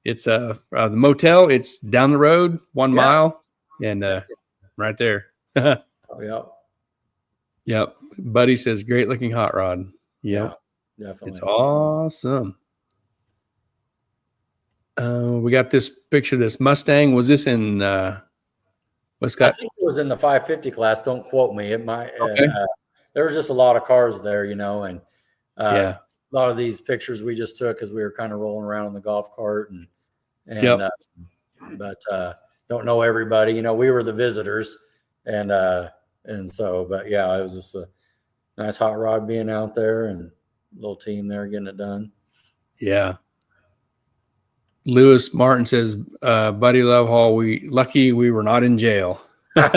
It's the motel. It's down the road, 1 mile, and right there. Yeah. Yep. Buddy says, great looking hot rod. Yep. Yeah, definitely. It's awesome. We got this picture of this Mustang. Was this in Wisconsin? I think it was in the 550 class. Don't quote me. It might. Okay. There was just a lot of cars there, and a lot of these pictures we just took because we were kind of rolling around in the golf cart and but don't know everybody. We were the visitors, and so, but yeah, it was just a nice hot rod being out there and a little team there getting it done. Yeah. Lewis Martin says, Buddy Love Hall, lucky we were not in jail. Must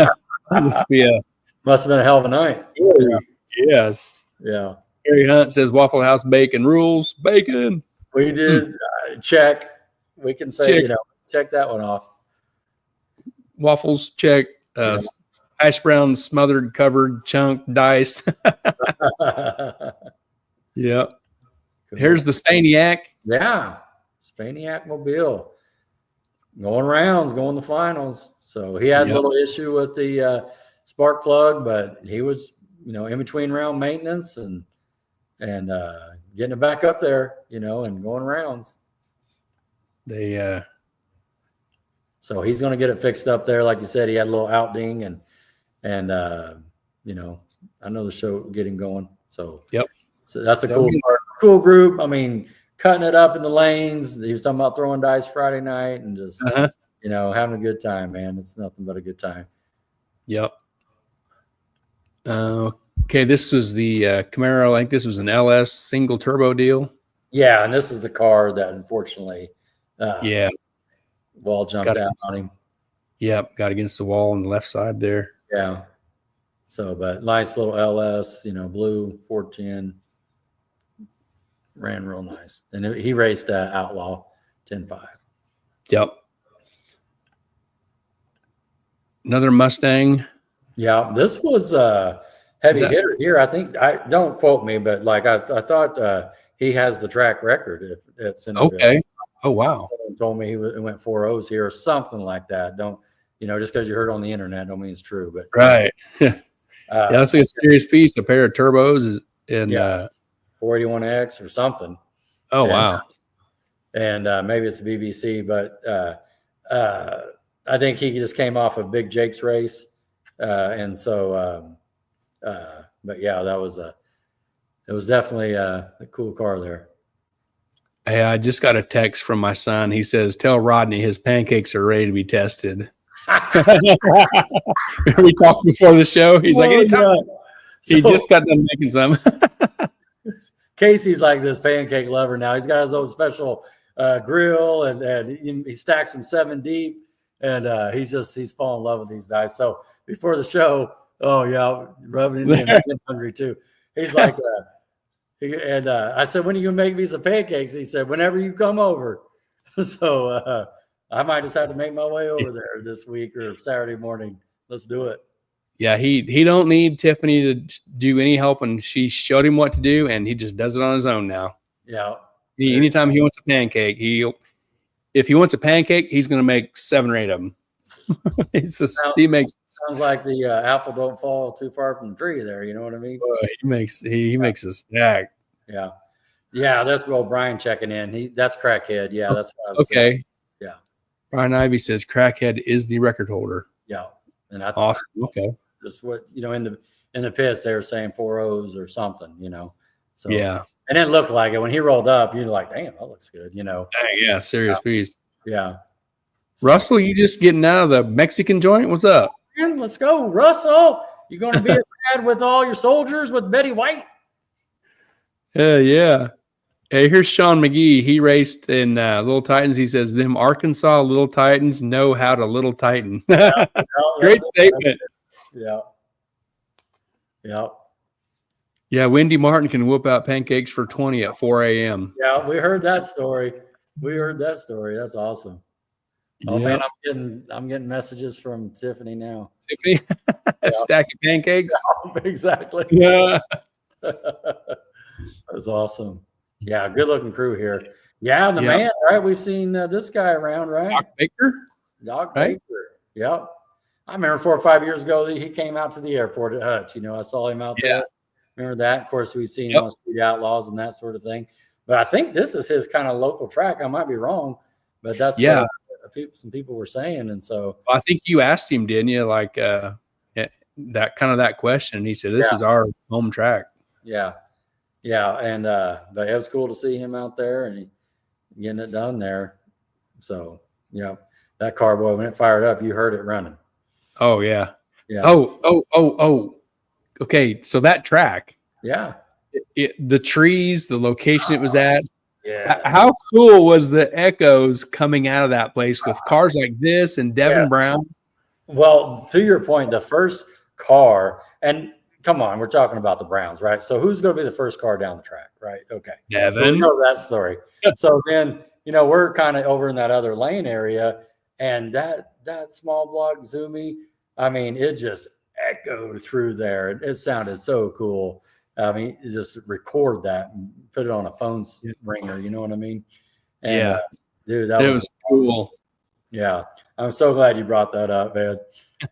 have been a hell of a night. Yeah. Yes. Yeah. Harry Hunt says Waffle House bacon rules. Bacon. We did check. We can say, check that one off. Waffles, check. Hash brown, smothered, covered, chunked, diced. Yep. Cool. Here's the Spaniac. Yeah. Spaniac Mobile. Going rounds, going to finals. So he had a little issue with the spark plug, but he was, in between round maintenance and getting it back up there, and going rounds. So he's going to get it fixed up there. Like you said, he had a little outding and I know the show getting going. So, so that's a cool group. I mean, cutting it up in the lanes. He was talking about throwing dice Friday night and just, having a good time, man. It's nothing but a good time. Yep. Okay, this was the Camaro. I think this was an LS single turbo deal. Yeah, and this is the car that unfortunately, wall jumped out on him. Yep, got against the wall on the left side there. Yeah. So, but nice little LS, blue 410. Ran real nice. And he raced Outlaw 10.5. Yep. Another Mustang. Yeah, this was a heavy hitter here. I think, don't quote me, but I thought he has the track record at Centerville. Okay. Oh, wow. Someone told me he went 4.0s here or something like that. Don't, just because you heard on the internet don't mean it's true. But right. That's like a serious piece. A pair of turbos and 481X or something. Oh, wow. And maybe it's a BBC, but I think he just came off of Big Jake's race. And so, but yeah, it was definitely a cool car there. Hey, I just got a text from my son. He says, tell Rodney his pancakes are ready to be tested. We talked before the show. He's like, anytime. He just got done making some. Casey's like this pancake lover now. He's got his own special grill and he stacks them 7 deep. And he's fallen in love with these guys. So before the show, rubbing it in, I'm hungry too. He's like, I said, when are you gonna make me some pancakes? He said, whenever you come over. So I might just have to make my way over there this week or Saturday morning. Let's do it. Yeah, he don't need Tiffany to do any help, and she showed him what to do, and he just does it on his own now. Yeah. Anytime he wants a pancake, if he wants a pancake, he's going to make 7 or 8 of them. Sounds like the apple don't fall too far from the tree there. You know what I mean? He makes a stack. Yeah. Yeah, that's Brian checking in. That's Crackhead. Yeah, that's what I was okay. saying. Yeah. Brian Ivy says Crackhead is the record holder. Yeah. And I awesome. Okay. Just what in the pits they were saying 4.0s or something, So yeah. And it looked like it when he rolled up. You're like, damn, that looks good, Dang, yeah, serious piece. Yeah. Russell, you just getting out of the Mexican joint? What's up? Man, let's go, Russell. You going to be at with all your soldiers with Betty White? Yeah. Hey, here's Sean McGee. He raced in Little Titans. He says, them Arkansas Little Titans know how to Little Titan. Great statement. Yeah. Yeah. Yeah, Wendy Martin can whoop out pancakes for 20 at 4 a.m. Yeah, we heard that story. That's awesome. Oh man, I'm getting messages from Tiffany now. Tiffany, a stack of pancakes. Yeah, exactly. Yeah, that's awesome. Yeah, good looking crew here. Yeah, the man, right? We've seen this guy around, right? Doc Baker. Yep. I remember 4 or 5 years ago he came out to the airport at Hutch. I saw him out there. Remember that? Of course, we've seen him on Street Outlaws and that sort of thing. But I think this is his kind of local track. I might be wrong, but that's what some people were saying. And so I think you asked him, didn't you? Like that question. He said, "This is our home track." Yeah. Yeah. And but it was cool to see him out there and getting it done there. So that car, boy, when it fired up, you heard it running. Oh yeah. Yeah. Oh. Okay, so that track. Yeah. The trees, the location it was at. Yeah. How cool was the echoes coming out of that place with cars like this and Devin Brown? Well, to your point, the first car, and come on, we're talking about the Browns, right? So who's going to be the first car down the track, right? Okay. Devin. So we know that story. So then, we're kind of over in that other lane area, and that small block Zoomy, I mean, it just echoed through there. It sounded so cool. I mean, just record that and put it on a phone ringer. You know what I mean? And, dude, that was cool. Awesome. Yeah, I'm so glad you brought that up, man.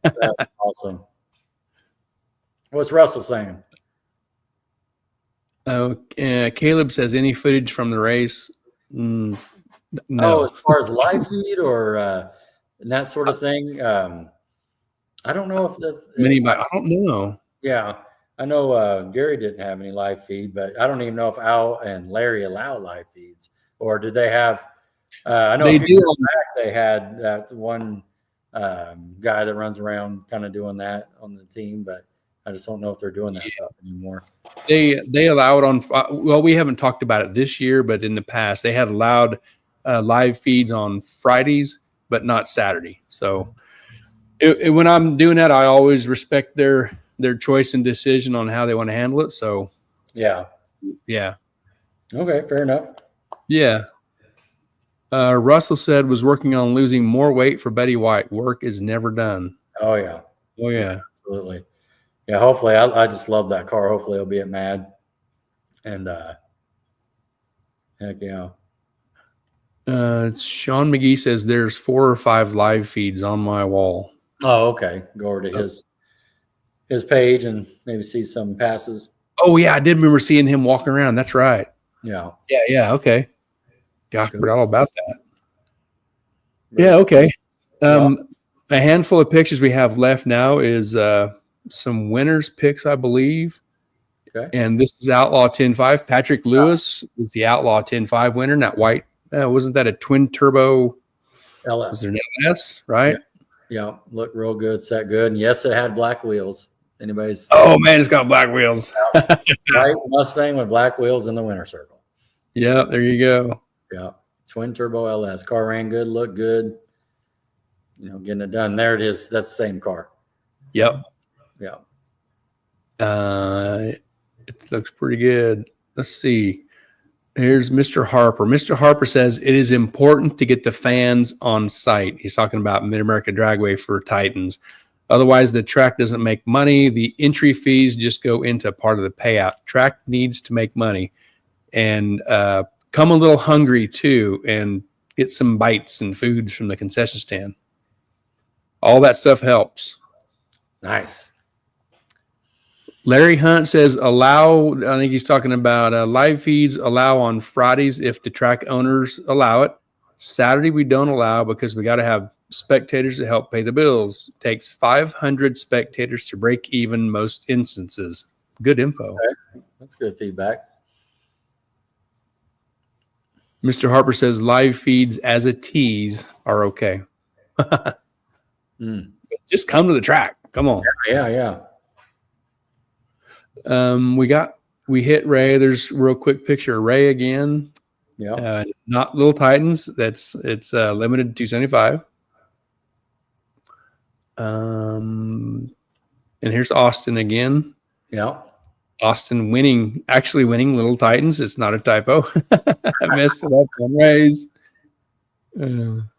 That's awesome. What's Russell saying? Caleb says, any footage from the race? No. Oh, as far as live feed or and that sort of thing. I don't know if that's anybody. I don't know. Yeah, I know Gary didn't have any live feed, but I don't even know if Al and Larry allow live feeds, or did they have? I know they do. They had that one guy that runs around kind of doing that on the team, but I just don't know if they're doing that stuff anymore. They allow it on. Well, we haven't talked about it this year, but in the past they had allowed live feeds on Fridays, but not Saturday. So. When I'm doing that, I always respect their choice and decision on how they want to handle it. So, yeah. Okay, fair enough. Yeah. Russell said was working on losing more weight for Betty White. Work is never done. Oh yeah. Absolutely. Yeah. Hopefully, I just love that car. Hopefully, it'll be at Mad. And heck yeah. Sean McGee says there's 4 or 5 live feeds on my wall. Oh, okay. Go over to his page and maybe see some passes. Oh yeah, I did remember seeing him walking around. That's right. Yeah. Okay. Yeah, I forgot all about that. Yeah. Okay. A handful of pictures we have left now is some winners picks, I believe. Okay. And this is Outlaw 10.5. Patrick Lewis is the Outlaw 10.5 winner. And that white wasn't that a twin turbo LS? Was there an LS, right? Yeah, looked real good, set good. And yes, it had black wheels. Anybody's oh man, it's got black wheels. White Mustang with black wheels in the winner circle. Yeah, there you go. Yeah. Twin turbo LS. Car ran good, looked good. Getting it done. There it is. That's the same car. Yep. Yeah. It looks pretty good. Let's see. Here's Mr. Harper. Mr. Harper says it is important to get the fans on site. He's talking about Mid-America Dragway for Titans. Otherwise, the track doesn't make money. The entry fees just go into part of the payout. Track needs to make money. And come a little hungry, too, and get some bites and foods from the concession stand. All that stuff helps. Nice. Larry Hunt says allow, I think he's talking about live feeds allow on Fridays if the track owners allow it. Saturday we don't allow because we got to have spectators to help pay the bills. It takes 500 spectators to break even most instances. Good info. Okay. That's good feedback. Mr. Harper says live feeds as a tease are okay. Just come to the track. Come on. Yeah. We got we hit Ray. There's a real quick picture of Ray again. Yeah. Not Little Titans. It's limited to 275. And here's Austin again. Yeah. Austin actually winning Little Titans. It's not a typo. I messed it up on Ray's. And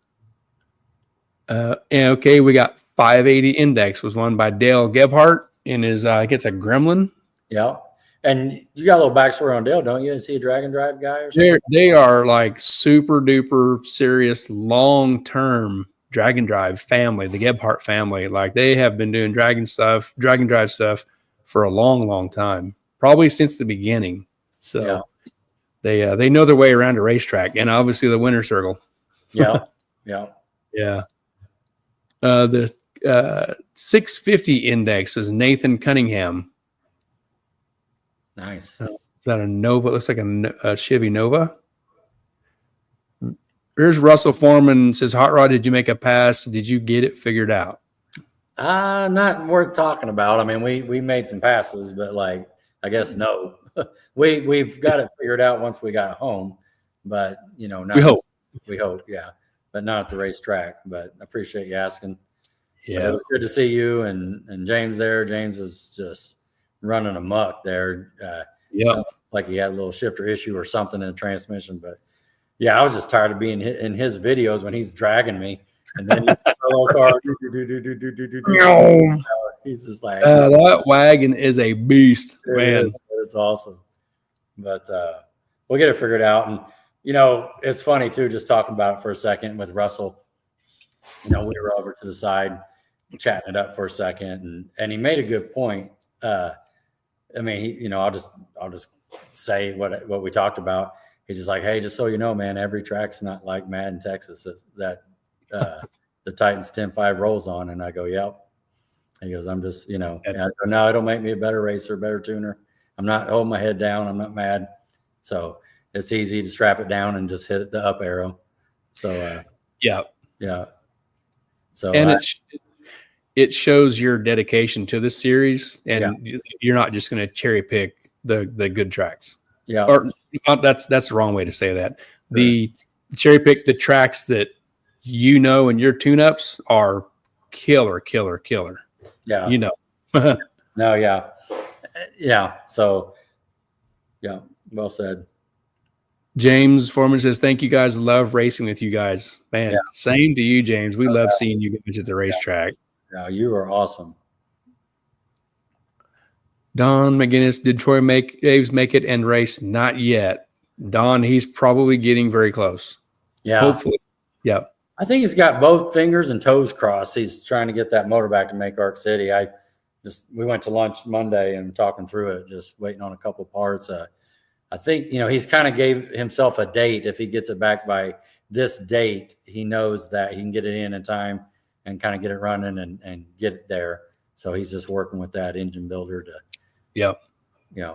okay, we got 580 Index was won by Dale Gebhardt and is I think it's a Gremlin. Yeah. And you got a little backstory on Dale, don't you? Is he a drag and drive guy or something? They are like super duper serious long term drag and drive family, the Gebhardt family. Like they have been doing drag and drive stuff for a long, long time, probably since the beginning. So they know their way around a racetrack and obviously the winner's circle. Yeah. Yeah. Yeah. The 650 Index is Nathan Cunningham. Nice. Is that a Nova? It looks like a Chevy Nova. Here's Russell Foreman says, Hot Rod, did you make a pass? Did you get it figured out? Not worth talking about. I mean, we made some passes, but like, I guess no. We've got it figured out once we got home, but not, we hope, yeah, but not at the racetrack. But I appreciate you asking. Yeah, it was good to see you and James there. James was just running amok there. Like he had a little shifter issue or something in the transmission. But yeah, I was just tired of being in his videos when he's dragging me. And then he's he's just like, that wagon is a beast, man. It's awesome. But we'll get it figured out. And, it's funny, too, just talking about it for a second with Russell. We were over to the side chatting it up for a second. And he made a good point. I mean, I'll just say what we talked about. He's just like, hey, just so you know, man, every track's not like Madden, Texas that the Titans 10-5 rolls on. And I go, yep. He goes, I'm just, and I go, no, it'll make me a better racer, better tuner. I'm not holding my head down. I'm not mad. So it's easy to strap it down and just hit the up arrow. So, yeah. So, and it shows your dedication to this series, and you're not just going to cherry pick the good tracks. Yeah. Or that's the wrong way to say that. The cherry pick the tracks that and your tune-ups are killer. Yeah. No, yeah. Yeah. So, yeah, well said. James Foreman says, thank you guys. Love racing with you guys. Man, same to you, James. We love seeing you guys at the racetrack. Yeah, you are awesome. Don McGinnis, did Troy Daves make it and race? Not yet. Don, he's probably getting very close. Yeah. Hopefully. Yeah. I think he's got both fingers and toes crossed. He's trying to get that motor back to make Ark City. We went to lunch Monday and talking through it, just waiting on a couple parts. I think, he's kind of gave himself a date. If he gets it back by this date, he knows that he can get it in time and kind of get it running and get it there. So he's just working with that engine builder to. Yep. Yeah.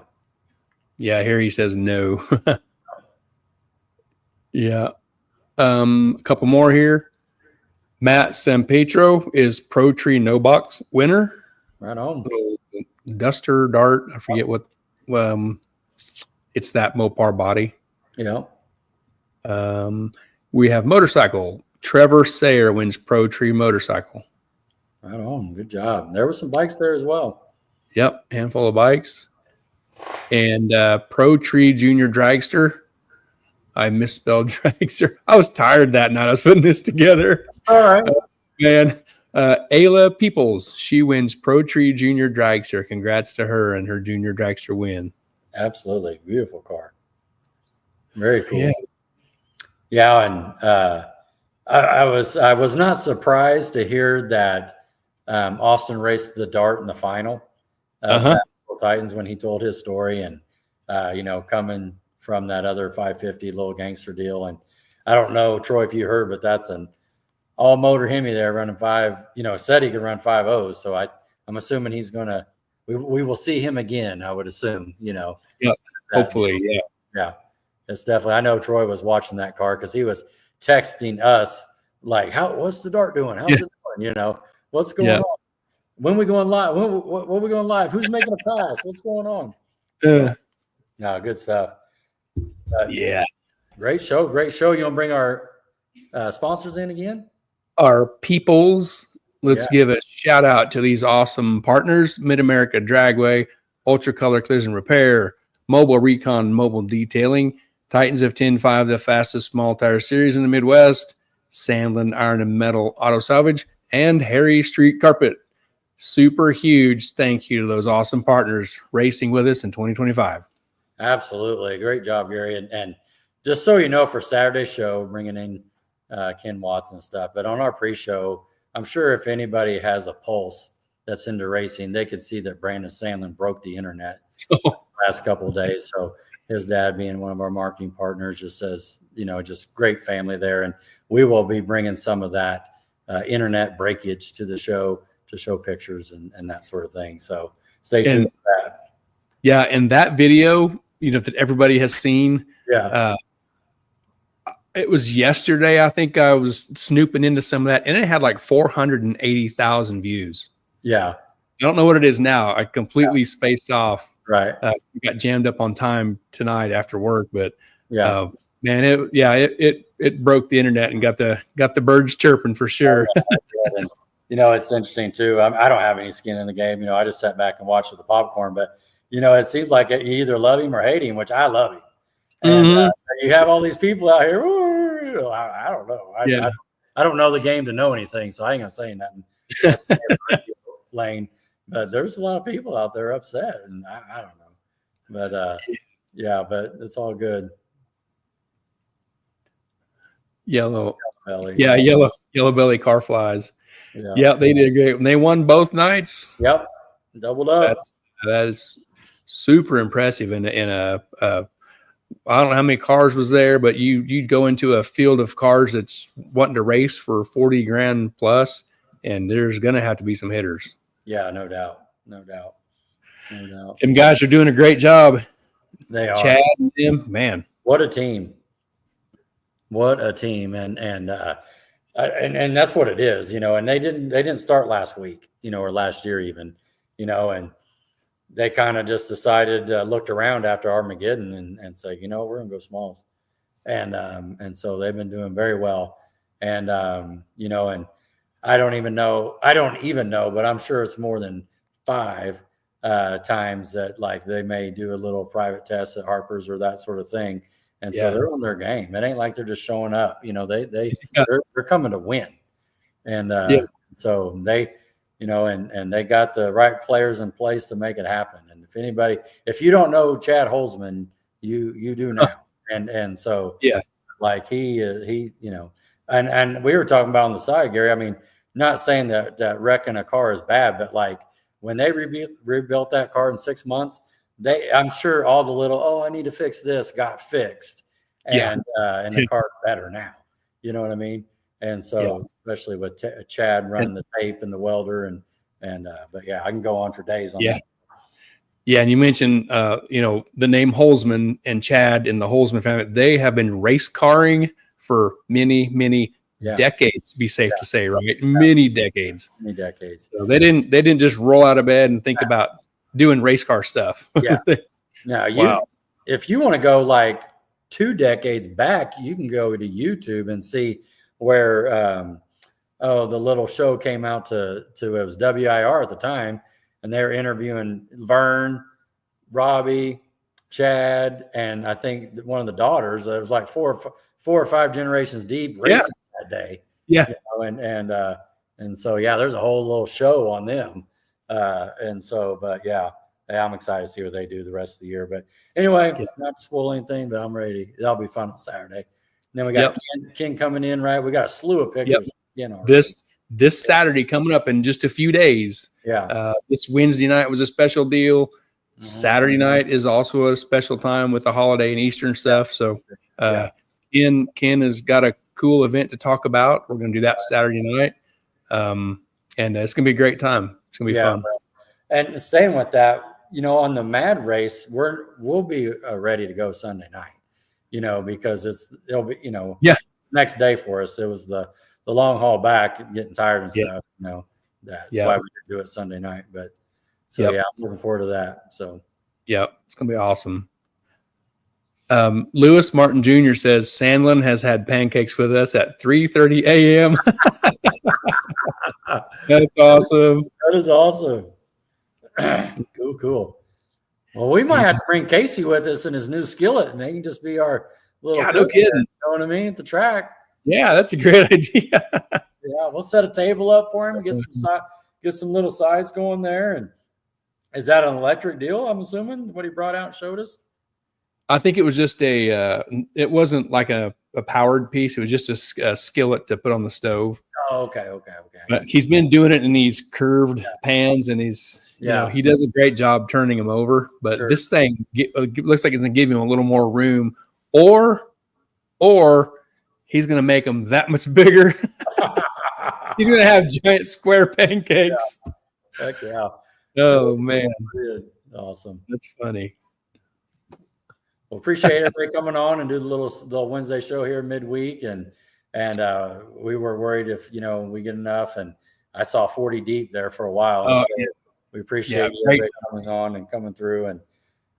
Yeah. Here he says no. Yeah. A couple more here. Matt Sampetro is Pro Tree No Box winner. Right on. Duster Dart. I forget what. It's that Mopar body. Yeah. We have motorcycle. Trevor Sayer wins Pro Tree motorcycle. Right on. Good job. There were some bikes there as well. Yep. Handful of bikes. And Pro Tree Junior Dragster. I misspelled dragster. I was tired that night. I was putting this together. All right. Man. Ayla Peoples. She wins Pro Tree Junior Dragster. Congrats to her and her Junior Dragster win. Absolutely. Beautiful car. Very cool. Yeah. And I was not surprised to hear that Austin raced the Dart in the final Titans when he told his story and, coming from that other 550 little gangster deal. And I don't know, Troy, if you heard, but that's an all motor Hemi there running said he could run 5.0. So I'm assuming he's going to, we will see him again, I would assume, Yeah, hopefully. Yeah. It's definitely, I know Troy was watching that car because he was texting us like, what's the Dart doing? How's it doing? What's going on? When we going live? What are we going live? Who's making a pass? What's going on? No, good stuff. Yeah. Great show. Great show. You want to bring our sponsors in again? Our peoples. Let's give a shout out to these awesome partners: Mid-America Dragway, Ultra Color Collision Repair, Mobile Recon Mobile Detailing, Titans of 10.5, the fastest small tire series in the Midwest, Sandland Iron and Metal Auto Salvage, and Harry Street Carpet. Super huge thank you to those awesome partners racing with us in 2025. Absolutely. Great job, Gary. And just so you know, for Saturday's show, bringing in Ken Watts and stuff, but on our pre-show, I'm sure if anybody has a pulse that's into racing, they could see that Brandon Sandlin broke the internet the last couple of days. So his dad being one of our marketing partners just says, just great family there. And we will be bringing some of that internet breakage to the show to show pictures and that sort of thing. So stay tuned for that. Yeah. And that video, that everybody has seen. Yeah. It was yesterday. I think I was snooping into some of that, and it had like 480,000 views. Yeah. I don't know what it is now. I completely spaced off. Right. Got jammed up on time tonight after work, but man, it broke the internet and got the birds chirping for sure. And, it's interesting too. I don't have any skin in the game. I just sat back and watched with the popcorn, but it seems like you either love him or hate him, which I love him. And you have all these people out here. I don't know. I don't know the game to know anything, so I ain't gonna say nothing. That's lane, but there's a lot of people out there upset, and I don't know. But but it's all good. Yellow belly. Yeah, yellow belly car flies. Yeah, they did great. They won both nights. Yep, doubled up. That is super impressive. In a I don't know how many cars was there, but you'd go into a field of cars that's wanting to race for 40 grand plus, and there's going to have to be some hitters. Yeah, no doubt. Them guys are doing a great job. They are. Chad and them, man. What a team. And that's what it is, and they didn't start last week, or last year even, and they kind of just decided, looked around after Armageddon and said, we're going to go smalls. And so they've been doing very well. And, and I don't even know, but I'm sure it's more than 5 times that like they may do a little private test at Harper's or that sort of thing. And so they're on their game. It ain't like they're just showing up, they're coming to win. And so they, and they got the right players in place to make it happen. And if you don't know Chad Holzman, you do now. And so, like he, and we were talking about on the side, Gary, I mean, not saying that wrecking a car is bad, but like when they rebuilt that car in 6 months, I'm sure all the little, I need to fix this got fixed. And the car's better now. You know what I mean? And so, especially with Chad running the tape and the welder, but I can go on for days on that. Yeah, and you mentioned, the name Holzman and Chad and the Holzman family. They have been race carring for many, many decades. Be safe to say, right? Many decades. Many decades. So they didn't just roll out of bed and think about doing race car stuff. Yeah. Now if you want to go like 2 decades back, you can go to YouTube and see where the little show came out to it was WIR at the time, and they were interviewing Vern, Robbie, Chad, and I think one of the daughters. It was like 4 or 5 generations deep racing that day. Yeah, and so there's a whole little show on them, and so I'm excited to see what they do the rest of the year. But anyway, not to spoil anything, but I'm ready. That'll be fun on Saturday. And then we got Ken coming in, right? We got a slew of pictures. This Saturday coming up in just a few days. This Wednesday night was a special deal. Mm-hmm. Saturday night is also a special time with the holiday and Easter and stuff. So Ken has got a cool event to talk about. We're going to do that Saturday night. And it's going to be a great time. It's going to be fun. And staying with that, on the Mad Race, we'll be ready to go Sunday night, because it'll be, next day for us. It was the long haul back, getting tired and stuff, that's why we could do it Sunday night. But I'm looking forward to that. So, it's going to be awesome. Lewis Martin Jr. says Sandlin has had pancakes with us at 3:30 a.m. That's awesome. That is awesome. Cool. Well, we might have to bring Casey with us in his new skillet, and he can just be our little. No kidding. You know what I mean? At the track. Yeah, that's a great idea. Yeah, we'll set a table up for him, get some little sides going there. And is that an electric deal? I'm assuming what he brought out and showed us. I think it was just it wasn't like a powered piece. It was just a skillet to put on the stove. Oh, okay. But he's been doing it in these curved pans, and you know, he does a great job turning them over. But this thing looks like it's going to give him a little more room, or he's going to make them that much bigger. He's going to have giant square pancakes. Yeah. Heck yeah. Oh, man. Awesome. That's funny. Well, appreciate everybody coming on and do the little Wednesday show here midweek. And we were worried if, we get enough. And I saw 40 deep there for a while. So we appreciate everybody coming on and coming through.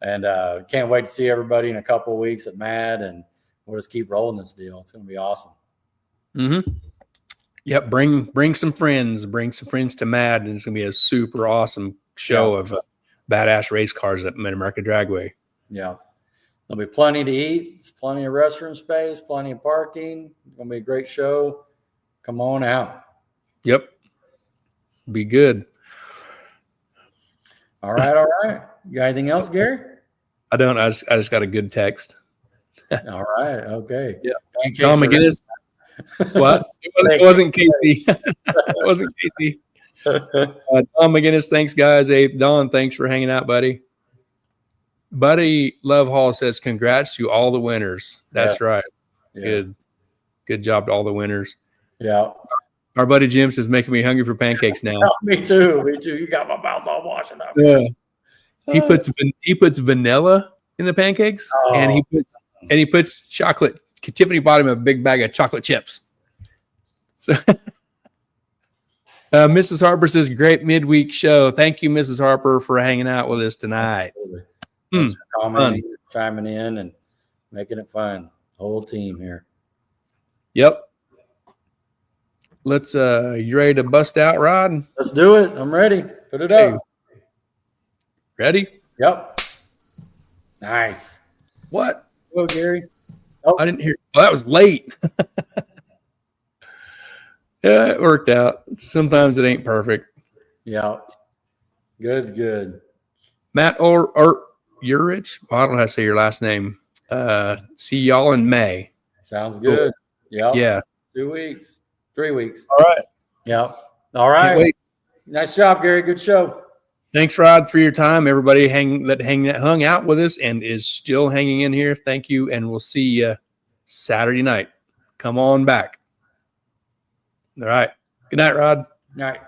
And can't wait to see everybody in a couple of weeks at MAD. And we'll just keep rolling this deal. It's going to be awesome. Mm-hmm. Yep. Bring some friends. Bring some friends to MAD. And it's going to be a super awesome show of badass race cars at Mid-America Dragway. Yeah. There'll be plenty to eat, plenty of restroom space, plenty of parking. It's going to be a great show. Come on out. Yep. Be good. All right. You got anything else, Gary? I don't. I just got a good text. All right. Okay. Yeah. Don McGinnis. What? It wasn't Casey. It wasn't Casey. Don McGinnis. Thanks, guys. Hey, Don, thanks for hanging out, buddy. Buddy Love Hall says, congrats to all the winners. That's right. Yeah. Good job to all the winners. Yeah. Our buddy Jim says, making me hungry for pancakes now. Me too. You got my mouth all washing up. Yeah. He puts vanilla in the pancakes, and he puts chocolate. Tiffany bought him a big bag of chocolate chips. So Mrs. Harper says, great midweek show. Thank you, Mrs. Harper, for hanging out with us tonight. Absolutely. Thanks for commenting, chiming in, and making it fun. Whole team here. Yep. Let's you ready to bust out, Rod? Let's do it. I'm ready. Put it up. Ready? Yep. Nice. What? Go, Gary. Oh, I didn't hear. Oh, that was late. Yeah, it worked out. Sometimes it ain't perfect. Yeah. Good. Matt Urich. Well, I don't know how to say your last name. See y'all in May. Sounds good. Cool. Yeah. 2 weeks. 3 weeks. All right. Yep. All right. Nice job, Gary. Good show. Thanks, Rod, for your time. Everybody hung out with us and is still hanging in here. Thank you, and we'll see you Saturday night. Come on back. All right. Good night, Rod. Night.